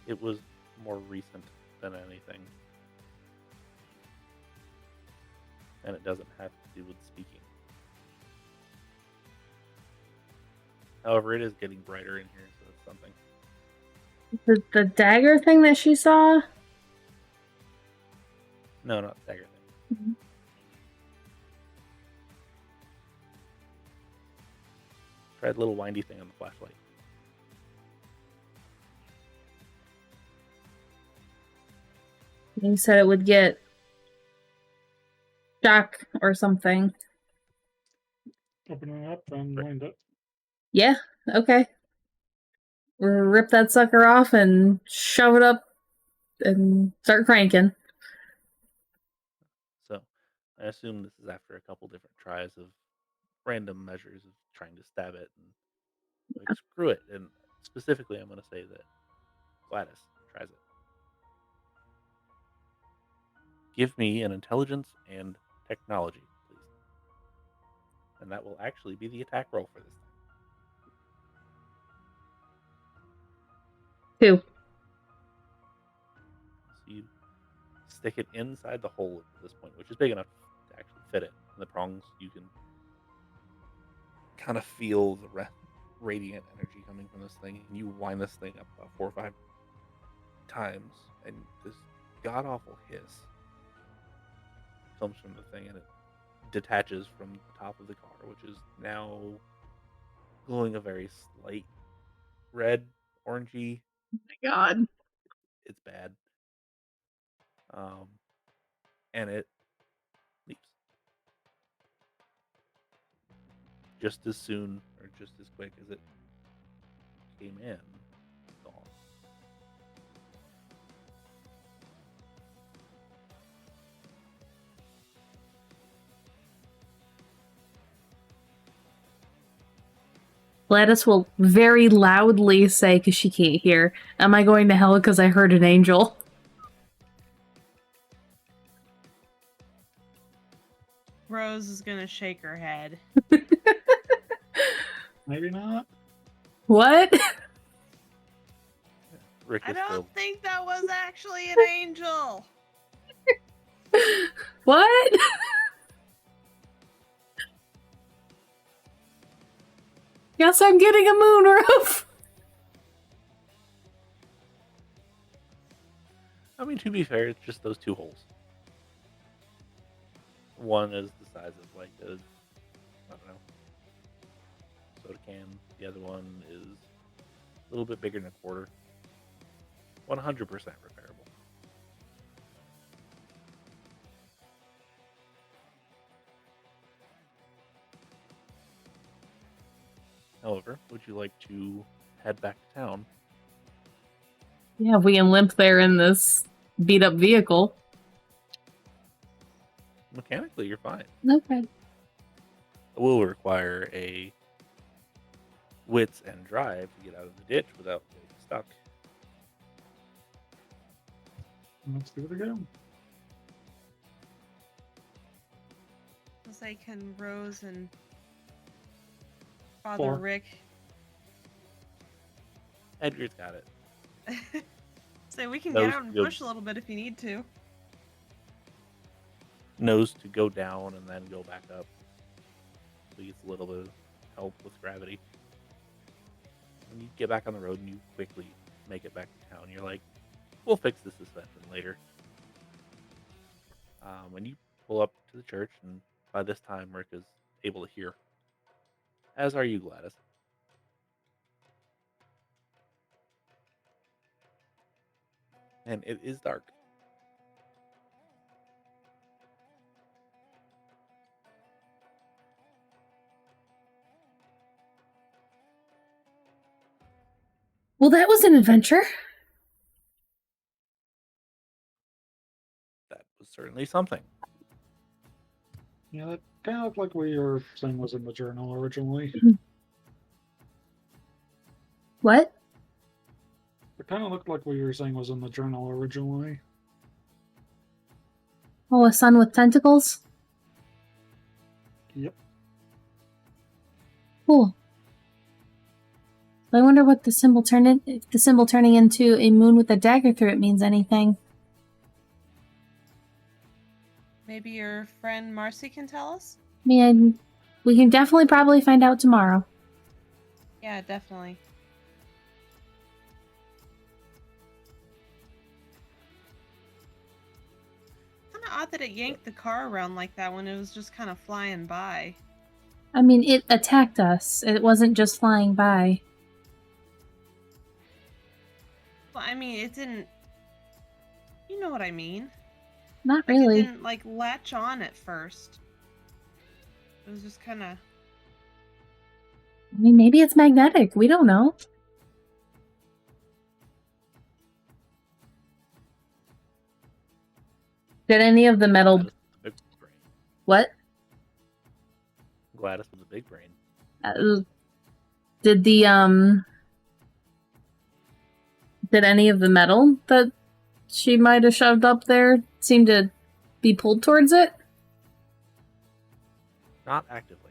It was more recent than anything. And it doesn't have to do with speaking. However, it is getting brighter in here, so it's something. The dagger thing that she saw? No, not the dagger thing. Mhm. Try the little windy thing on the flashlight. You said it would get shock or something. Open it up and Right. wind it. Yeah, okay. Rip that sucker off and shove it up and start cranking. So, I assume this is after a couple different tries of random measures of trying to stab it and like screw it. And specifically, I'm going to say that Gladys tries it. Give me an intelligence and technology, please. And that will actually be the attack roll for this time. 2. So you stick it inside the hole at this point, which is big enough to actually fit it. And the prongs, you can kind of feel the radiant energy coming from this thing. And you wind this thing up about 4 or 5 times, and this god-awful hiss comes from the thing, and it detaches from the top of the car, which is now glowing a very slight red, orangey. Oh my god. It's bad. And it leaves. Just as soon, or just as quick as it came in, gone. Gladys will very loudly say, because she can't hear, "Am I going to hell because I heard an angel?" Rose is gonna shake her head. Maybe not. What? Rick I is don't still think that was actually an angel. Guess I'm getting a moon roof. I mean, to be fair, it's just those two holes. One is the size of like a, I don't know, soda can. The other one is a little bit bigger than a quarter. 100% repairable. However, would you like to head back to town? Yeah, we can limp there in this beat up vehicle. Mechanically, you're fine. Okay. It will require a wits and drive to get out of the ditch without getting stuck. Let's give it a go. Say, can Rose and Father 4. Rick Edgar's got it. say we can Those get out and go- push a little bit if you need to. Knows to go down and then go back up. So he gets a little bit of help with gravity. When you get back on the road and you quickly make it back to town, you're like, we'll fix the suspension later. When you pull up to the church, and by this time Rick is able to hear. As are you, Gladys. And it is dark. Well, that was an adventure. That was certainly something. Yeah, that kind of looked like what you were saying was in the journal originally. What? It kind of looked like what you were saying was in the journal originally. Oh, a sun with tentacles? Yep. Cool. I wonder what the symbol if the symbol turning into a moon with a dagger through it means anything. Maybe your friend Marcy can tell us? I mean, we can definitely probably find out tomorrow. Yeah, definitely. Kind of odd that it yanked the car around like that when it was just kind of flying by. I mean, it attacked us. It wasn't just flying by. Well, I mean, it didn't... You know what I mean. Not Like, really. it didn't, like, latch on at first. It was just kind of... I mean, maybe it's magnetic. We don't know. Did any of the metal... Gladys with a big brain. What? Gladys with a big brain. Did the, Did any of the metal that she might have shoved up there seem to be pulled towards it? Not actively.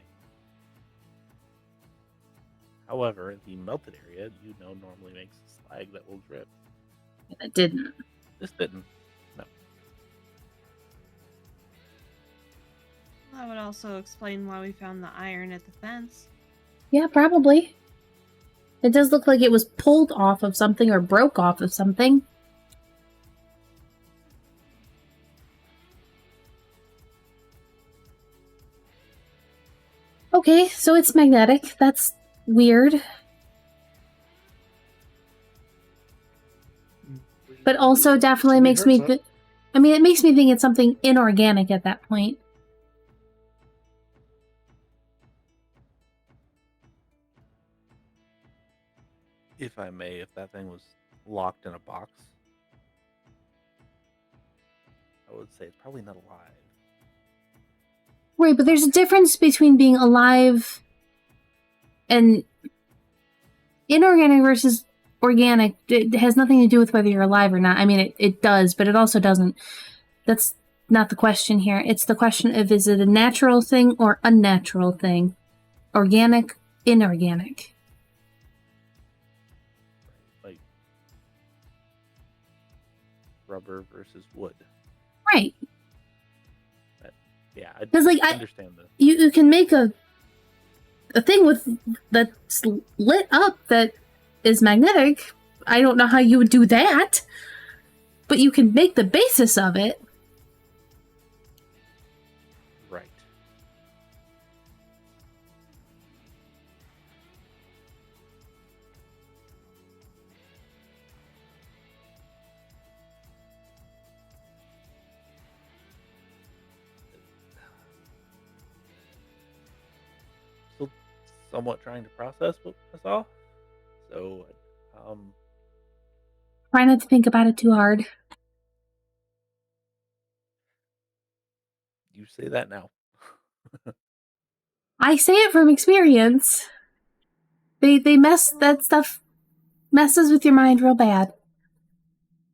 However, the melted area, you know, normally makes slag that will drip. It didn't. This didn't. No. That would also explain why we found the iron at the fence. Yeah, probably. It does look like it was pulled off of something or broke off of something. Okay, so it's magnetic. That's weird. But also definitely makes me... I mean, it makes me think it's something inorganic at that point. If I may, if that thing was locked in a box, I would say it's probably not alive. Right, but there's a difference between being alive and inorganic versus organic. It has nothing to do with whether you're alive or not. I mean, it does, but it also doesn't. That's not the question here. It's the question of, is it a natural thing or unnatural thing? Organic, inorganic. Like rubber versus wood. Right. Yeah, I 'Cause, like, I understand this. You can make a a thing with that's lit up that is magnetic. I don't know how you would do that, but you can make the basis of it. Right. Still somewhat trying to process what I saw. So, Try not to think about it too hard. you say that now. I say it from experience. They mess that stuff messes with your mind real bad.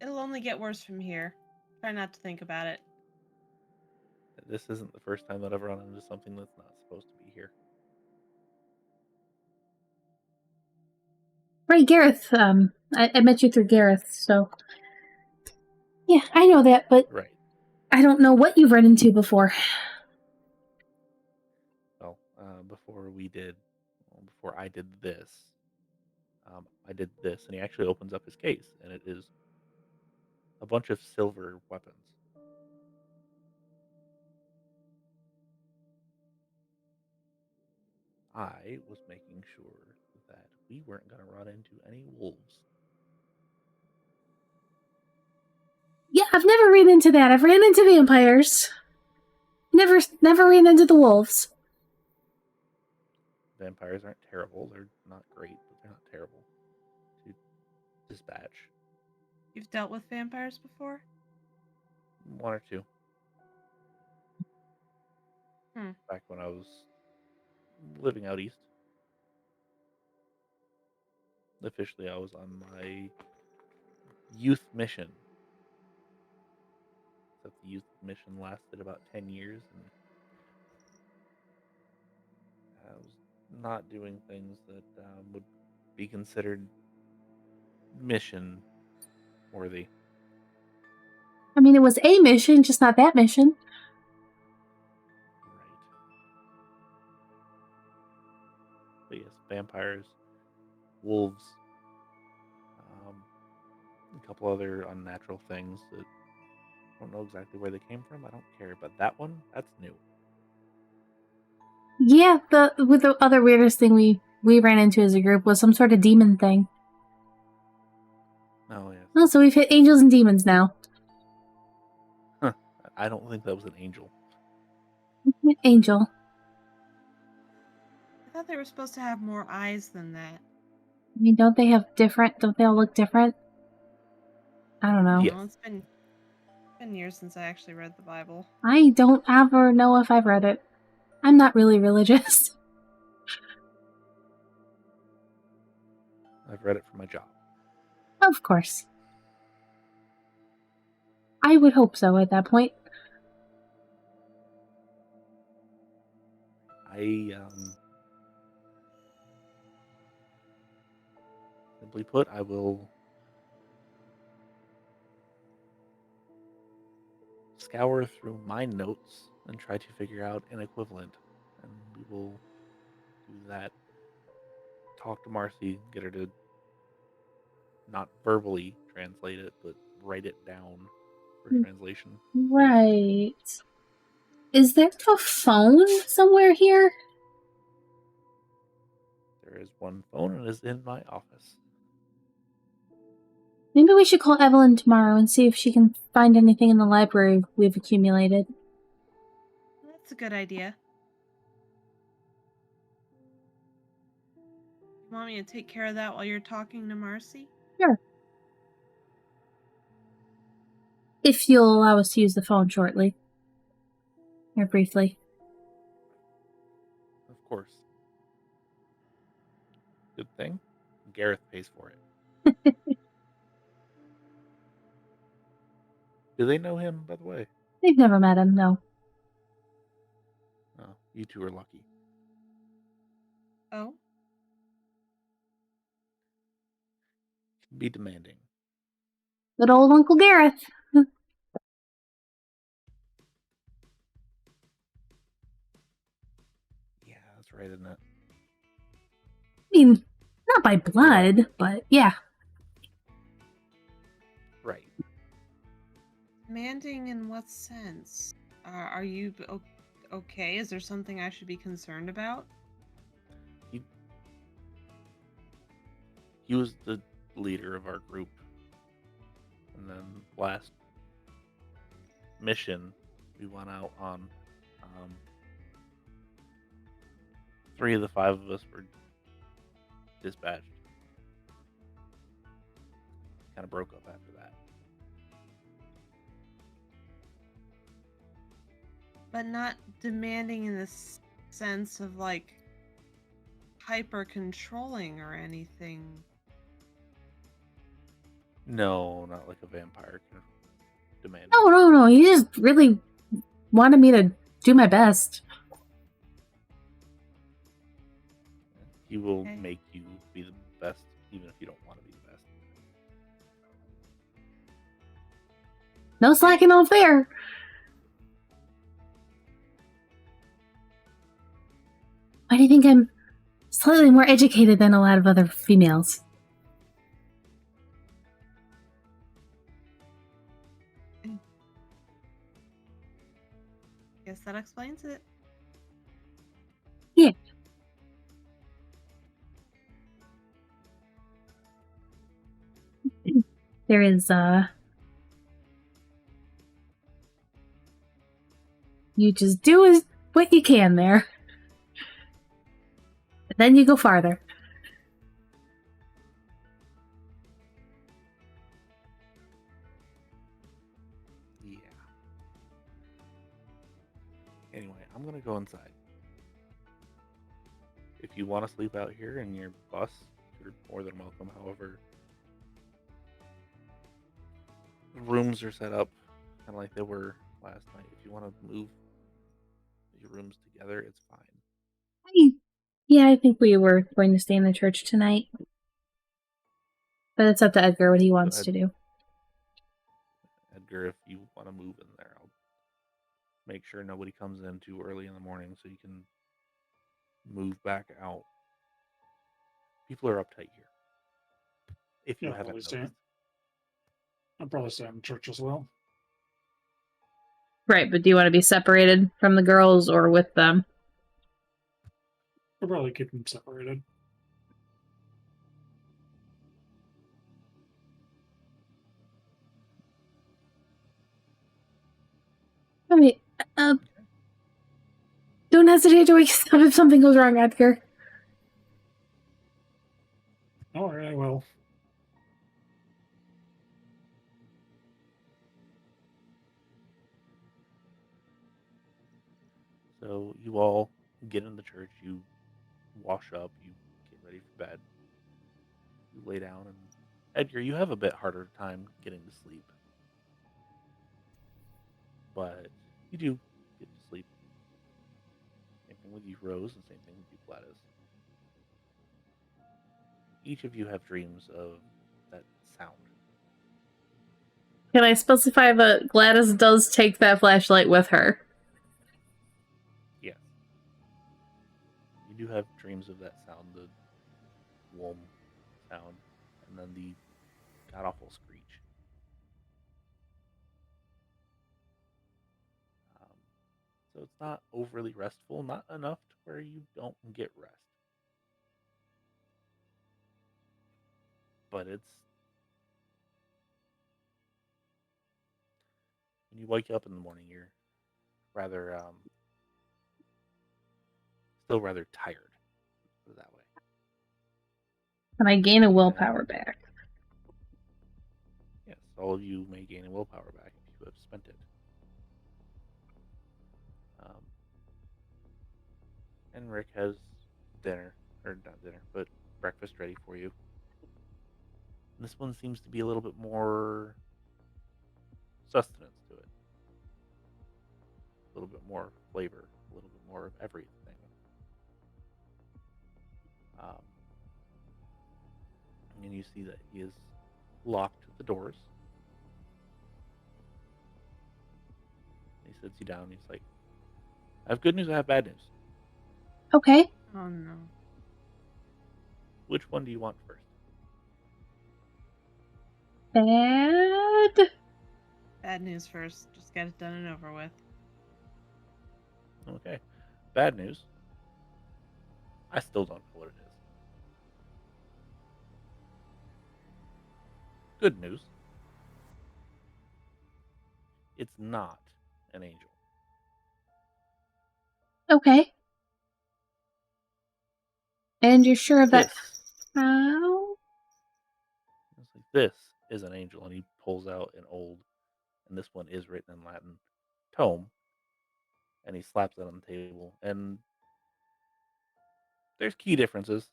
It'll only get worse from here. Try not to think about it. This isn't the first time that I've run into something that's not supposed to be here. Right, Gareth. I met you through Gareth, so yeah, I know that, but Right. I don't know what you've run into before. Well, before I did this, and he actually opens up his case, and it is a bunch of silver weapons. I was making sure that we weren't going to run into any wolves. Yeah, I've never ran into that. I've ran into vampires. Never ran into the wolves. Vampires aren't terrible. They're not great, but they're not terrible to dispatch. You've dealt with vampires before? One or two. Hmm. Back when I was living out east. Officially, I was on my youth mission. Except the youth mission lasted about 10 years, and I was not doing things that would be considered mission worthy. I mean, it was a mission, just not that mission. Right. But yes, vampires, wolves, a couple other unnatural things that I don't know exactly where they came from. I don't care. But that one, that's new. Yeah, the other weirdest thing we ran into as a group was some sort of demon thing. Oh, yes. Oh, so we've hit angels and demons now. Huh. I don't think that was an angel. Angel. I thought they were supposed to have more eyes than that. I mean, don't they all look different? I don't know. Yes. Well, it's been years since I actually read the Bible. I don't ever know if I've read it. I'm not really religious. I've read it for my job. Of course. I would hope so at that point. Simply put, I will scour through my notes and try to figure out an equivalent. And we will do that. Talk to Marcy, get her to not verbally translate it, but write it down for translation. Right. Is there a phone somewhere here? There is one phone and it is in my office. Maybe we should call Evelyn tomorrow and see if she can find anything in the library we've accumulated. That's a good idea. You want me to take care of that while you're talking to Marcy? Sure. If you'll allow us to use the phone shortly. Or briefly. Of course. Good thing Gareth pays for it. Do they know him, by the way? They've never met him, no. Oh, you two are lucky. Oh? Be demanding. Good old Uncle Gareth. Yeah, that's right, isn't it? mean, not by blood, but yeah. Right. Demanding in what sense? Are you okay? Is there something I should be concerned about? He was the leader of our group. And then last mission, we went out on 3 of the 5 of us were dispatched. Kind of broke up after that. But not demanding in the sense of like hyper controlling or anything. No, not like a vampire kind of demanding. No. He just really wanted me to do my best. He will Okay. make you be the best, even if you don't want to be the best. No slacking off there. Why do you think I'm slightly more educated than a lot of other females? Guess that explains it. Yeah. There is, you just do what you can there. And then you go farther. Yeah. Anyway, I'm going to go inside. If you want to sleep out here in your bus, you're more than welcome. However, the rooms are set up kind of like they were last night. If you want to move your rooms together, it's fine. Yeah, I think we were going to stay in the church tonight. But it's up to Edgar what he wants to do. Edgar, if you want to move in there, I'll make sure nobody comes in too early in the morning so you can move back out. People are uptight here. If you haven't noticed. I'll probably stay in church as well. Right, but do you want to be separated from the girls or with them? I'll probably keep them separated. I mean, don't hesitate to wake us up if something goes wrong, Edgar. Alright, I will. So you all get in the church, you wash up, you get ready for bed, you lay down, and Edgar, you have a bit harder time getting to sleep. But you do get to sleep. Same thing with you, Rose, and same thing with you, Gladys. Each of you have dreams of that sound. Can I specify that Gladys does take that flashlight with her? Yes. You do have dreams of that sound, the womb sound, and then the god-awful screech. So it's not overly restful, not enough to where you don't get rest. But it's... When you wake up in the morning, you're rather, still rather tired, put it that way. And I gain a willpower back. Yes, all of you may gain a willpower back if you have spent it. And Rick has dinner, or not dinner, but breakfast ready for you. And this one seems to be a little bit more sustenance to it. A little bit more flavor, a little bit more of everything. And you see that he is locked the doors. He sits you down and he's like, I have good news, I have bad news. Okay. Oh no. which one do you want first? Bad. Bad news first. Just get it done and over with. Okay. Bad news. I still don't know what it is. Good news. It's not an angel. Okay. And you're sure of that? This, How? it's like, this is an angel, and he pulls out an old, and this one is written in Latin, tome, and he slaps it on the table. And there's key differences.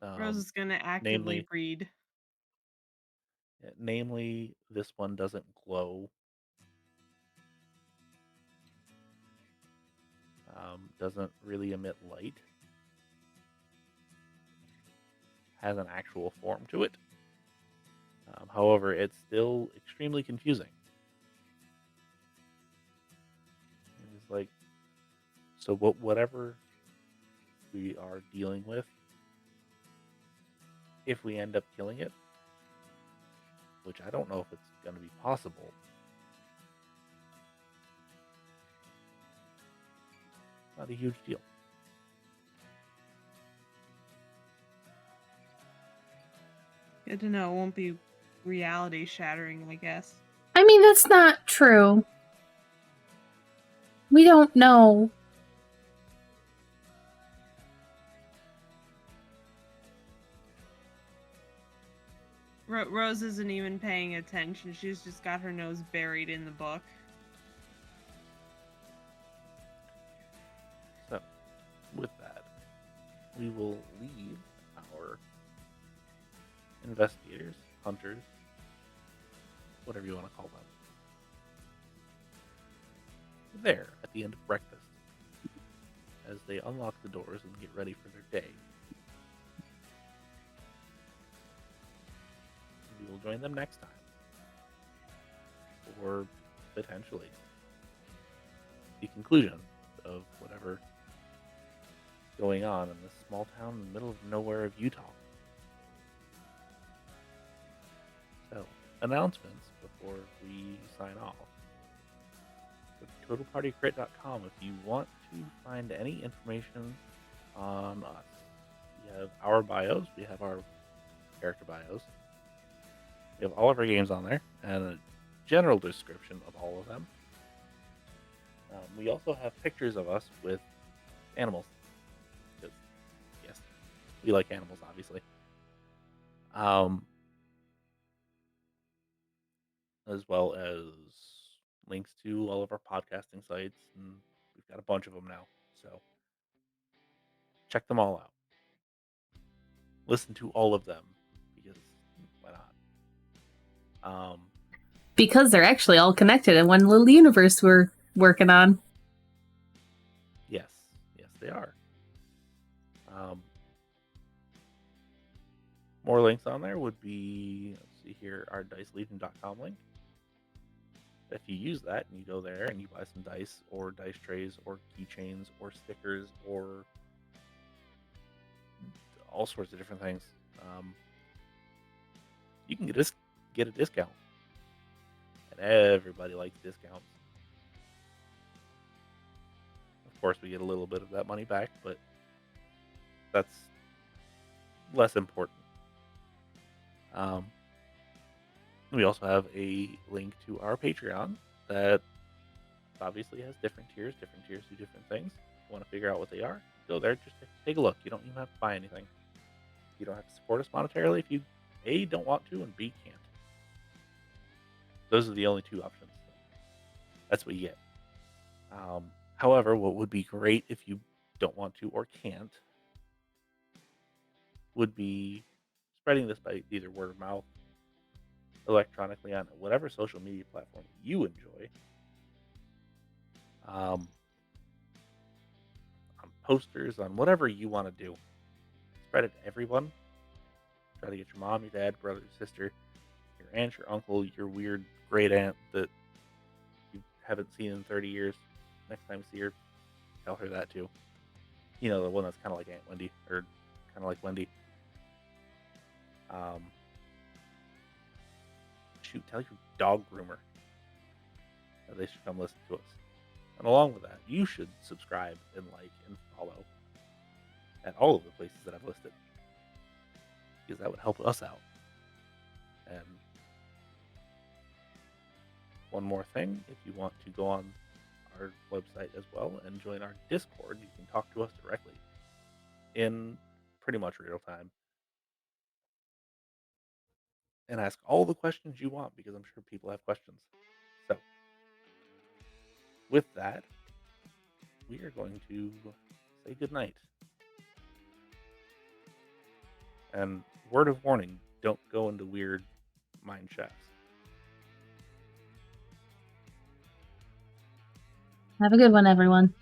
Rose is gonna actively namely, read. namely, this one doesn't glow. Doesn't really emit light. Has an actual form to it. However, it's still extremely confusing. It's like, so whatever we are dealing with, if we end up killing it, which I don't know if it's going to be possible, not a huge deal. Good to know. It won't be reality shattering, I guess. I mean, that's not true. We don't know. Rose isn't even paying attention. She's just got her nose buried in the book. So, with that, we will leave our investigators, hunters, whatever you want to call them, there at the end of breakfast as they unlock the doors and get ready for their day. We will join them next time, or potentially the conclusion of whatever going on in this small town in the middle of nowhere of Utah. So, announcements before we sign off. Go to totalpartykrit.com if you want to find any information on us. We have our bios, we have our character bios. We have all of our games on there and a general description of all of them. We also have pictures of us with animals. Because, yes, we like animals, obviously. As well as links to all of our podcasting sites, and we've got a bunch of them now. So check them all out. Listen to all of them because why not? Because they're actually all connected in one little universe we're working on. Yes, they are. More links on there would be, let's see here, our dicelegion.com link. If you use that and you go there and you buy some dice or dice trays or keychains or stickers or all sorts of different things, you can get a discount. And everybody likes discounts. Of course, we get a little bit of that money back, but that's less important. We also have a link to our Patreon that obviously has different tiers. Different tiers do different things. If you want to figure out what they are, go there. Just take a look. You don't even have to buy anything. You don't have to support us monetarily if you A, don't want to, and B, can't. Those are the only two options. That's what you get. However, what would be great if you don't want to or can't would be spreading this by either word of mouth, electronically on whatever social media platform you enjoy, on posters, on whatever you want to do. Spread it to everyone. Try to get your mom, your dad, brother, sister, your aunt, your uncle, your weird great aunt that you haven't seen in 30 years. Next time you see her, tell her that too. You know, the one that's kind of like Aunt Wendy, or kind of like Wendy. Shoot, tell your dog groomer that they should come listen to us. And along with that, you should subscribe and like and follow at all of the places that I've listed, because that would help us out. And one more thing, if you want to go on our website as well and join our Discord, you can talk to us directly in pretty much real time and ask all the questions you want, because I'm sure people have questions. So, with that, we are going to say goodnight. And word of warning, don't go into weird mine shafts. Have a good one, everyone.